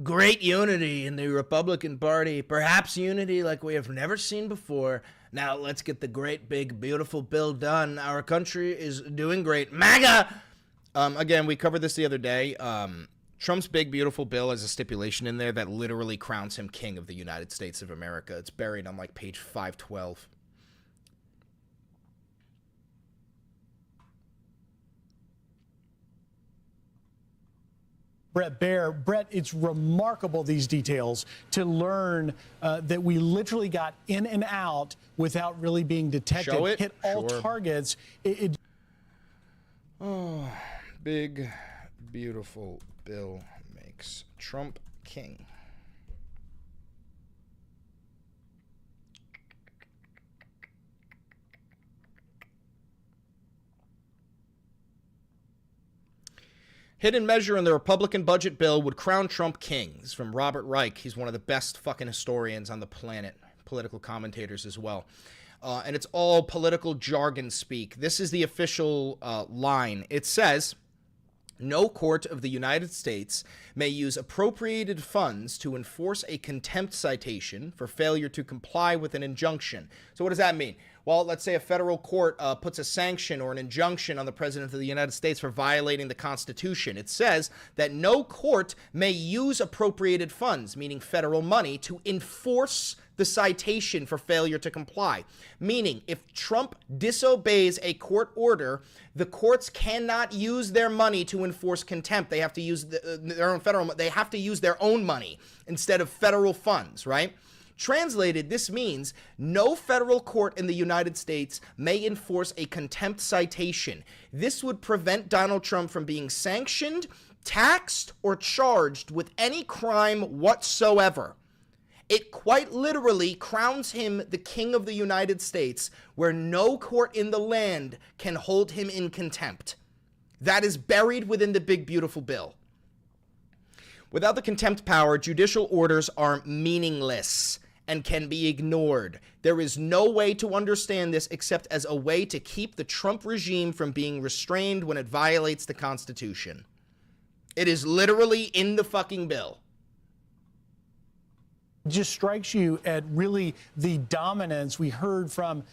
Great unity in the Republican Party, perhaps unity like we have never seen before. Now let's get the great, big, beautiful bill done. Our country is doing great. MAGA! Again, we covered this the other day. Trump's big, beautiful bill has a stipulation in there that literally crowns him king of the United States of America. It's buried on like page 512. Brett, it's remarkable, these details, to learn that we literally got in and out without really being detected. Show it. Hit all targets. Oh, big, beautiful bill makes Trump king. Hidden measure in the Republican budget bill would crown Trump king. This is from Robert Reich. He's one of the best fucking historians on the planet. Political commentators as well. And it's all political jargon speak. This is the official line. It says, no court of the United States may use appropriated funds to enforce a contempt citation for failure to comply with an injunction. So what does that mean? Well, let's say a federal court puts a sanction or an injunction on the President of the United States for violating the Constitution. It says that no court may use appropriated funds, meaning federal money, to enforce the citation for failure to comply. Meaning, if Trump disobeys a court order, the courts cannot use their money to enforce contempt. They have to use their own federal money. They have to use their own money instead of federal funds, right? Translated, this means no federal court in the United States may enforce a contempt citation. This would prevent Donald Trump from being sanctioned, taxed, or charged with any crime whatsoever. It quite literally crowns him the king of the United States, where no court in the land can hold him in contempt. That is buried within the big, beautiful bill. Without the contempt power, judicial orders are meaningless and can be ignored. There is no way to understand this except as a way to keep the Trump regime from being restrained when it violates the Constitution. It is literally in the fucking bill. Just strikes you at really the dominance we heard from.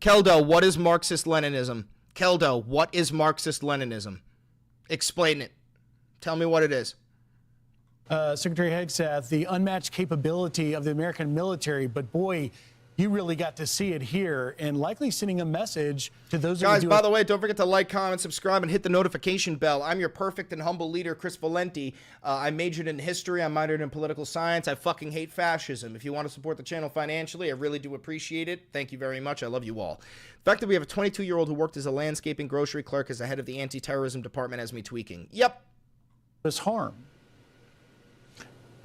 Keldo, what is Marxist-Leninism? Keldo, what is Marxist-Leninism? Explain it. Tell me what it is. Secretary Hegseth, the unmatched capability of the American military, but boy, You really got to see it here and likely sending a message to those guys. By the way, don't forget to like, comment, subscribe, and hit the notification bell. I'm your perfect and humble leader, Chris Valenti. I majored in history. I minored in political science. I fucking hate fascism. If you want to support the channel financially, I really do appreciate it. Thank you very much. I love you all. The fact that we have a 22-year-old who worked as a landscaping grocery clerk as the head of the anti-terrorism department has me tweaking. Yep. This harm.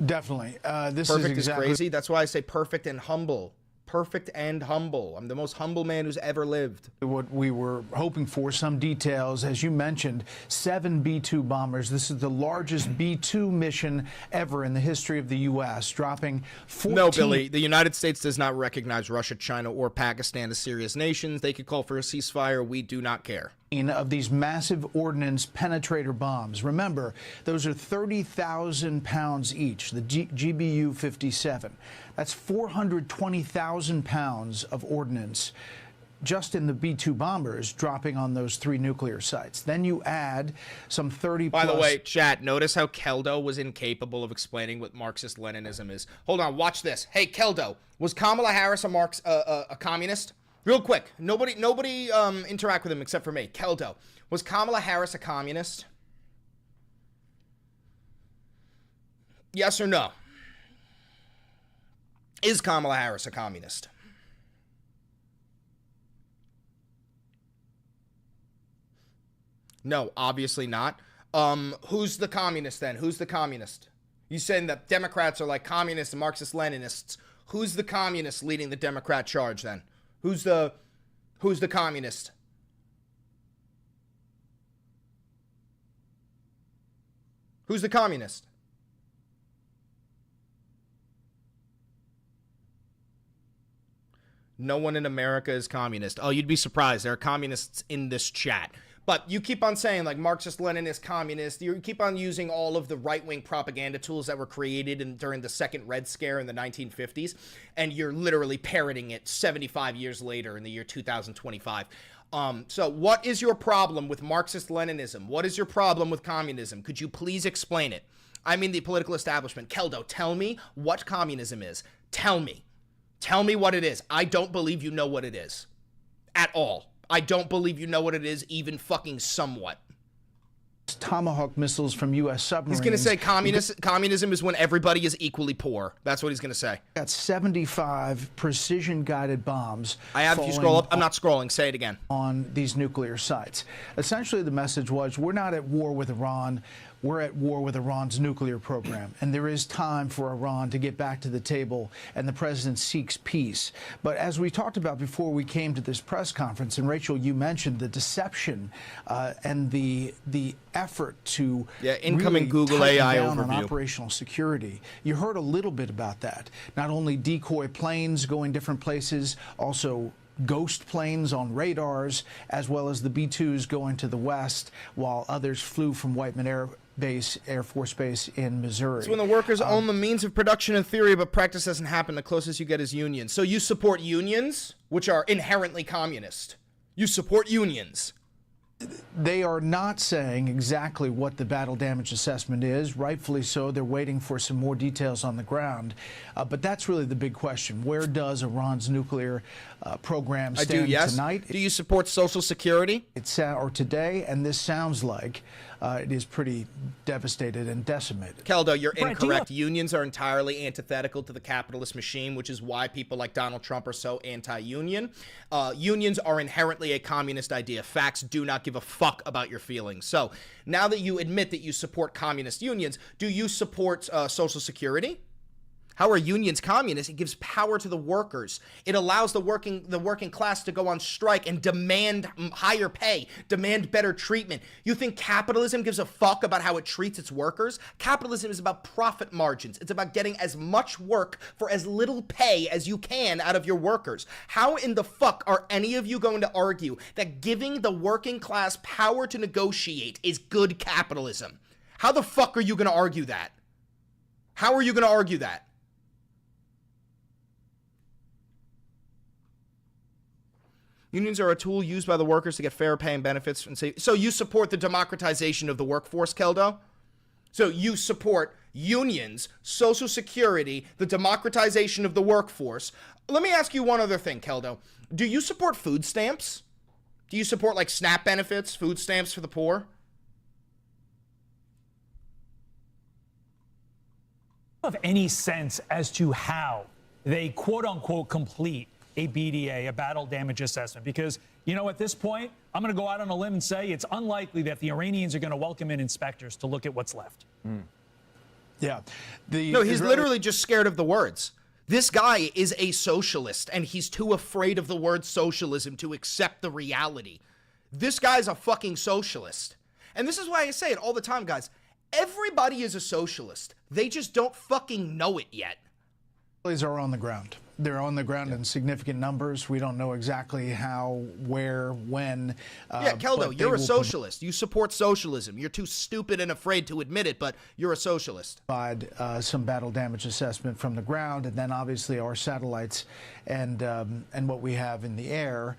Definitely. This perfect is crazy. That's why I say perfect and humble. Perfect and humble. I'm the most humble man who's ever lived. What we were hoping for, some details. As you mentioned, 7 B-2 bombers. This is the largest B-2 mission ever in the history of the U.S., dropping 14... No, Billy, the United States does not recognize Russia, China, or Pakistan as serious nations. They could call for a ceasefire. We do not care. Of these massive ordnance penetrator bombs. Remember, those are 30,000 pounds each, the GBU-57. That's 420,000 pounds of ordnance just in the B-2 bombers dropping on those 3 nuclear sites. Then you add some 30 By the way, chat, notice how Keldo was incapable of explaining what Marxist-Leninism is. Hold on, watch this. Hey, Keldo, was Kamala Harris a communist? Real quick, nobody interact with him except for me. Keldo, was Kamala Harris a communist? Yes or no? Is Kamala Harris a communist? No, obviously not. Who's the communist then? Who's the communist? You saying that Democrats are like communists and Marxist-Leninists. Who's the communist leading the Democrat charge then? Who's the communist? Who's the communist? No one in America is communist. Oh, you'd be surprised. There are communists in this chat. But you keep on saying, like, Marxist-Leninist, communist. You keep on using all of the right-wing propaganda tools that were created during the Second Red Scare in the 1950s, and you're literally parroting it 75 years later in the year 2025. So what is your problem with Marxist-Leninism? What is your problem with communism? Could you please explain it? I mean the political establishment. Keldo, tell me what communism is. Tell me. Tell me what it is. I don't believe you know what it is. At all. I don't believe you know what it is, even fucking somewhat. Tomahawk missiles from U.S. submarines. He's going to say communism is when everybody is equally poor. That's what he's going to say. Got 75 precision-guided bombs. I have, if you scroll up, I'm not scrolling. Say it again. On these nuclear sites. Essentially, the message was, we're not at war with Iran. We're at war with Iran's nuclear program, and there is time for Iran to get back to the table, and the president seeks peace. But as we talked about before we came to this press conference, and Rachel, you mentioned the deception and the effort to incoming really Google AI down overview on operational security. You heard a little bit about that. Not only decoy planes going different places, also ghost planes on radars, as well as the B-2s going to the west, while others flew from Whiteman Air Force Base in Missouri. It's when the workers own the means of production in theory, but practice doesn't happen. The closest you get is unions. So you support unions, which are inherently communist. You support unions. They are not saying exactly what the battle damage assessment is. Rightfully so. They're waiting for some more details on the ground. But that's really the big question. Where does Iran's nuclear program stand tonight? Do you support Social Security? Or today, and this sounds like it is pretty devastated and decimated. Keldo, you're incorrect. Unions are entirely antithetical to the capitalist machine, which is why people like Donald Trump are so anti-union. Unions are inherently a communist idea. Facts do not give a fuck about your feelings. So now that you admit that you support communist unions, do you support Social Security? How are unions communist? It gives power to the workers. It allows the working class to go on strike and demand higher pay, demand better treatment. You think capitalism gives a fuck about how it treats its workers? Capitalism is about profit margins. It's about getting as much work for as little pay as you can out of your workers. How in the fuck are any of you going to argue that giving the working class power to negotiate is good capitalism? How the fuck are you going to argue that? How are you going to argue that? Unions are a tool used by the workers to get fair pay and benefits. So you support the democratization of the workforce, Keldo? So you support unions, Social Security, the democratization of the workforce. Let me ask you one other thing, Keldo. Do you support food stamps? Do you support like SNAP benefits, food stamps for the poor? Have any sense as to how they quote unquote complete a BDA, a battle damage assessment? Because, you know, at this point, I'm going to go out on a limb and say it's unlikely that the Iranians are going to welcome in inspectors to look at what's left. Yeah. No, he's literally just scared of the words. This guy is a socialist, and he's too afraid of the word socialism to accept the reality. This guy's a fucking socialist. And this is why I say it all the time, guys. Everybody is a socialist. They just don't fucking know it yet. Israelis are on the ground. They're on the ground in significant numbers. We don't know exactly how, where, when. Yeah, Keldo, you're a socialist. You support socialism. You're too stupid and afraid to admit it, but you're a socialist. Provide some battle damage assessment from the ground, and then obviously our satellites and what we have in the air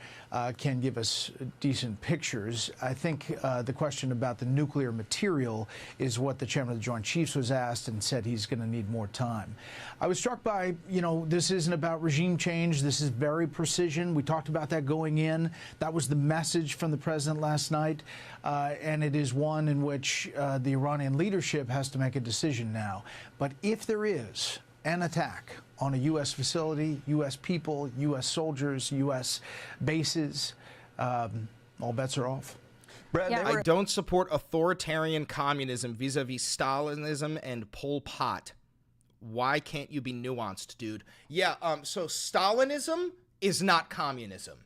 can give us decent pictures. I think the question about the nuclear material is what the chairman of the Joint Chiefs was asked, and said he's going to need more time. I was struck by, you know, this isn't about regime change. This is very precision. We talked about that going in. That was the message from the president last night, and it is one in which the Iranian leadership has to make a decision now. But if there is an attack on a U.S. facility, U.S. people, U.S. soldiers, U.S. bases, all bets are off. I don't support authoritarian communism vis-a-vis Stalinism and Pol Pot. Why can't you be nuanced, dude? Yeah, so Stalinism is not communism.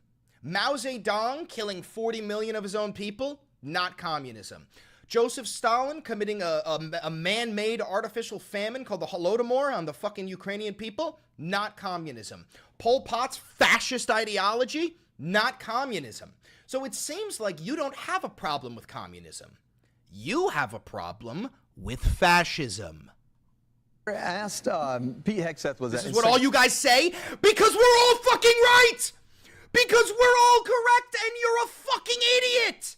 Mao Zedong killing 40 million of his own people, not communism. Joseph Stalin committing a man-made artificial famine called the Holodomor on the fucking Ukrainian people, not communism. Pol Pot's fascist ideology, not communism. So it seems like you don't have a problem with communism. You have a problem with fascism. Asked Pete Hegseth was this is what all you guys say because we're all fucking right, because we're all correct, and you're a fucking idiot.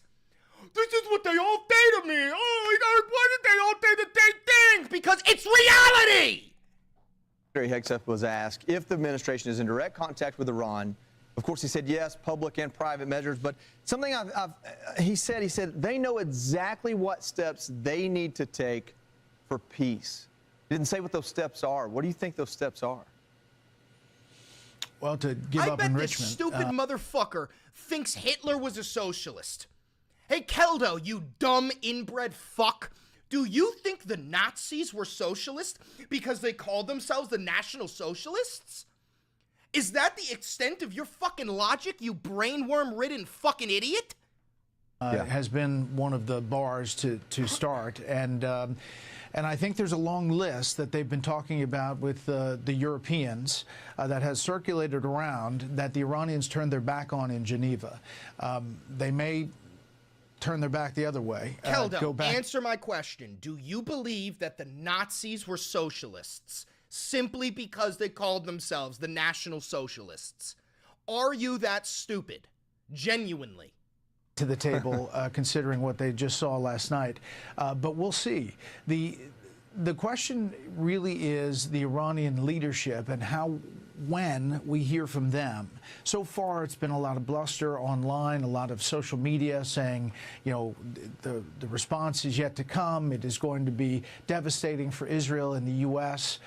This is what they all say to me. Oh, why did they all say the same thing? Because it's reality. Secretary Hegseth was asked if the administration is in direct contact with Iran. Of course, he said yes, public and private measures. But something he said they know exactly what steps they need to take for peace. He didn't say what those steps are. What do you think those steps are? Well, to give up enrichment. I bet this stupid motherfucker thinks Hitler was a socialist. Hey, Keldo, you dumb inbred fuck. Do you think the Nazis were socialist because they called themselves the National Socialists? Is that the extent of your fucking logic, you brainworm-ridden fucking idiot? Has been one of the bars to start. And I think there's a long list that they've been talking about with the Europeans that has circulated around that the Iranians turned their back on in Geneva. They may turn their back the other way. Keldo, answer my question. Do you believe that the Nazis were socialists simply because they called themselves the National Socialists? Are you that stupid? Genuinely. To the table, considering what they just saw last night. But we'll see. The question really is the Iranian leadership and when we hear from them. So far, it's been a lot of bluster online, a lot of social media saying, you know, the response is yet to come. It is going to be devastating for Israel and the U.S.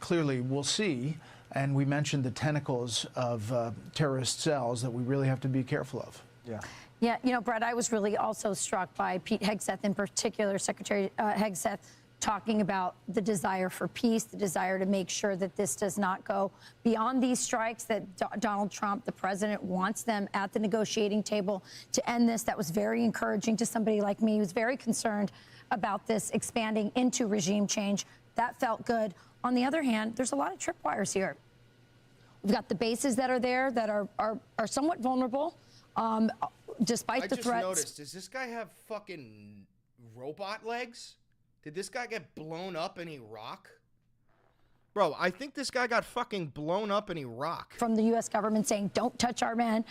Clearly, we'll see. And we mentioned the tentacles of terrorist cells that we really have to be careful of. Yeah, you know, Brett, I was really also struck by Pete Hegseth, in particular, Secretary Hegseth, talking about the desire for peace, the desire to make sure that this does not go beyond these strikes, that Donald Trump, the president, wants them at the negotiating table to end this. That was very encouraging to somebody like me who's very concerned about this expanding into regime change. That felt good. On the other hand, there's a lot of tripwires here. We've got the bases that are there that are somewhat vulnerable. Despite the threats. I just noticed, does this guy have fucking robot legs? Did this guy get blown up in Iraq? Bro, I think this guy got fucking blown up in Iraq. From the U.S. government saying, don't touch our men.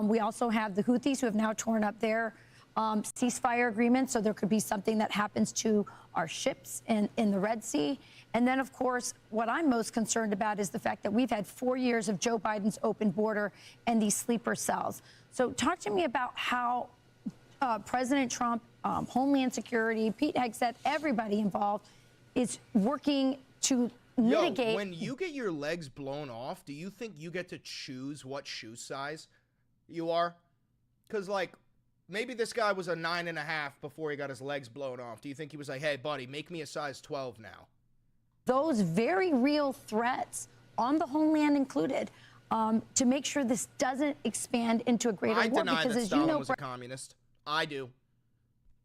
We also have the Houthis who have now torn up their ceasefire agreement, so there could be something that happens to our ships in the Red Sea. And then, of course, what I'm most concerned about is the fact that we've had 4 years of Joe Biden's open border and these sleeper cells. So talk to me about how President Trump, Homeland Security, Pete Hegseth, everybody involved is working to mitigate. Yo, when you get your legs blown off, do you think you get to choose what shoe size you are? Because, like, maybe this guy was a 9.5 before he got his legs blown off. Do you think he was like, hey, buddy, make me a size 12 now? Those very real threats, on the Homeland included, to make sure this doesn't expand into a greater war. I deny because, that as Stalin you know, was a communist. I do.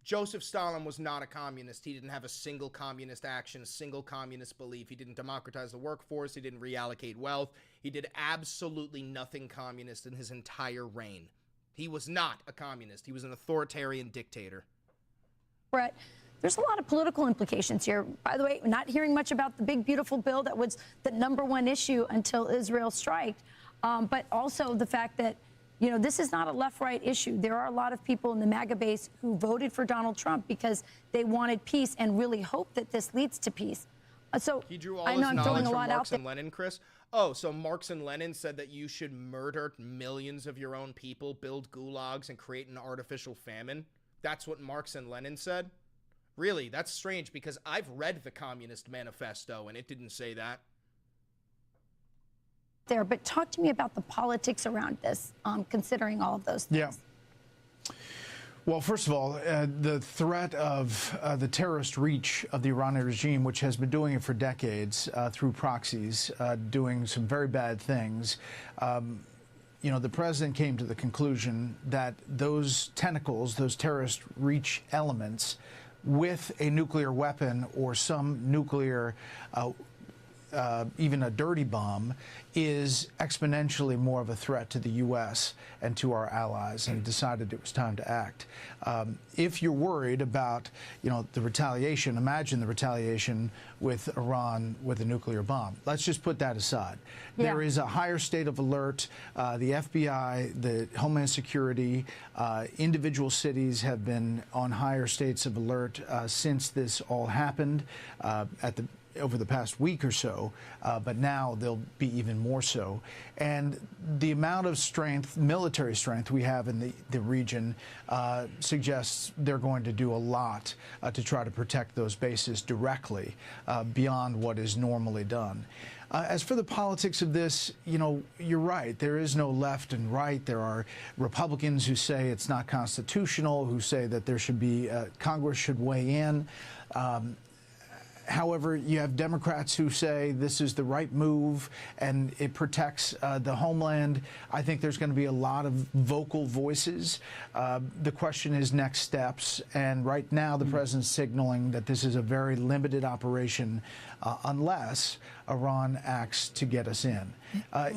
Joseph Stalin was not a communist. He didn't have a single communist action, a single communist belief. He didn't democratize the workforce. He didn't reallocate wealth. He did absolutely nothing communist in his entire reign. He was not a communist. He was an authoritarian dictator. Brett, there's a lot of political implications here. By the way, not hearing much about the big, beautiful bill that was the #1 issue until Israel striked, but also the fact that, you know, this is not a left-right issue. There are a lot of people in the MAGA base who voted for Donald Trump because they wanted peace and really hope that this leads to peace. So He drew all I his know I'm knowledge throwing a from lot Marx out there. and Lenin, Chris. Oh, so Marx and Lenin said that you should murder millions of your own people, build gulags, and create an artificial famine? That's what Marx and Lenin said? Really, that's strange because I've read the Communist Manifesto and it didn't say that. But talk to me about the politics around this, considering all of those things. Yeah. Well, first of all, the threat of the terrorist reach of the Iranian regime, which has been doing it for decades through proxies, doing some very bad things. You know, the president came to the conclusion that those tentacles, those terrorist reach elements, with a nuclear weapon or some nuclear, even a dirty bomb, is exponentially more of a threat to the U.S. and to our allies, and decided it was time to act. If you're worried about, you know, the retaliation, imagine the retaliation with Iran with a nuclear bomb. Let's just put that aside. Yeah. There is a higher state of alert. The FBI, the Homeland Security, individual cities have been on higher states of alert since this all happened over the past week or so, but now they'll be even more so. And the amount of strength, military strength we have in the region suggests they're going to do a lot to try to protect those bases directly beyond what is normally done. As for the politics of this, you know, you're right. There is no left and right. There are Republicans who say it's not constitutional, who say that there should be, Congress should weigh in. However, you have Democrats who say this is the right move and it protects the homeland. I think there's going to be a lot of vocal voices. The question is next steps. And right now, the president's signaling that this is a very limited operation unless Iran acts to get us in.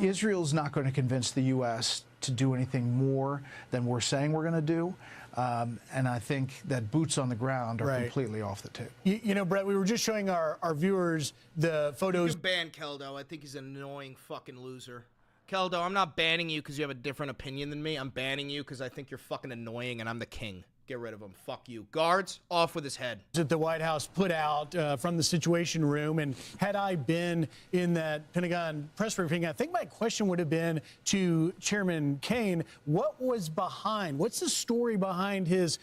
Israel's not going to convince the U.S. to do anything more than we're saying we're going to do. And I think that boots on the ground are completely off the table. You know, Brett, we were just showing our viewers the photos. You ban Keldo. I think he's an annoying fucking loser. Keldo, I'm not banning you because you have a different opinion than me. I'm banning you because I think you're fucking annoying and I'm the king. Get rid of him. Fuck you. Guards, off with his head. That the White House put out from the Situation Room. And had I been in that Pentagon press briefing, I think my question would have been to Chairman Kaine, what was behind, what's the story behind his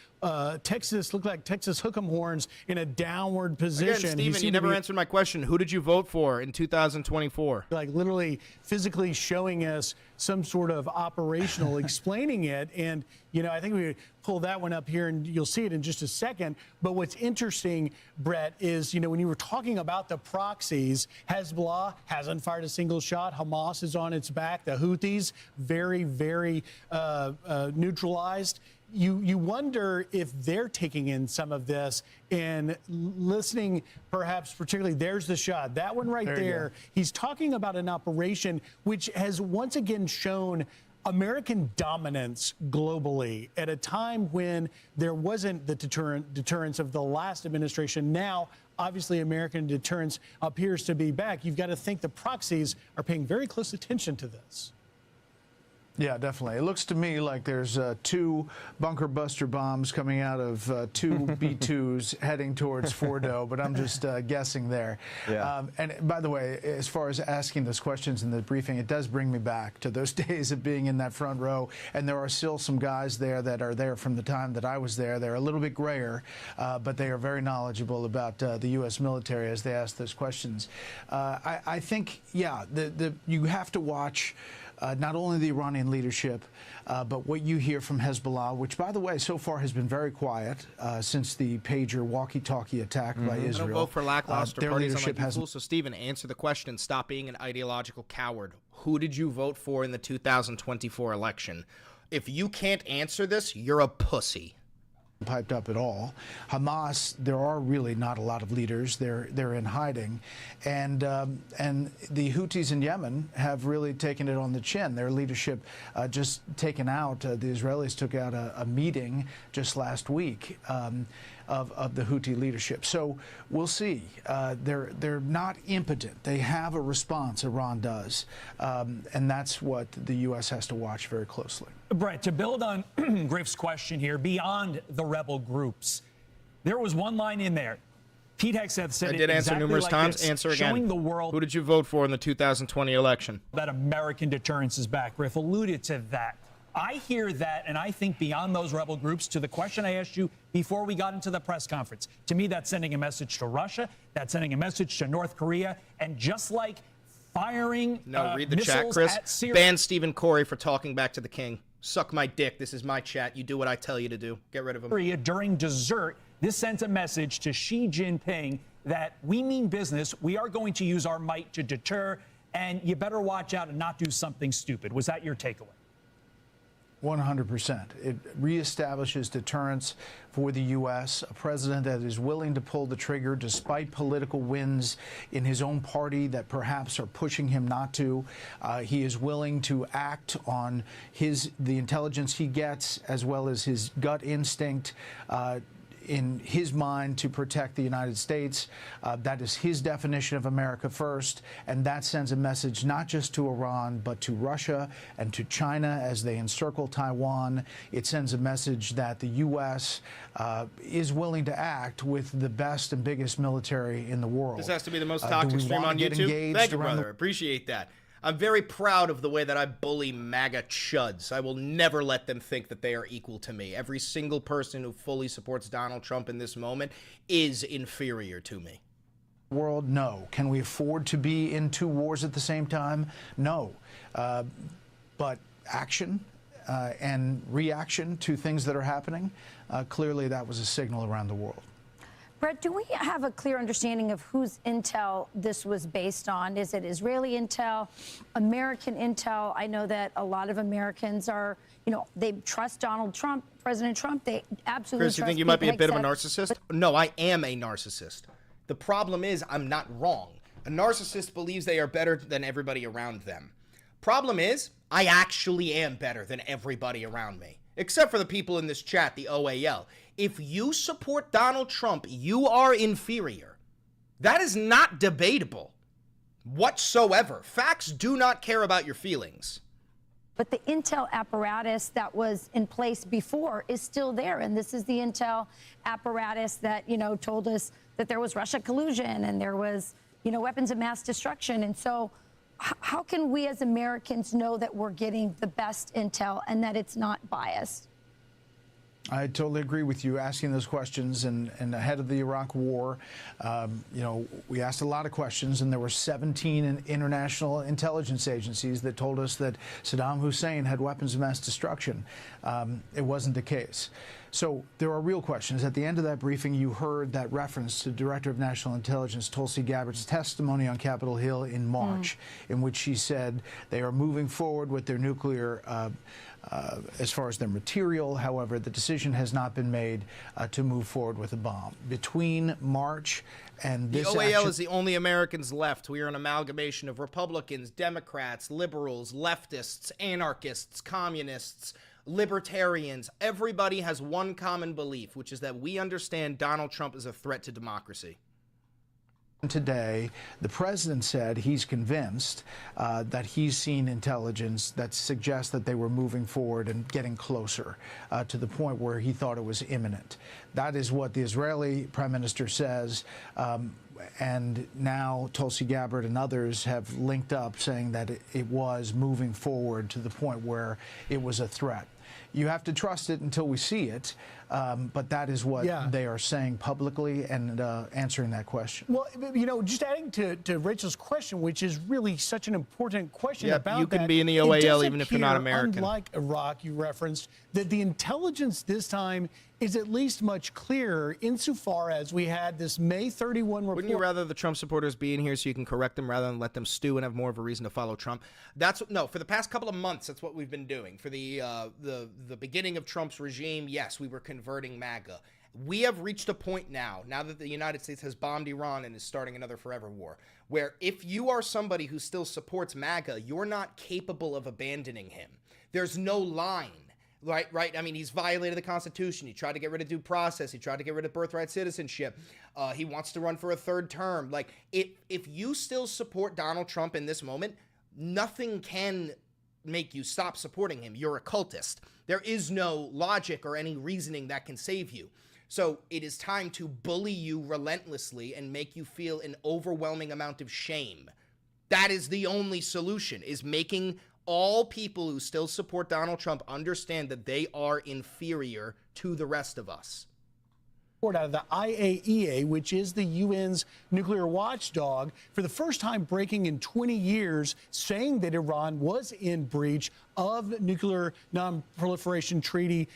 Texas, look like Texas hook'em horns in a downward position? Again, Stephen, you never answered my question. Who did you vote for in 2024? Like literally physically showing us some sort of operational explaining it. And, you know, I think we pull that one up here and you'll see it in just a second. But what's interesting, Brett, is, you know, when you were talking about the proxies, Hezbollah hasn't fired a single shot. Hamas is on its back. The Houthis, very, very neutralized. You wonder if they're taking in some of this and listening, perhaps particularly, there's the shot, that one right there. He's talking about an operation which has once again shown American dominance globally at a time when there wasn't the deterrence of the last administration. Now, obviously, American deterrence appears to be back. You've got to think the proxies are paying very close attention to this. Yeah, definitely. It looks to me like there's 2 bunker buster bombs coming out of 2 B-2s heading towards Fordo, but I'm just guessing there. Yeah. And by the way, as far as asking those questions in the briefing, it does bring me back to those days of being in that front row. And there are still some guys there that are there from the time that I was there. They're a little bit grayer, but they are very knowledgeable about the U.S. military as they ask those questions. I think, yeah, you have to watch not only the Iranian leadership, but what you hear from Hezbollah, which, by the way, so far has been very quiet since the pager walkie-talkie attack by Israel. I don't vote for lackluster their parties. leadership I'm like, fool. So, Stephen, answer the question. Stop being an ideological coward. Who did you vote for in the 2024 election? If you can't answer this, you're a pussy. Piped up at all. Hamas, there are really not a lot of leaders. They're in hiding, and the Houthis in Yemen have really taken it on the chin. Their leadership just taken out. The Israelis took out a meeting just last week of the Houthi leadership. So we'll see. They're not impotent. They have a response. Iran does, and that's what the U.S. has to watch very closely. Brett, to build on Griff's question here, beyond the rebel groups, there was one line in there. Pete Hegseth said I did answer exactly numerous like times. this, Answer again. showing the world who did you vote for in the 2020 election? That American deterrence is back. Griff alluded to that. I hear that, and I think beyond those rebel groups, to the question I asked you before we got into the press conference, to me that's sending a message to Russia, that's sending a message to North Korea, and just like firing read the chat, missiles Chris. at Syria. Ban Stephen Corey for talking back to the king. Suck my dick. This is my chat. You do what I tell you to do. Get rid of him. During dessert, this sends a message to Xi Jinping that we mean business. We are going to use our might to deter, and you better watch out and not do something stupid. Was that your takeaway? 100%. It reestablishes deterrence for the U.S., a president that is willing to pull the trigger despite political wins in his own party that perhaps are pushing him not to. He is willing to act on the intelligence he gets as well as his gut instinct in his mind to protect the United States. That is his definition of America first, and that sends a message not just to Iran, but to Russia and to China as they encircle Taiwan. It sends a message that the U.S. Is willing to act with the best and biggest military in the world. This has to be the most toxic stream on YouTube. Thank you, brother. Appreciate that. I'm very proud of the way that I bully MAGA chuds. I will never let them think that they are equal to me. Every single person who fully supports Donald Trump in this moment is inferior to me. World, no. Can we afford to be in 2 wars at the same time? No. But action and reaction to things that are happening, clearly that was a signal around the world. Brett, do we have a clear understanding of whose intel this was based on? Is it Israeli intel, American intel? I know that a lot of Americans are, they trust Donald Trump, President Trump. They absolutely Chris, trust you think you might be a bit of a Hegseth. narcissist? No, I am a narcissist. The problem is I'm not wrong. A narcissist believes they are better than everybody around them. Problem is, I actually am better than everybody around me. Except for the people in this chat, the OAL. If you support Donald Trump, you are inferior. That is not debatable whatsoever. Facts do not care about your feelings. But the intel apparatus that was in place before is still there. And this is the intel apparatus that, told us that there was Russia collusion and there was, weapons of mass destruction. And so how can we as Americans know that we're getting the best intel and that it's not biased? I totally agree with you asking those questions. And ahead of the Iraq war, we asked a lot of questions, and there were 17 international intelligence agencies that told us that Saddam Hussein had weapons of mass destruction. It wasn't the case. So there are real questions. At the end of that briefing, you heard that reference to Director of National Intelligence Tulsi Gabbard's testimony on Capitol Hill in March, in which she said they are moving forward with their nuclear as far as their material. However, the decision has not been made to move forward with a bomb. Between March and this the OAL action, is the only Americans left. We are an amalgamation of Republicans, Democrats, liberals, leftists, anarchists, communists, libertarians. Everybody has one common belief, which is that we understand Donald Trump is a threat to democracy. Today, the president said he's convinced that he's seen intelligence that suggests that they were moving forward and getting closer to the point where he thought it was imminent. That is what the Israeli prime minister says. And now Tulsi Gabbard and others have linked up saying that it was moving forward to the point where it was a threat. You have to trust it until we see it, but that is what they are saying publicly and answering that question. Well, you know, just adding to Rachel's question, which is really such an important question about you can that, be in the OAL even if you're not American. Unlike Iraq, you referenced, that the intelligence this time is at least much clearer insofar as we had this May 31 report. Wouldn't you rather the Trump supporters be in here so you can correct them rather than let them stew and have more of a reason to follow Trump? No, for the past couple of months, that's what we've been doing. For the beginning of Trump's regime, yes, we were converting MAGA. We have reached a point now that the United States has bombed Iran and is starting another forever war, where if you are somebody who still supports MAGA, you're not capable of abandoning him. There's no line. Right. I mean, he's violated the Constitution. He tried to get rid of due process. He tried to get rid of birthright citizenship. He wants to run for a third term. Like, if you still support Donald Trump in this moment, nothing can make you stop supporting him. You're a cultist. There is no logic or any reasoning that can save you. So it is time to bully you relentlessly and make you feel an overwhelming amount of shame. That is the only solution, is making all people who still support Donald Trump understand that they are inferior to the rest of us. Out of the IAEA, which is the UN's nuclear watchdog, for the first time breaking in 20 years, saying that Iran was in breach of nuclear non-proliferation treaty,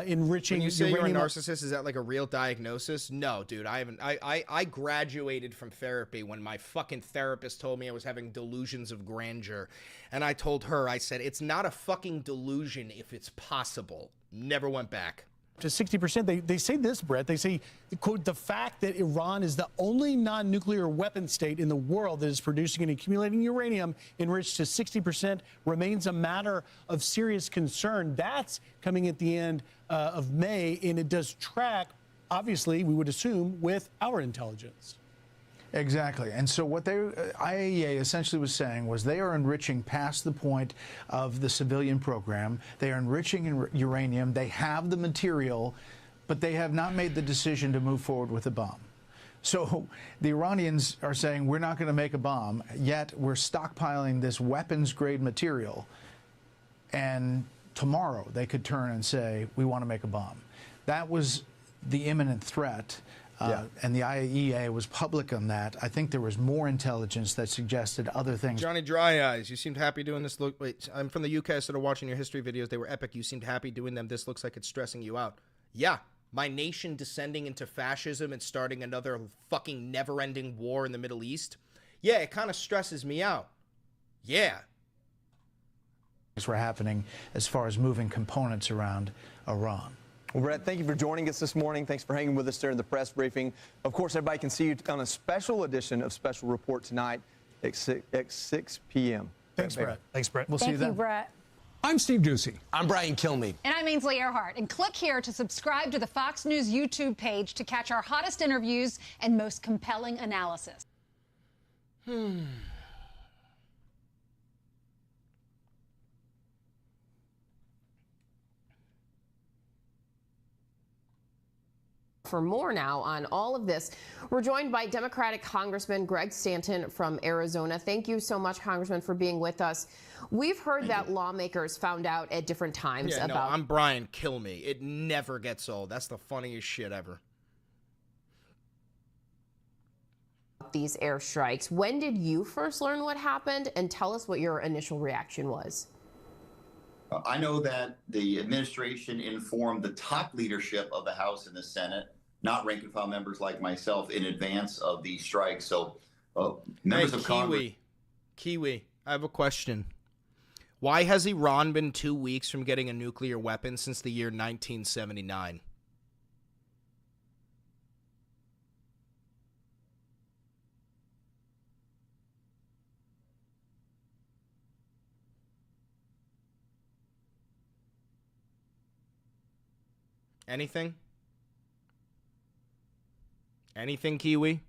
enriching When you say uranium. you're a narcissist, is that like a real diagnosis? No, dude, I haven't. I graduated from therapy when my fucking therapist told me I was having delusions of grandeur. And I told her, I said, it's not a fucking delusion if it's possible. Never went back. To 60%. They say this, Brett. They say, quote, the fact that Iran is the only non-nuclear weapon state in the world that is producing and accumulating uranium enriched to 60% remains a matter of serious concern. That's coming at the end of May, and it does track, obviously, we would assume, with our intelligence. Exactly. And so what IAEA essentially was saying was they are enriching past the point of the civilian program. They are enriching uranium. They have the material, but they have not made the decision to move forward with a bomb. So the Iranians are saying we're not going to make a bomb, yet we're stockpiling this weapons-grade material, and tomorrow they could turn and say we want to make a bomb. That was the imminent threat. And the IAEA was public on that. I think there was more intelligence that suggested other things. Johnny Dry Eyes, you seemed happy doing this. Wait, I'm from the UK. I started watching your history videos. They were epic. You seemed happy doing them. This looks like it's stressing you out. Yeah, my nation descending into fascism and starting another fucking never-ending war in the Middle East. Yeah, it kind of stresses me out. Yeah. Things were happening as far as moving components around Iran. Well, Brett, thank you for joining us this morning. Thanks for hanging with us during the press briefing. Of course, everybody can see you on a special edition of Special Report tonight at 6 p.m. Thanks, Brett. Thanks, Brett. We'll see you then. Thank you, Brett. I'm Steve Ducey. I'm Brian Kilmeade. And I'm Ainsley Earhart. And click here to subscribe to the Fox News YouTube page to catch our hottest interviews and most compelling analysis. For more now on all of this, we're joined by Democratic Congressman Greg Stanton from Arizona. Thank you so much, Congressman, for being with us. We've heard that lawmakers found out at different times about... No, I'm Brian Kilmeade. It never gets old. That's the funniest shit ever. These airstrikes. When did you first learn what happened? And tell us what your initial reaction was. I know that the administration informed the top leadership of the House and the Senate, not rank and file members like myself, in advance of the strike. So members of Congress... Kiwi, I have a question. Why has Iran been 2 weeks from getting a nuclear weapon since the year 1979? Anything? Anything, Kiwi?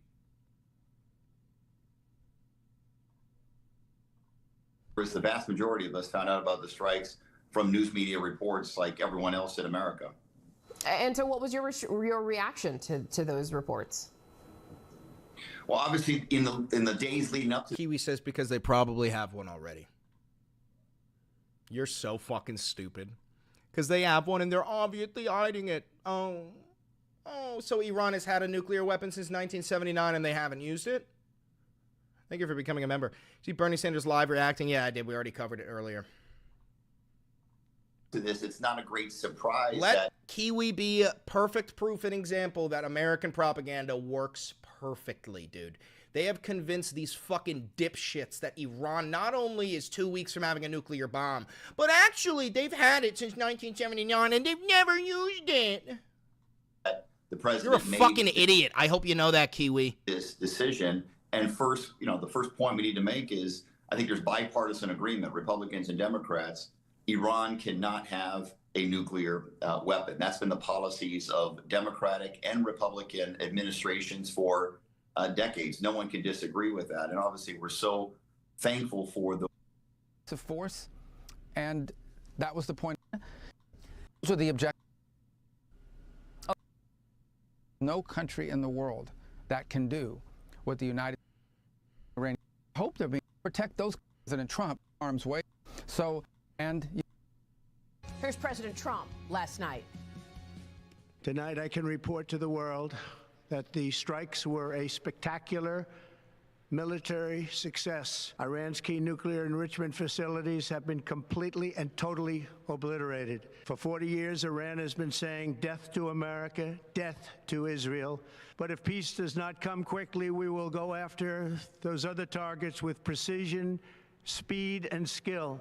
Chris, the vast majority of us found out about the strikes from news media reports like everyone else in America. And so what was your reaction to those reports? Well, obviously, in the days leading up to... Kiwi says because they probably have one already. You're so fucking stupid. Because they have one and they're obviously hiding it. Oh, so Iran has had a nuclear weapon since 1979 and they haven't used it? Thank you for becoming a member. See Bernie Sanders live reacting? Yeah, I did. We already covered it earlier. To this, it's not a great surprise. Let Kiwi be perfect proof and example that American propaganda works perfectly, dude. They have convinced these fucking dipshits that Iran not only is 2 weeks from having a nuclear bomb, but actually they've had it since 1979 and they've never used it. The president You're a fucking idiot. I hope you know that, Kiwi. This decision. And first, the first point we need to make is I think there's bipartisan agreement, Republicans and Democrats. Iran cannot have a nuclear weapon. That's been the policies of Democratic and Republican administrations for decades. No one can disagree with that. And obviously, we're so thankful for the of force. And that was the point. Those are the objectives. No country in the world that can do what the United States hope they're being protect those President Trump arms way. So, and here's President Trump last night. Tonight, I can report to the world that the strikes were a spectacular military success. Iran's key nuclear enrichment facilities have been completely and totally obliterated. For 40 years, Iran has been saying death to America, death to Israel. But if peace does not come quickly, we will go after those other targets with precision, speed, and skill.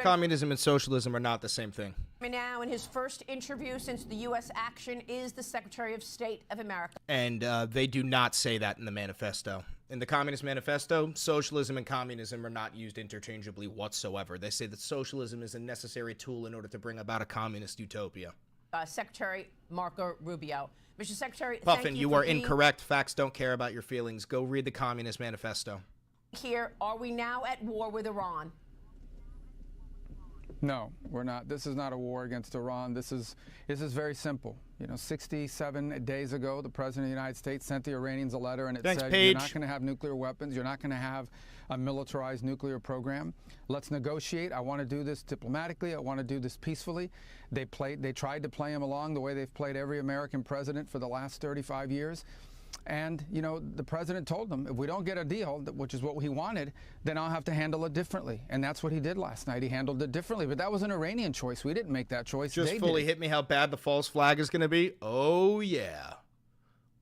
Communism and socialism are not the same thing. Now, in his first interview since the U.S. action, is the Secretary of State of America. And they do not say that in the manifesto. In the Communist Manifesto, socialism and communism are not used interchangeably whatsoever. They say that socialism is a necessary tool in order to bring about a communist utopia. Secretary Marco Rubio. Mr. Secretary, Puffin, thank you are incorrect. Facts don't care about your feelings. Go read the Communist Manifesto. Here, are we now at war with Iran? No, we're not. This is not a war against Iran. This is very simple. 67 days ago, the President of the United States sent the Iranians a letter, and it said, Paige. You're not going to have nuclear weapons. You're not going to have a militarized nuclear program. Let's negotiate. I want to do this diplomatically. I want to do this peacefully. They tried to play him along the way they've played every American president for the last 35 years. And, the president told them, if we don't get a deal, which is what he wanted, then I'll have to handle it differently. And that's what he did last night. He handled it differently. But that was an Iranian choice. We didn't make that choice. Just fully hit me how bad the false flag is going to be. Oh, yeah.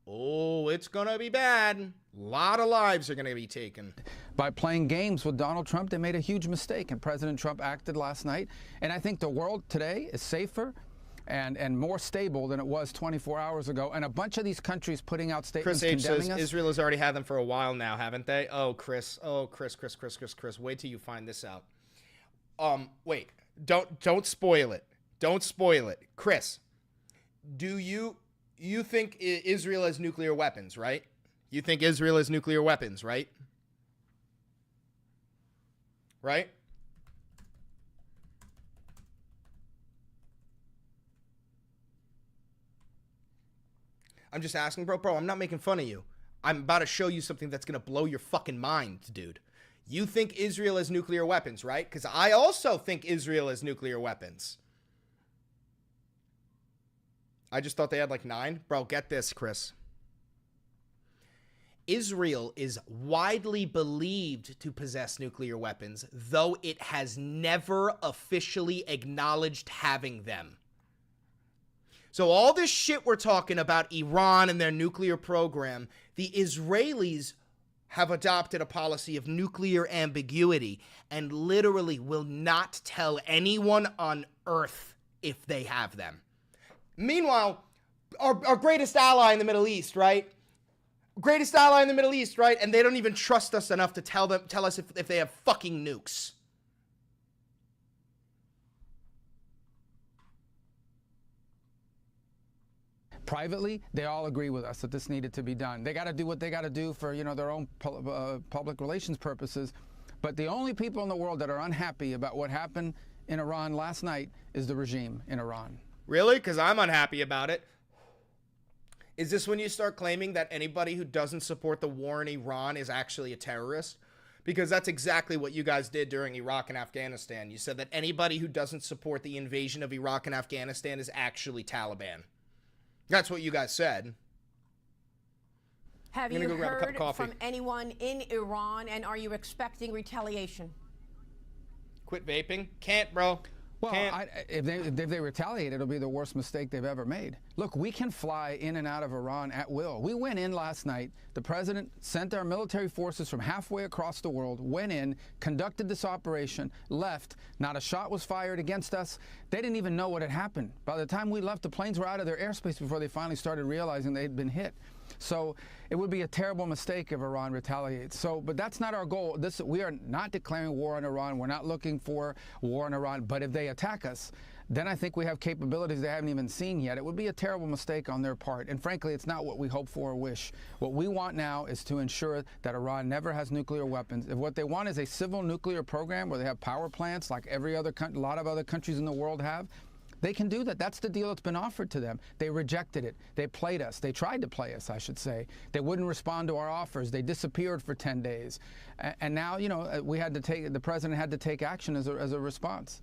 Oh, it's going to be bad. A lot of lives are going to be taken. By playing games with Donald Trump, they made a huge mistake. And President Trump acted last night. And I think the world today is safer and more stable than it was 24 hours ago. And a bunch of these countries putting out statements Chris H. condemning says us. Israel has already had them for a while now, haven't they? Oh, Chris. Oh, Chris. Wait till you find this out. Wait. Don't spoil it. Don't spoil it. Chris, do you think Israel has nuclear weapons, right? You think Israel has nuclear weapons, right? Right? I'm just asking, bro. I'm not making fun of you. I'm about to show you something that's going to blow your fucking mind, dude. You think Israel has nuclear weapons, right? Because I also think Israel has nuclear weapons. I just thought they had like 9. Bro, get this, Chris. Israel is widely believed to possess nuclear weapons, though it has never officially acknowledged having them. So all this shit we're talking about, Iran and their nuclear program, the Israelis have adopted a policy of nuclear ambiguity and literally will not tell anyone on earth if they have them. Meanwhile, our greatest ally in the Middle East, right? Greatest ally in the Middle East, right? And they don't even trust us enough to tell us if they have fucking nukes. Privately, they all agree with us that this needed to be done. They got to do what they got to do for, their own public relations purposes. But the only people in the world that are unhappy about what happened in Iran last night is the regime in Iran. Really? Because I'm unhappy about it. Is this when you start claiming that anybody who doesn't support the war in Iran is actually a terrorist? Because that's exactly what you guys did during Iraq and Afghanistan. You said that anybody who doesn't support the invasion of Iraq and Afghanistan is actually Taliban. That's what you guys said. Have you heard from anyone in Iran, and are you expecting retaliation? Quit vaping? Can't, bro. Well, if they retaliate, it'll be the worst mistake they've ever made. Look, we can fly in and out of Iran at will. We went in last night. The president sent our military forces from halfway across the world, went in, conducted this operation, left. Not a shot was fired against us. They didn't even know what had happened. By the time we left, the planes were out of their airspace before they finally started realizing they'd been hit. So it would be a terrible mistake if Iran retaliates. But that's not our goal. We are not declaring war on Iran. We're not looking for war on Iran. But if they attack us, then I think we have capabilities they haven't even seen yet. It would be a terrible mistake on their part. And frankly, it's not what we hope for or wish. What we want now is to ensure that Iran never has nuclear weapons. If what they want is a civil nuclear program where they have power plants like a lot of other countries in the world have, they can do that. That's the deal that's been offered to them. They rejected it. They played us. They tried to play us, I should say. They wouldn't respond to our offers. They disappeared for 10 days. And now, you know, the president had to take action as a response.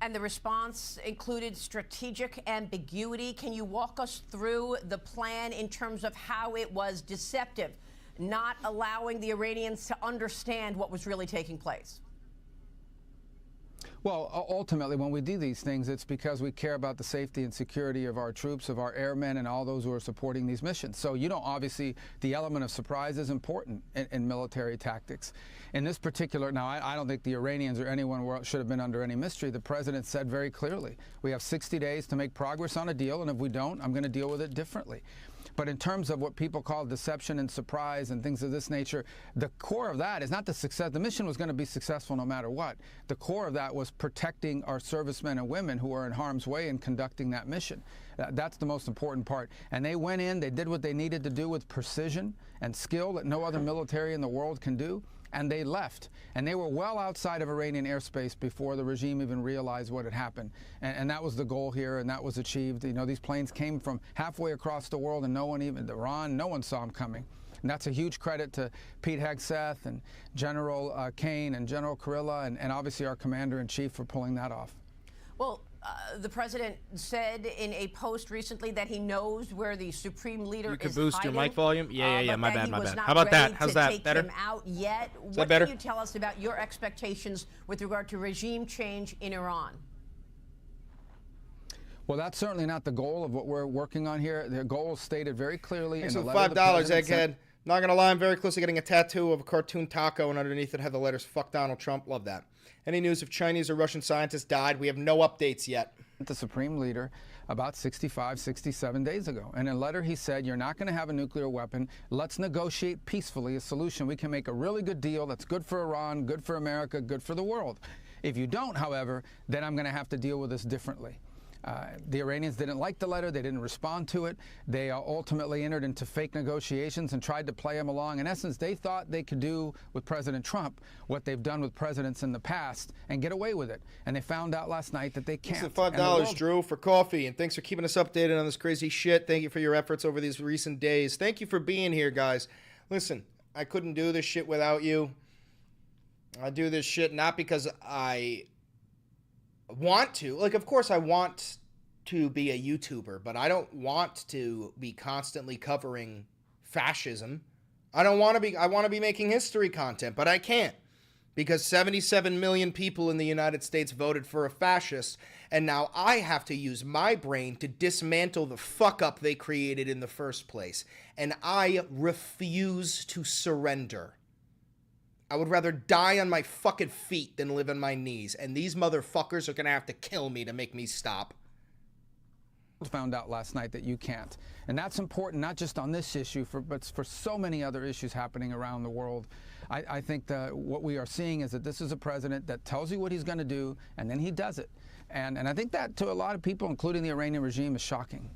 And the response included strategic ambiguity. Can you walk us through the plan in terms of how it was deceptive, not allowing the Iranians to understand what was really taking place? Well, ultimately, when we do these things, it's because we care about the safety and security of our troops, of our airmen, and all those who are supporting these missions. So, you know, obviously, the element of surprise is important in military tactics. In this particular, now, I don't think the Iranians or anyone should have been under any mystery. The president said very clearly, we have 60 days to make progress on a deal, and if we don't, I'm going to deal with it differently. But in terms of what people call deception and surprise and things of this nature, the core of that is not the success. The mission was going to be successful no matter what. The core of that was protecting our servicemen and women who are in harm's way and conducting that mission. That's the most important part. And they went in, they did what they needed to do with precision and skill that no other military in the world can do. And they left. And they were well outside of Iranian airspace before the regime even realized what had happened. And that was the goal here, and that was achieved. You know, these planes came from halfway across the world, and no one saw them coming. And that's a huge credit to Pete Hegseth and General Kane and General Kurilla and obviously our commander-in-chief for pulling that off. Well, the president said in a post recently that he knows where the supreme leader is hiding. You could boost your mic volume? Yeah, my bad. How about that? How's that? Better? Him out yet. Is that better? What can you tell us about your expectations with regard to regime change in Iran? Well, that's certainly not the goal of what we're working on here. The goal is stated very clearly in the letter. $5, egghead. Not gonna lie, I'm very close to getting a tattoo of a cartoon taco, and underneath it had the letters "Fuck Donald Trump." Love that. Any news if Chinese or Russian scientists died? We have no updates yet. The supreme leader about 65, 67 days ago. And in a letter he said, you're not going to have a nuclear weapon. Let's negotiate peacefully a solution. We can make a really good deal that's good for Iran, good for America, good for the world. If you don't, however, then I'm going to have to deal with this differently. The Iranians didn't like the letter. They didn't respond to it. They ultimately entered into fake negotiations and tried to play him along. In essence, they thought they could do with President Trump what they've done with presidents in the past and get away with it. And they found out last night that they can't. It's $5, Drew, for coffee. And thanks for keeping us updated on this crazy shit. Thank you for your efforts over these recent days. Thank you for being here, guys. Listen, I couldn't do this shit without you. I do this shit not because I want to. Like, of course I want to be a YouTuber, but I don't want to be constantly covering fascism. I want to be making history content, but I can't, because 77 million people in the United States voted for a fascist, and now I have to use my brain to dismantle the fuck up they created in the first place, and I refuse to surrender. I would rather die on my fucking feet than live on my knees, and these motherfuckers are gonna have to kill me to make me stop. Found out last night that you can't. And that's important, not just on this issue, but for so many other issues happening around the world. I think that what we are seeing is that this is a president that tells you what he's gonna do, and then he does it. And I think that to a lot of people, including the Iranian regime, is shocking.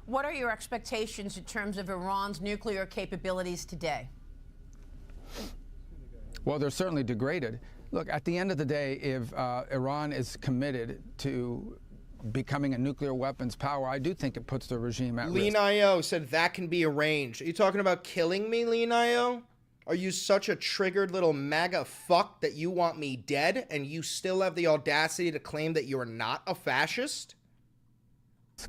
What are your expectations in terms of Iran's nuclear capabilities today? Well, they're certainly degraded. Look, at the end of the day, if Iran is committed to becoming a nuclear weapons power, I do think it puts the regime at risk. Lean IO said that can be arranged. Are you talking about killing me, Lean IO? Are you such a triggered little MAGA fuck that you want me dead and you still have the audacity to claim that you're not a fascist?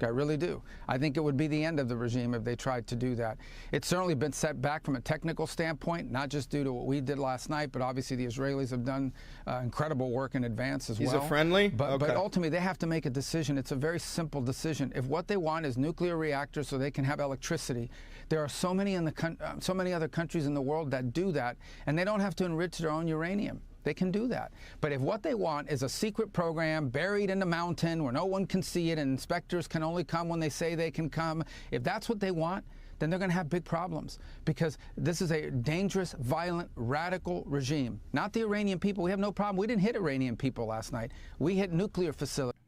I really do. I think it would be the end of the regime if they tried to do that. It's certainly been set back from a technical standpoint, not just due to what we did last night, but obviously the Israelis have done incredible work in advance as well. He's a friendly? But ultimately, they have to make a decision. It's a very simple decision. If what they want is nuclear reactors so they can have electricity, there are so many other countries in the world that do that, and they don't have to enrich their own uranium. They can do that. But if what they want is a secret program buried in the mountain where no one can see it and inspectors can only come when they say they can come, if that's what they want, then they're going to have big problems, because this is a dangerous, violent, radical regime. Not the Iranian people. We have no problem. We didn't hit Iranian people last night. We hit nuclear facilities.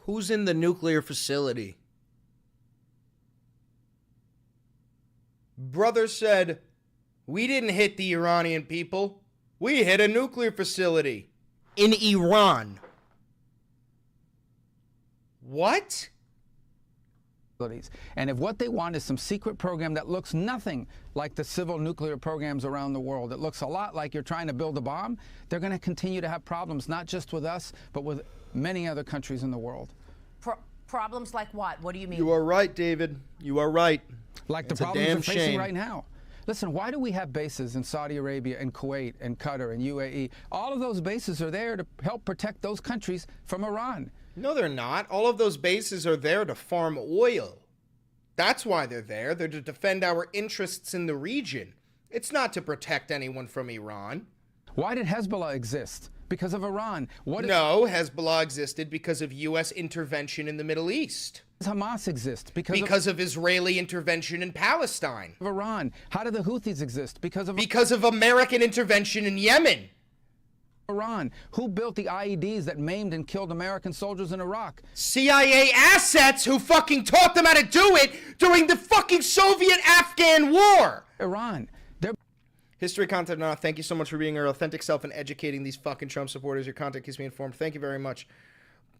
Who's in the nuclear facility? Brother said, we didn't hit the Iranian people. We hit a nuclear facility in Iran. What? And if what they want is some secret program that looks nothing like the civil nuclear programs around the world, it looks a lot like you're trying to build a bomb, they're going to continue to have problems, not just with us, but with many other countries in the world. Problems like what? What do you mean? You are right, David. You are right. Like the problems we're facing right now. Listen, why do we have bases in Saudi Arabia and Kuwait and Qatar and UAE? All of those bases are there to help protect those countries from Iran. No, they're not. All of those bases are there to farm oil. That's why they're there. They're to defend our interests in the region. It's not to protect anyone from Iran. Why did Hezbollah exist? Because of Iran. No, Hezbollah existed because of U.S. intervention in the Middle East. Hamas exist because of Israeli intervention in Palestine. Of Iran. How do the Houthis exist? Because of American intervention in Yemen. Iran. Who built the IEDs that maimed and killed American soldiers in Iraq? CIA assets who fucking taught them how to do it during the fucking Soviet-Afghan war. Iran. History content now. Thank you so much for being your authentic self and educating these fucking Trump supporters. Your content keeps me informed. Thank you very much.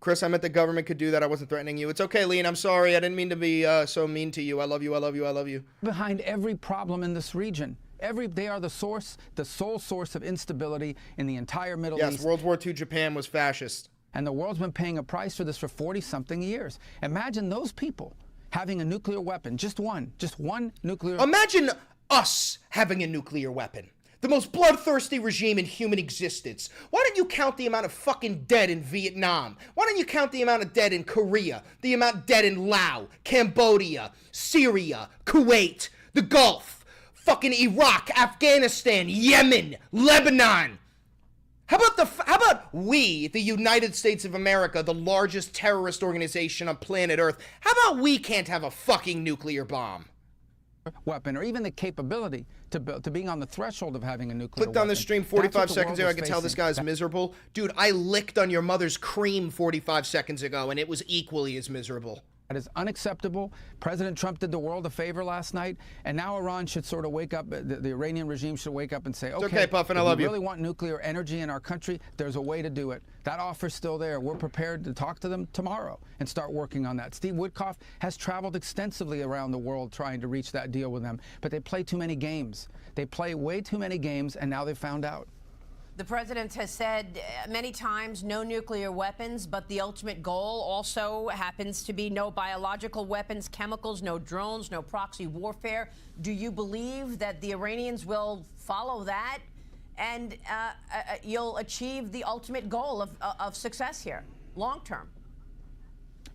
Chris, I meant the government could do that. I wasn't threatening you. It's okay, Lean. I'm sorry. I didn't mean to be so mean to you. I love you. I love you. I love you. Behind every problem in this region. They are the sole source of instability in the entire Middle East. Yes, World War II Japan was fascist. And the world's been paying a price for this for 40-something years. Imagine those people having a nuclear weapon. Just one nuclear. Imagine us having a nuclear weapon. The most bloodthirsty regime in human existence. Why don't you count the amount of fucking dead in Vietnam? Why don't you count the amount of dead in Korea? The amount dead in Laos, Cambodia, Syria, Kuwait, the Gulf, fucking Iraq, Afghanistan, Yemen, Lebanon. How about we, the United States of America, the largest terrorist organization on planet Earth, how about we can't have a fucking nuclear bomb? Weapon, or even the capability to being on the threshold of having a nuclear weapon. Clicked on the stream 45 seconds ago. I can tell this guy's miserable. Dude, I licked on your mother's cream 45 seconds ago, and it was equally as miserable. That is unacceptable. President Trump did the world a favor last night, and now Iran should sort of wake up. The Iranian regime should wake up and say, okay, Puffin, I love you. If we really want nuclear energy in our country, there's a way to do it. That offer's still there. We're prepared to talk to them tomorrow and start working on that. Steve Witkoff has traveled extensively around the world trying to reach that deal with them, but they play too many games. They play way too many games, and now they've found out. The president has said many times no nuclear weapons, but the ultimate goal also happens to be no biological weapons, chemicals, no drones, no proxy warfare. Do you believe that the Iranians will follow that and you'll achieve the ultimate goal of success here, long term?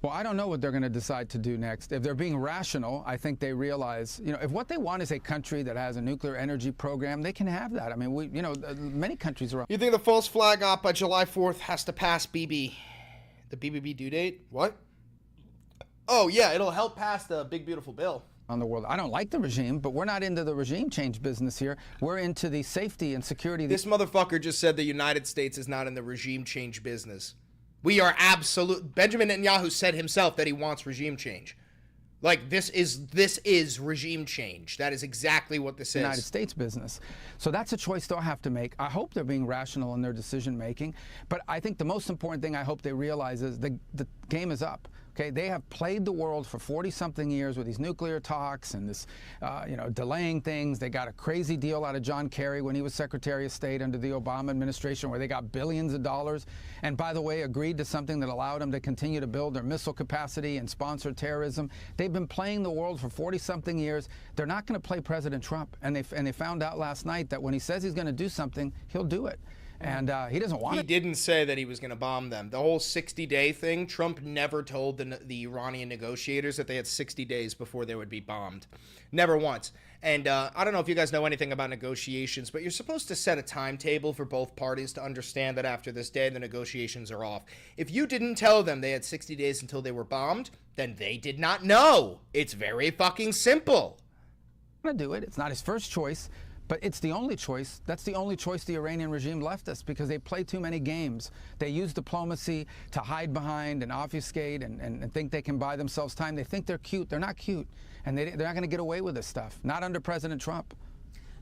Well, I don't know what they're going to decide to do next. If they're being rational, I think they realize, if what they want is a country that has a nuclear energy program, they can have that. I mean, many countries around. You think the false flag op by July 4th has to pass the BBB due date? What? Oh, yeah, it'll help pass the big, beautiful bill. On the world. I don't like the regime, but we're not into the regime change business here. We're into the safety and security. This motherfucker just said the United States is not in the regime change business. We are absolute. Benjamin Netanyahu said himself that he wants regime change. Like, this is regime change. That is exactly what this is. United States business. So that's a choice they'll have to make. I hope they're being rational in their decision making. But I think the most important thing I hope they realize is the game is up. Okay, they have played the world for 40-something years with these nuclear talks and this, delaying things. They got a crazy deal out of John Kerry when he was Secretary of State under the Obama administration, where they got billions of dollars. And by the way, agreed to something that allowed them to continue to build their missile capacity and sponsor terrorism. They've been playing the world for 40-something years. They're not going to play President Trump. And they found out last night that when he says he's going to do something, he'll do it. And he doesn't want it. He didn't say that he was going to bomb them. The whole 60-day thing, Trump never told the Iranian negotiators that they had 60 days before they would be bombed. Never once. And I don't know if you guys know anything about negotiations, but you're supposed to set a timetable for both parties to understand that after this day, the negotiations are off. If you didn't tell them they had 60 days until they were bombed, then they did not know. It's very fucking simple. I'm going to do it. It's not his first choice. But it's the only choice. That's the only choice the Iranian regime left us, because they play too many games. They use diplomacy to hide behind and obfuscate and think they can buy themselves time. They think they're cute. They're not cute. And they're not going to get away with this stuff. Not under President Trump.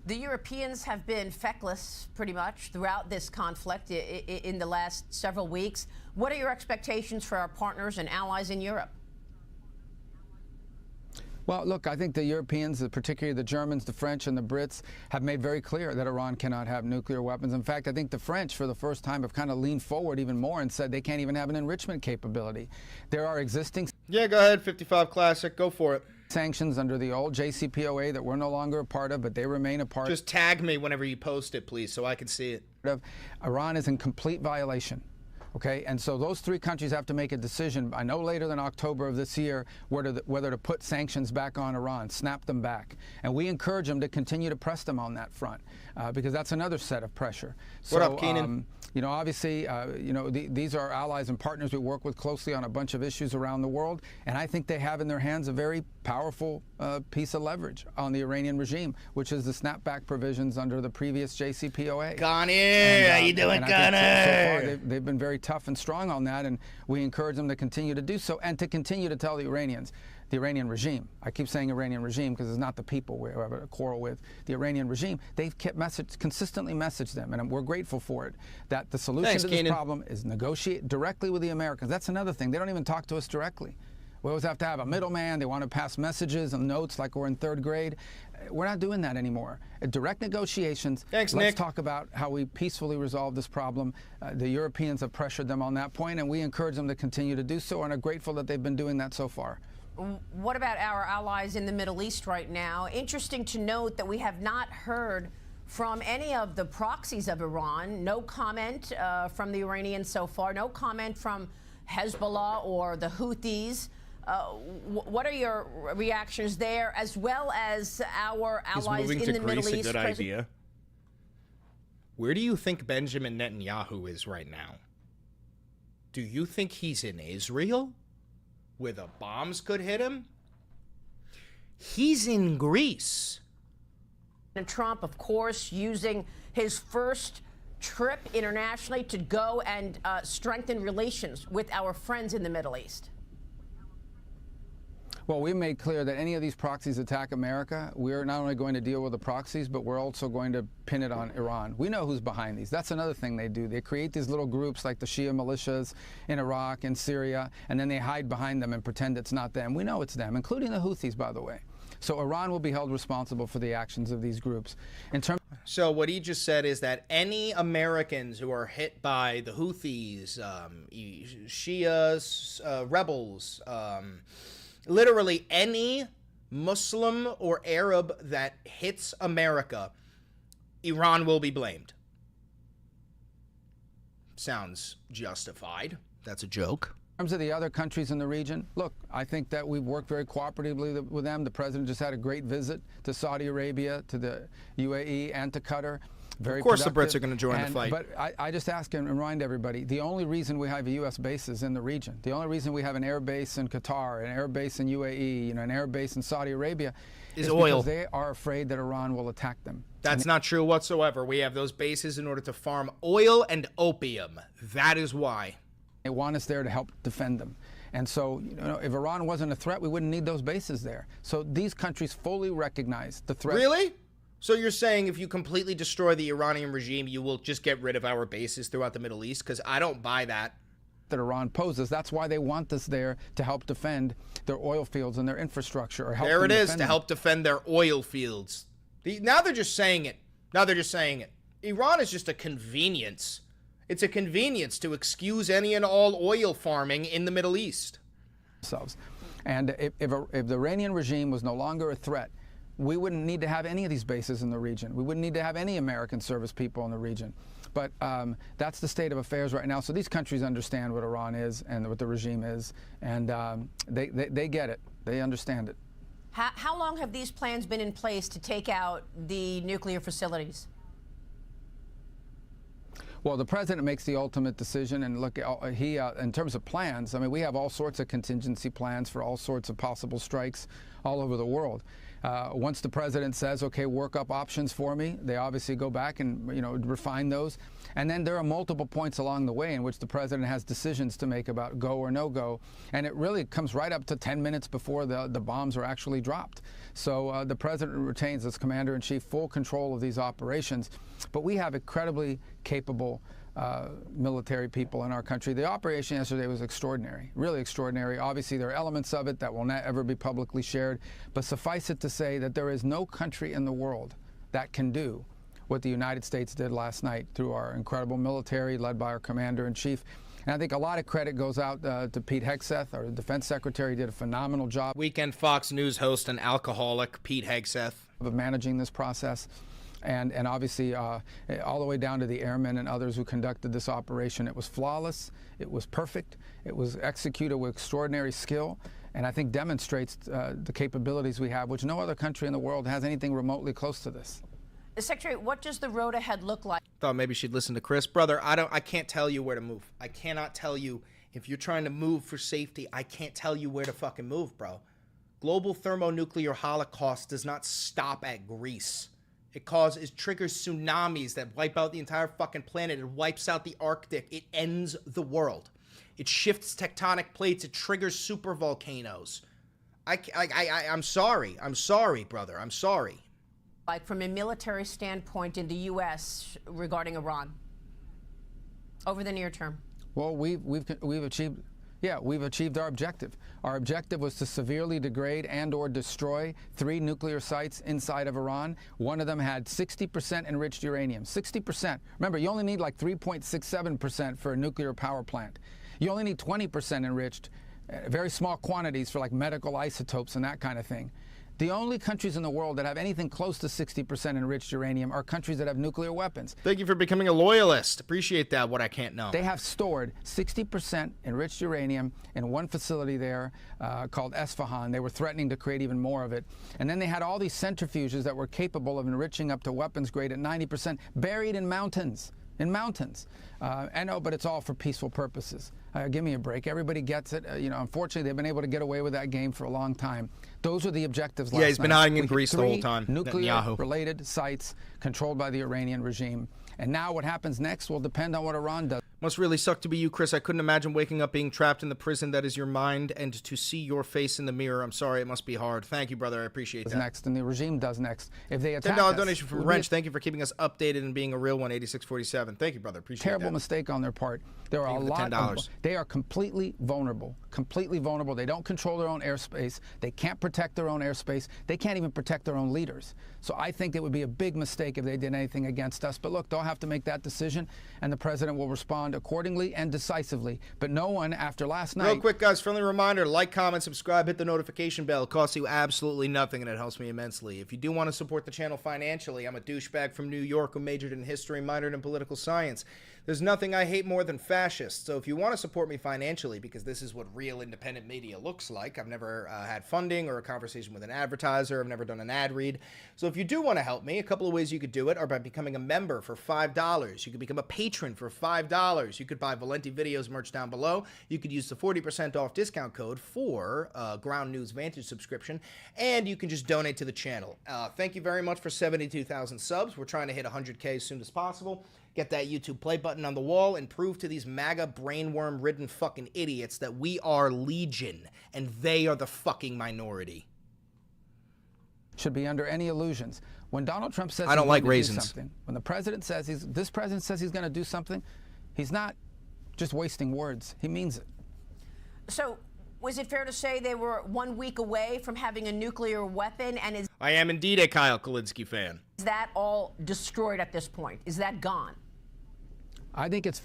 The Europeans have been feckless pretty much throughout this conflict in the last several weeks. What are your expectations for our partners and allies in Europe? Well, look, I think the Europeans, particularly the Germans, the French, and the Brits, have made very clear that Iran cannot have nuclear weapons. In fact, I think the French, for the first time, have kind of leaned forward even more and said they can't even have an enrichment capability. There are existing... Yeah, go ahead, 55 Classic. Go for it. ...sanctions under the old JCPOA that we're no longer a part of, but they remain a part... Just tag me whenever you post it, please, so I can see it. Iran is in complete violation. Okay, and so those three countries have to make a decision by no later than October of this year whether to put sanctions back on Iran, snap them back. And we encourage them to continue to press them on that front, because that's another set of pressure. So, what up, Keenan? Obviously, these are allies and partners we work with closely on a bunch of issues around the world, and I think they have in their hands a very powerful piece of leverage on the Iranian regime, which is the snapback provisions under the previous JCPOA. Connor, how you doing, Connor? So far, they've been very tough and strong on that, and we encourage them to continue to do so and to continue to tell the Iranians, the Iranian regime, I keep saying Iranian regime because it's not the people we have a quarrel with, the Iranian regime, they've consistently messaged them, and we're grateful for it, that the solution to this problem is negotiate directly with the Americans. That's another thing. They don't even talk to us directly. We always have to have a middleman. They want to pass messages and notes like we're in third grade. We're not doing that anymore. Direct negotiations. Thanks, Let's Nick. talk about how we peacefully resolve this problem. The Europeans have pressured them on that point, and we encourage them to continue to do so and are grateful that they've been doing that so far. What about our allies in the Middle East right now? Interesting to note that we have not heard from any of the proxies of Iran. No comment from the Iranians so far. No comment from Hezbollah or the Houthis. What are your reactions there, as well as our allies in the Middle East? A good idea. Where do you think Benjamin Netanyahu is right now? Do you think he's in Israel, where the bombs could hit him? He's in Greece. And Trump, of course, using his first trip internationally to go and strengthen relations with our friends in the Middle East. Well, we made clear that any of these proxies attack America, we're not only going to deal with the proxies, but we're also going to pin it on Iran. We know who's behind these. That's another thing they do. They create these little groups like the Shia militias in Iraq and Syria, and then they hide behind them and pretend it's not them. We know it's them, including the Houthis, by the way. So Iran will be held responsible for the actions of these groups. So what he just said is that any Americans who are hit by the Houthis, Shias, rebels, literally any Muslim or Arab that hits America, Iran will be blamed. Sounds justified. That's a joke. In terms of the other countries in the region, look, I think that we've worked very cooperatively with them. The president just had a great visit to Saudi Arabia, to the UAE, and to Qatar. Very of course productive. The Brits are going to join the fight. But I just ask and remind everybody, the only reason we have U.S. bases in the region, the only reason we have an air base in Qatar, an air base in UAE, an air base in Saudi Arabia, is oil. Because they are afraid that Iran will attack them. That's not true whatsoever. We have those bases in order to farm oil and opium. That is why. They want us there to help defend them. And so, you know, if Iran wasn't a threat, we wouldn't need those bases there. So these countries fully recognize the threat. Really? So you're saying if you completely destroy the Iranian regime, you will just get rid of our bases throughout the Middle East? Because I don't buy that. That Iran poses. That's why they want us there, to help defend their oil fields and their infrastructure. Or help there them it is, defend to help defend their oil fields. Now they're just saying it. Now they're just saying it. Iran is just a convenience. It's a convenience to excuse any and all oil farming in the Middle East. And if the Iranian regime was no longer a threat, we wouldn't need to have any of these bases in the region. We wouldn't need to have any American service people in the region. But that's the state of affairs right now. So these countries understand what Iran is and what the regime is, and they get it. They understand it. How long have these plans been in place to take out the nuclear facilities? Well, the president makes the ultimate decision, and look, in terms of plans, I mean, we have all sorts of contingency plans for all sorts of possible strikes all over the world. Once the president says, okay, work up options for me, they obviously go back and, you know, refine those. And then there are multiple points along the way in which the president has decisions to make about go or no go. And it really comes right up to 10 minutes before the bombs are actually dropped. So the president retains, as commander-in-chief, full control of these operations. But we have incredibly capable military people in our country. The operation yesterday was extraordinary, really extraordinary. Obviously, there are elements of it that will not ever be publicly shared, but suffice it to say that there is no country in the world that can do what the United States did last night through our incredible military led by our commander-in-chief. And I think a lot of credit goes out to Pete Hegseth, our defense secretary. Did a phenomenal job. Weekend Fox News host and alcoholic Pete Hegseth. Of managing this process. And obviously all the way down to the airmen and others who conducted this operation. It was flawless. It was perfect. It was executed with extraordinary skill, and I think demonstrates the capabilities we have, which no other country in the world has anything remotely close to this. Secretary, what does the road ahead look like? Thought maybe she'd listen to Chris. Brother, I can't tell you where to move. I cannot tell you if you're trying to move for safety. I can't tell you where to fucking move, bro. Global thermonuclear holocaust does not stop at Greece. It triggers tsunamis that wipe out the entire fucking planet. It wipes out the Arctic. It ends the world. It shifts tectonic plates. It triggers supervolcanoes. I'm sorry. I'm sorry, brother. I'm sorry. Like from a military standpoint in the U.S. regarding Iran over the near term? Well, we've achieved. Yeah, we've achieved our objective. Our objective was to severely degrade and or destroy 3 nuclear sites inside of Iran. One of them had 60% enriched uranium. 60%. Remember, you only need like 3.67% for a nuclear power plant. You only need 20% enriched, very small quantities for like medical isotopes and that kind of thing. The only countries in the world that have anything close to 60% enriched uranium are countries that have nuclear weapons. Thank you for becoming a loyalist. Appreciate that, what I can't know. They have stored 60% enriched uranium in one facility there called Esfahan. They were threatening to create even more of it. And then they had all these centrifuges that were capable of enriching up to weapons grade at 90% buried in mountains. I know, but it's all for peaceful purposes. Give me a break. Everybody gets it. You know, unfortunately, they've been able to get away with that game for a long time. Those are the objectives last night. Yeah, he's been hiding in Greece the whole time. Nuclear-related sites controlled by the Iranian regime. And now what happens next will depend on what Iran does. Must really suck to be you, Chris. I couldn't imagine waking up being trapped in the prison that is your mind and to see your face in the mirror. I'm sorry, it must be hard. Thank you, brother. I appreciate that. Next, and the regime does next. If they attack $10 donation from Wrench. Thank you for keeping us updated and being a real one. 8647. Thank you, brother. Appreciate Terrible that. Mistake on their part. There are a lot of. They are completely vulnerable. Completely vulnerable. They don't control their own airspace. They can't protect their own airspace. They can't even protect their own leaders. So I think it would be a big mistake if they did anything against us. But look, they'll have to make that decision, and the president will respond accordingly and decisively. But no one after last night. Real quick, guys, friendly reminder: like, comment, subscribe, hit the notification bell. It costs you absolutely nothing, and it helps me immensely. If you do want to support the channel financially, I'm a douchebag from New York who majored in history, minored in political science. There's nothing I hate more than fascists. So if you want to support me financially, because this is what real independent media looks like, I've never had funding or a conversation with an advertiser. I've never done an ad read. So if you do want to help me, a couple of ways you could do it are by becoming a member for $5. You could become a patron for $5. You could buy Valenti Videos merch down below. You could use the 40% off discount code for Ground News Vantage subscription. And you can just donate to the channel. Thank you very much for 72,000 subs. We're trying to hit 100K as soon as possible. get that YouTube play button on the wall, and prove to these MAGA brainworm-ridden fucking idiots that we are legion and they are the fucking minority. Should be under any illusions. When Donald Trump says I don't like do raisins. something, when the president says this president says he's going to do something, he's not just wasting words. He means it. So, was it fair to say they were 1 week away from having a nuclear weapon? And is I am indeed a Kyle Kulinski fan. that all destroyed at this point? Is that gone? I think it's...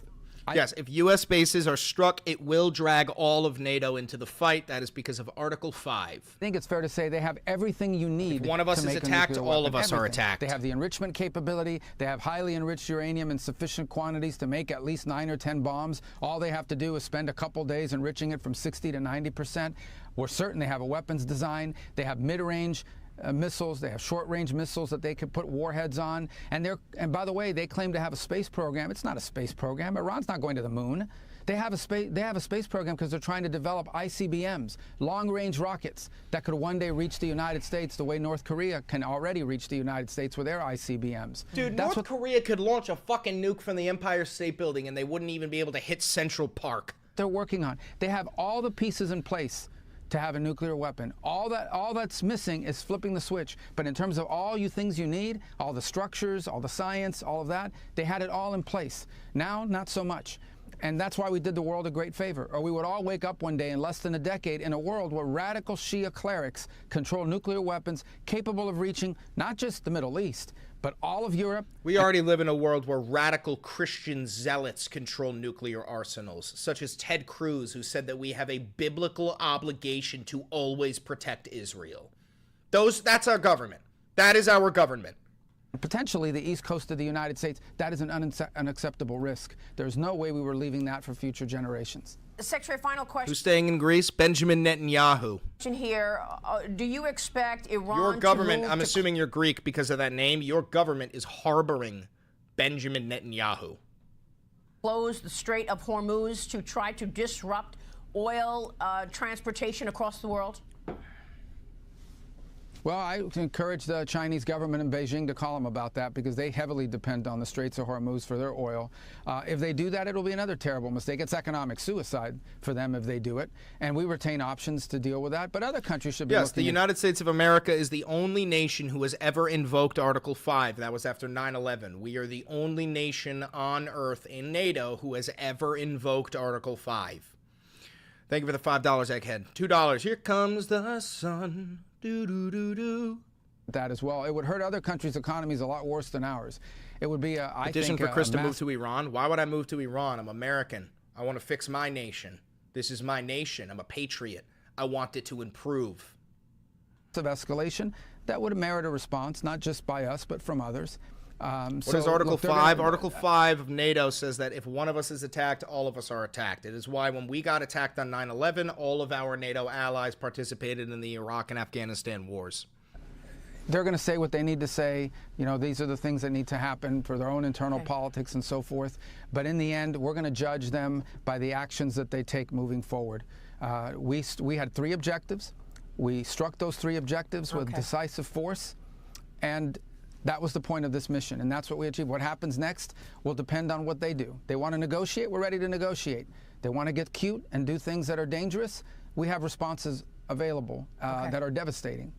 Yes, if U.S. bases are struck, it will drag all of NATO into the fight. That is because of Article 5. I think it's fair to say they have everything you need. If one of us to is make a attacked, nuclear all weapon. of us are Everything. attacked. They have the enrichment capability. They have highly enriched uranium in sufficient quantities to make at least 9 or 10 bombs. All they have to do is spend a couple days enriching it from 60 to 90%. We're certain they have a weapons design. They have mid-range missiles. They have short-range missiles that they could put warheads on. And by the way, they claim to have a space program. It's not a space program. Iran's not going to the moon. They have a space program because they're trying to develop ICBMs, long-range rockets that could one day reach the United States the way North Korea can already reach the United States with their ICBMs. Dude, North Korea could launch a fucking nuke from the Empire State Building and they wouldn't even be able to hit Central Park. They're working on. They have all the pieces in place to have a nuclear weapon. All that's missing is flipping the switch. But in terms of all you things you need, all the structures, all the science, all of that, they had it all in place. Now, not so much. And that's why we did the world a great favor. Or we would all wake up one day in less than a decade in a world where radical Shia clerics control nuclear weapons capable of reaching not just the Middle East, but all of Europe. We already live in a world where radical Christian zealots control nuclear arsenals, such as Ted Cruz, who said that we have a biblical obligation to always protect Israel. That's our government. That is our government. Potentially the east coast of the United States, that is an unacceptable risk. There's no way we were leaving that for future generations. Secretary, final question. Who's staying in Greece? Benjamin Netanyahu. Here, do you expect Iran Your government, to move I'm assuming you're Greek because of that name, your government is harboring Benjamin Netanyahu. Close the Strait of Hormuz to try to disrupt oil transportation across the world? Well, I encourage the Chinese government in Beijing to call them about that because they heavily depend on the Straits of Hormuz for their oil. If they do that, it'll be another terrible mistake. It's economic suicide for them if they do it. And we retain options to deal with that. But other countries should be Yes, looking the United States of America is the only nation who has ever invoked Article 5. That was after 9/11. We are the only nation on Earth in NATO who has ever invoked Article 5. Thank you for the $5, Egghead. $2. Here comes the sun. Do-do-do-do. that as well. It would hurt other countries' economies a lot worse than ours. It would be, I Petition think, for Chris to move to Iran. Why would I move to Iran? I'm American. I want to fix my nation. This is my nation. I'm a patriot. I want it to improve. Of escalation that would merit a response, not just by us, but from others. What is Article 5? Article 5 of NATO says that if one of us is attacked, all of us are attacked. It is why when we got attacked on 9/11, all of our NATO allies participated in the Iraq and Afghanistan wars. They're going to say what they need to say. You know, these are the things that need to happen for their own internal politics and so forth. But in the end, we're going to judge them by the actions that they take moving forward. We had 3 objectives. We struck those 3 objectives with decisive force, and that was the point of this mission, and that's what we achieved. What happens next will depend on what they do. They want to negotiate, we're ready to negotiate. They want to get cute and do things that are dangerous, we have responses available that are devastating.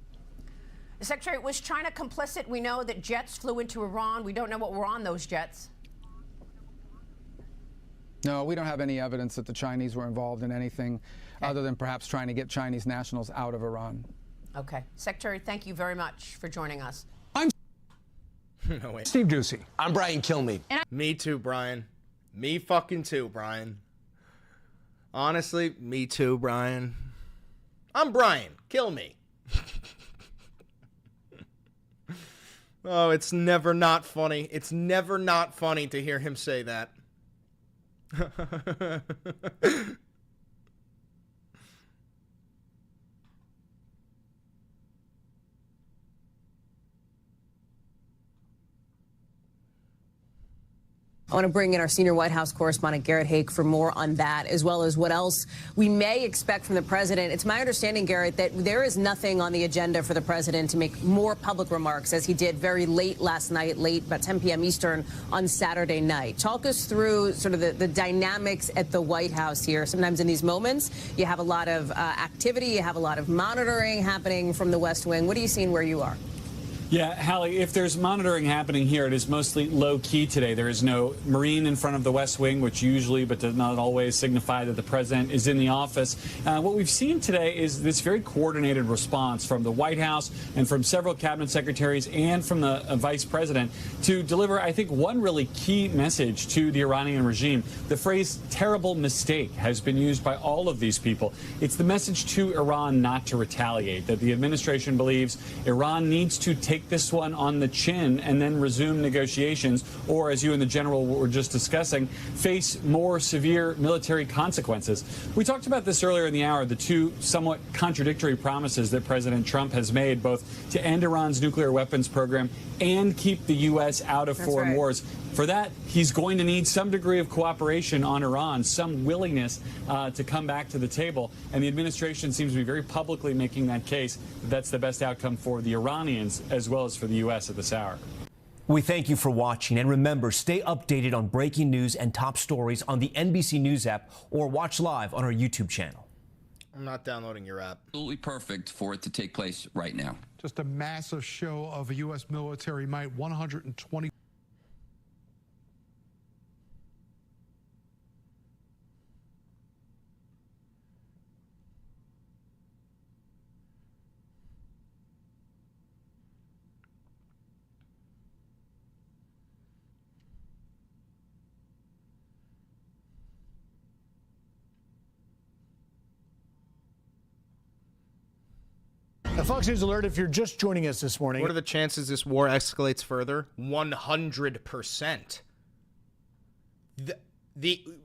Secretary, was China complicit? We know that jets flew into Iran. We don't know what were on those jets. No, we don't have any evidence that the Chinese were involved in anything other than perhaps trying to get Chinese nationals out of Iran. Okay. Secretary, thank you very much for joining us. No, wait. Steve Ducey. I'm Brian Kilmeade. Me too, Brian. Me fucking too, Brian. Honestly, me too, Brian. I'm Brian. Kill me. Oh, it's never not funny. It's never not funny to hear him say that. I want to bring in our senior White House correspondent, Garrett Haake, for more on that, as well as what else we may expect from the president. It's my understanding, Garrett, that there is nothing on the agenda for the president to make more public remarks, as he did very late last night, late about 10 p.m. Eastern on Saturday night. Talk us through sort of the dynamics at the White House here. Sometimes in these moments, you have a lot of activity, you have a lot of monitoring happening from the West Wing. What are you seeing where you are? Yeah, Hallie, if there's monitoring happening here, it is mostly low-key today. There is no Marine in front of the West Wing, which usually, but does not always, signify that the president is in the office. What we've seen today is this very coordinated response from the White House and from several cabinet secretaries and from the vice president to deliver, I think, one really key message to the Iranian regime. The phrase terrible mistake has been used by all of these people. It's the message to Iran not to retaliate, that the administration believes Iran needs to take this one on the chin and then resume negotiations, or, as you and the general were just discussing, face more severe military consequences. We talked about this earlier in the hour, the two somewhat contradictory promises that President Trump has made, both to end Iran's nuclear weapons program and keep the U.S. out of foreign wars. For that, he's going to need some degree of cooperation on Iran, some willingness to come back to the table. And the administration seems to be very publicly making that case that that's the best outcome for the Iranians as well as for the U.S. at this hour. We thank you for watching. And remember, stay updated on breaking news and top stories on the NBC News app or watch live on our YouTube channel. I'm not downloading your app. Absolutely perfect for it to take place right now. Just a massive show of a U.S. military might, 120. A Fox News alert if you're just joining us this morning. What are the chances this war escalates further? 100%.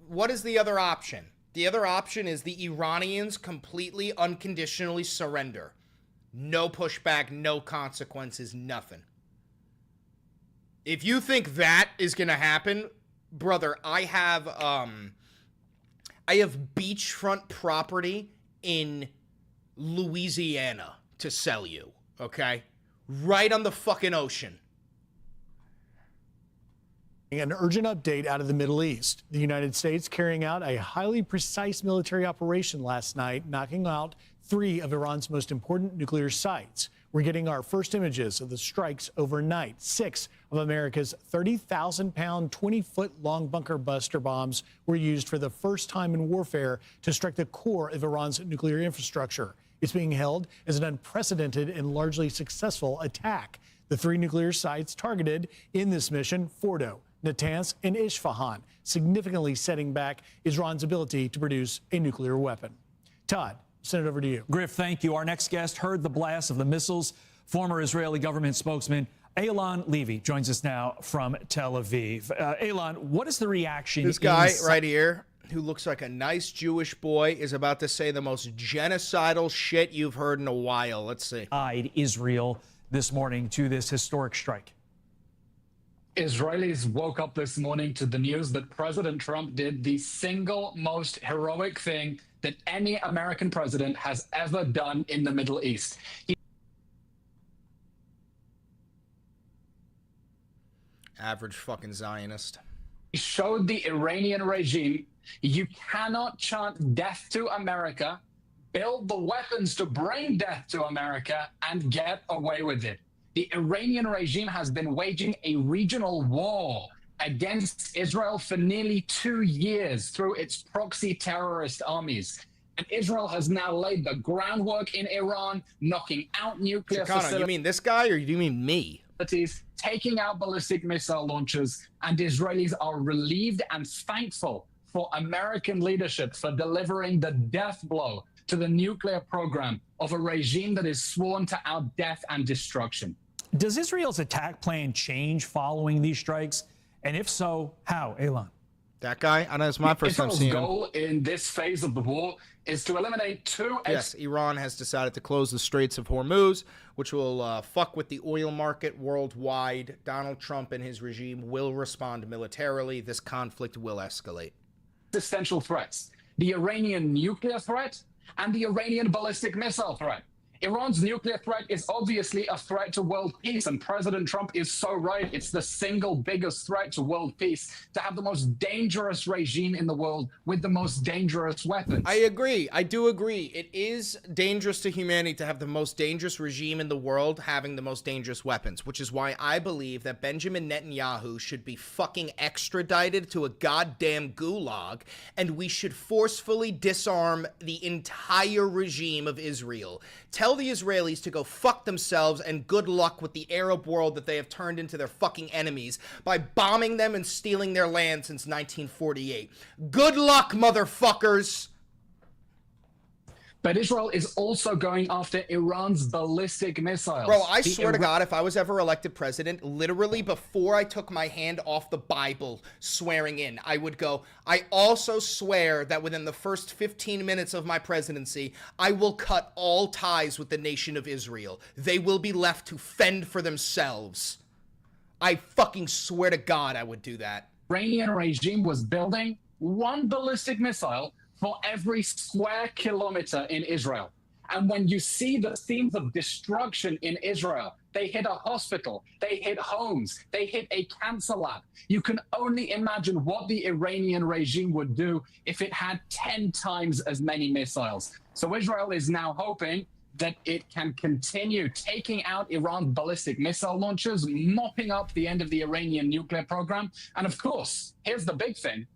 What is the other option? The other option is the Iranians completely unconditionally surrender. No pushback, no consequences, nothing. If you think that is going to happen, brother, I have beachfront property in Louisiana to sell you, okay? Right on the fucking ocean. An urgent update out of the Middle East. The United States carrying out a highly precise military operation last night, knocking out 3 of Iran's most important nuclear sites. We're getting our first images of the strikes overnight. 6 of America's 30,000-pound, 20-foot-long bunker buster bombs were used for the first time in warfare to strike the core of Iran's nuclear infrastructure. It's being held as an unprecedented and largely successful attack. The 3 nuclear sites targeted in this mission, Fordo, Natanz, and Isfahan, significantly setting back Iran's ability to produce a nuclear weapon. Todd, send it over to you. Griff, thank you. Our next guest heard the blast of the missiles. Former Israeli government spokesman Eylon Levy joins us now from Tel Aviv. Eylon, what is the reaction? This guy right here, who looks like a nice Jewish boy, is about to say the most genocidal shit you've heard in a while. Let's see. Israel this morning to this historic strike. Israelis woke up this morning to the news that President Trump did the single most heroic thing that any American president has ever done in the Middle East. Average fucking Zionist. He showed the Iranian regime you cannot chant death to America, build the weapons to bring death to America, and get away with it. The Iranian regime has been waging a regional war against Israel for nearly 2 years through its proxy terrorist armies. And Israel has now laid the groundwork in Iran, knocking out nuclear facilities. You mean this guy, or do you mean me? Taking out ballistic missile launchers, and Israelis are relieved and thankful for American leadership for delivering the death blow to the nuclear program of a regime that is sworn to our death and destruction. Does Israel's attack plan change following these strikes? And if so, how, Eylon? That guy? I know it's my first time seeing him. Israel's goal in this phase of the war is to eliminate two. Yes, Iran has decided to close the Straits of Hormuz, which will fuck with the oil market worldwide. Donald Trump and his regime will respond militarily. This conflict will escalate. Existential threats: the Iranian nuclear threat and the Iranian ballistic missile threat. Iran's nuclear threat is obviously a threat to world peace, and President Trump is so right. It's the single biggest threat to world peace, to have the most dangerous regime in the world with the most dangerous weapons. I agree. I do agree. It is dangerous to humanity to have the most dangerous regime in the world having the most dangerous weapons, which is why I believe that Benjamin Netanyahu should be fucking extradited to a goddamn gulag, and we should forcefully disarm the entire regime of Israel. Tell the Israelis to go fuck themselves, and good luck with the Arab world that they have turned into their fucking enemies by bombing them and stealing their land since 1948. Good luck, motherfuckers! But Israel is also going after Iran's ballistic missiles. Bro, I swear to God, if I was ever elected president, literally before I took my hand off the Bible swearing in, I would go, I also swear that within the first 15 minutes of my presidency, I will cut all ties with the nation of Israel. They will be left to fend for themselves. I fucking swear to God I would do that. Iranian regime was building one ballistic missile for every square kilometer in Israel. And when you see the scenes of destruction in Israel, they hit a hospital, they hit homes, they hit a cancer lab. You can only imagine what the Iranian regime would do if it had 10 times as many missiles. So Israel is now hoping that it can continue taking out Iran's ballistic missile launchers, mopping up the end of the Iranian nuclear program. And of course, here's the big thing: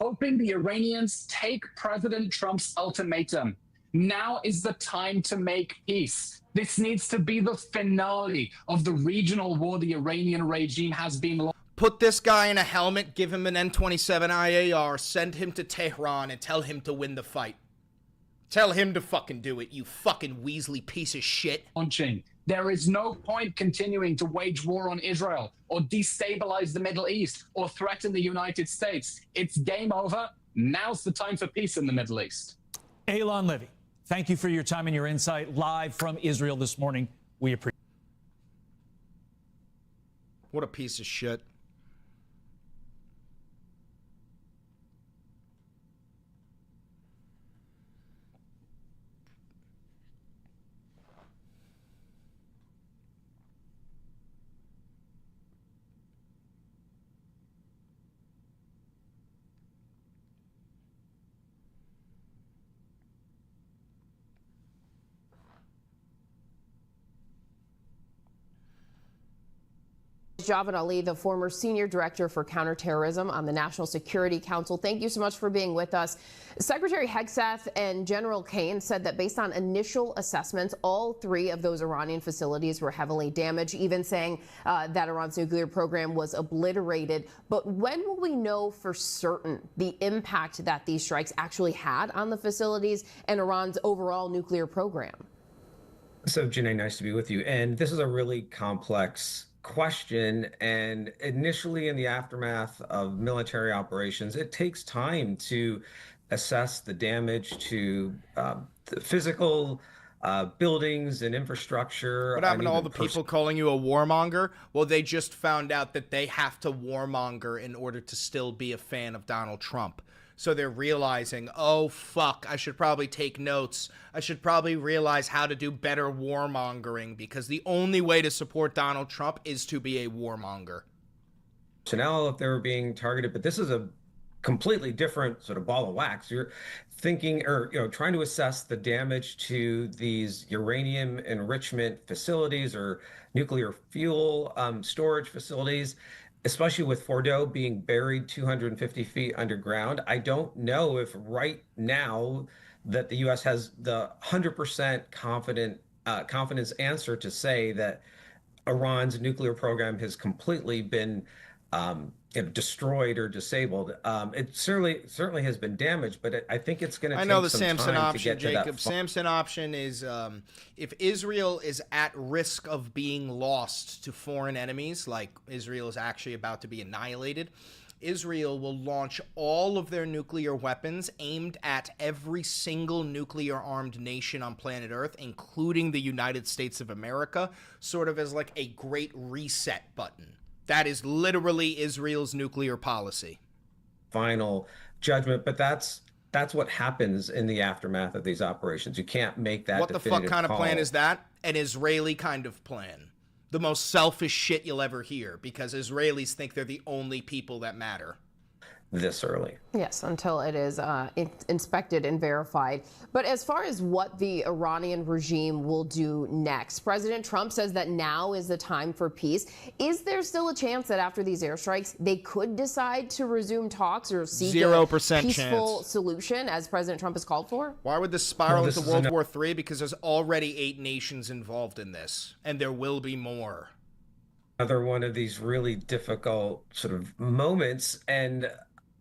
hoping the Iranians take President Trump's ultimatum. Now is the time to make peace. This needs to be the finale of the regional war the Iranian regime has been. Put this guy in a helmet, give him an N27 IAR, send him to Tehran, and tell him to win the fight. Tell him to fucking do it, you fucking Weasley piece of shit. Launching. There is no point continuing to wage war on Israel or destabilize the Middle East or threaten the United States. It's game over. Now's the time for peace in the Middle East. Eilon Levy, thank you for your time and your insight live from Israel this morning. We appreciate it. What a piece of shit. Javed Ali, the former senior director for counterterrorism on the National Security Council. Thank you so much for being with us. Secretary Hegseth and General Kane said that based on initial assessments, all three of those Iranian facilities were heavily damaged, even saying that Iran's nuclear program was obliterated. But when will we know for certain the impact that these strikes actually had on the facilities and Iran's overall nuclear program? So, Janae, nice to be with you. And this is a really complex question, and initially in the aftermath of military operations, it takes time to assess the damage to the physical buildings and infrastructure. What happened to all the people calling you a warmonger? Well, they just found out that they have to warmonger in order to still be a fan of Donald Trump. So they're realizing, oh, fuck, I should probably take notes. I should probably realize how to do better warmongering, because the only way to support Donald Trump is to be a warmonger. Personnel, if they were being targeted, but this is a completely different sort of ball of wax. You're thinking, or trying to assess the damage to these uranium enrichment facilities or nuclear fuel storage facilities, especially with Fordo being buried 250 feet underground. I don't know if right now that the U.S. has the 100% confidence answer to say that Iran's nuclear program has completely been destroyed or disabled. It certainly has been damaged, but I think it's going to take some time to get to that. I know the Samson option, Jacob. Samson option is if Israel is at risk of being lost to foreign enemies, like Israel is actually about to be annihilated, Israel will launch all of their nuclear weapons aimed at every single nuclear armed nation on planet Earth, including the United States of America, sort of as like a great reset button. That is literally Israel's nuclear policy. Final judgment, but that's what happens in the aftermath of these operations. You can't make that What the fuck kind of plan is that? An Israeli kind of plan. The most selfish shit you'll ever hear, because Israelis think they're the only people that matter. This early. Yes, until it is inspected and verified. But as far as what the Iranian regime will do next, President Trump says that now is the time for peace. Is there still a chance that after these airstrikes, they could decide to resume talks or seek 0% a peaceful chance. Solution, as President Trump has called for? Why would this spiral into World War III? Because there's already 8 nations involved in this, and there will be more. Another one of these really difficult sort of moments, and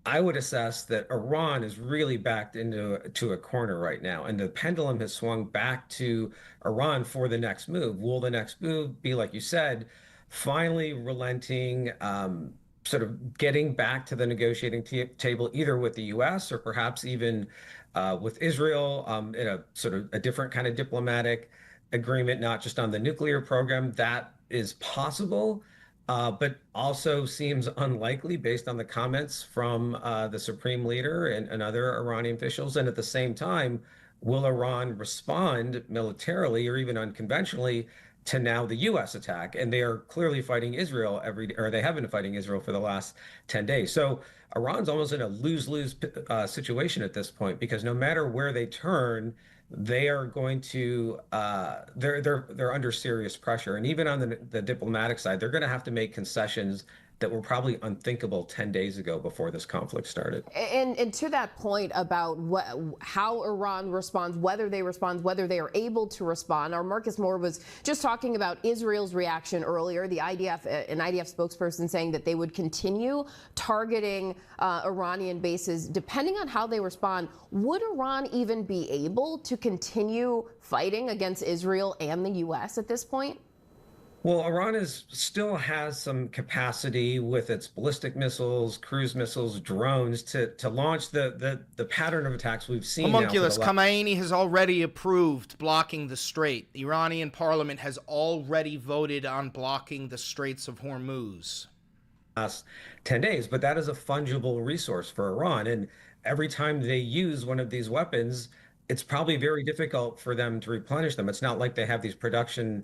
I would assess that Iran is really backed into a corner right now, and the pendulum has swung back to Iran for the next move. Will the next move be, like you said, finally relenting, sort of getting back to the negotiating table, either with the U.S. or perhaps even with Israel in a sort of a different kind of diplomatic agreement, not just on the nuclear program? That is possible. But also seems unlikely based on the comments from the supreme leader and other Iranian officials. And at the same time, will Iran respond militarily or even unconventionally to now the U.S. attack? And they are clearly fighting Israel or they have been fighting Israel for the last 10 days. So Iran's almost in a lose-lose situation at this point, because no matter where they turn, they are going to they're under serious pressure, and even on the diplomatic side, they're going to have to make concessions that were probably unthinkable 10 days ago before this conflict started. And to that point about how Iran responds, whether they are able to respond, our Marcus Moore was just talking about Israel's reaction earlier. The IDF, an IDF spokesperson saying that they would continue targeting Iranian bases depending on how they respond. Would Iran even be able to continue fighting against Israel and the U.S. at this point? Well, Iran still has some capacity with its ballistic missiles, cruise missiles, drones to launch the pattern of attacks we've seen. Homunculus, Khamenei has already approved blocking the Strait. The Iranian parliament has already voted on blocking the Straits of Hormuz. Last 10 days, but that is a fungible resource for Iran. And every time they use one of these weapons, it's probably very difficult for them to replenish them. It's not like they have these production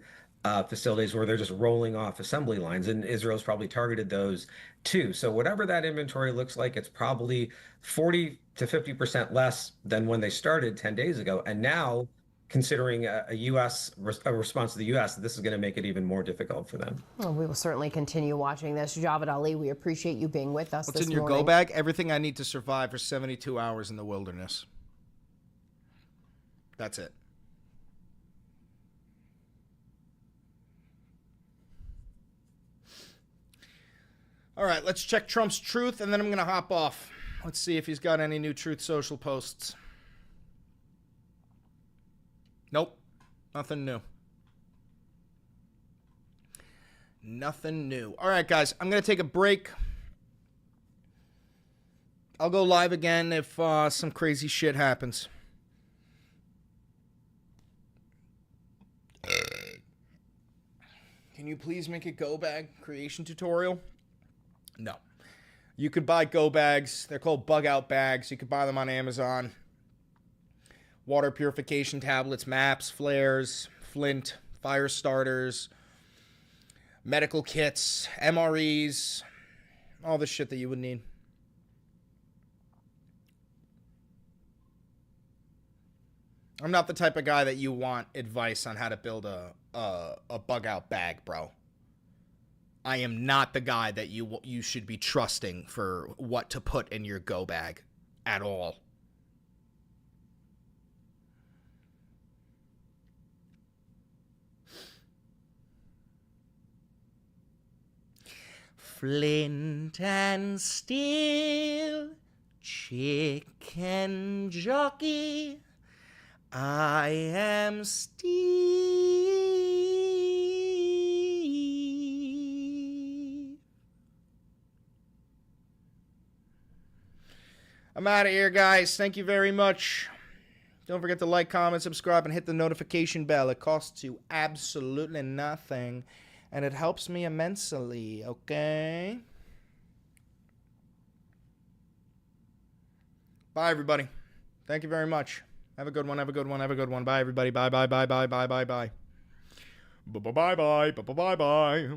facilities where they're just rolling off assembly lines, and Israel's probably targeted those too. So whatever that inventory looks like, it's probably 40 to 50% less than when they started 10 days ago. And now, considering a response to the U.S., this is going to make it even more difficult for them. Well, we will certainly continue watching this. Javed Ali, we appreciate you being with us this morning. What's in your go bag? Everything I need to survive for 72 hours in the wilderness. That's it. All right, let's check Trump's truth, and then I'm going to hop off. Let's see if he's got any new Truth Social posts. Nope, nothing new. Nothing new. All right, guys, I'm going to take a break. I'll go live again if some crazy shit happens. Can you please make a go bag creation tutorial? No. You could buy go bags. They're called bug out bags. You could buy them on Amazon. Water purification tablets, maps, flares, flint, fire starters, medical kits, MREs, all the shit that you would need. I'm not the type of guy that you want advice on how to build a bug out bag, bro. I am not the guy that you should be trusting for what to put in your go bag at all. Flint and steel, chicken jockey, I am Steve. I'm out of here, guys. Thank you very much. Don't forget to like, comment, subscribe, and hit the notification bell. It costs you absolutely nothing, and it helps me immensely, okay? Bye, everybody. Thank you very much. Have a good one, have a good one, have a good one. Bye, everybody. Bye, bye, bye, bye, bye, bye, bye. Bye-bye-bye, bye-bye-bye, bye.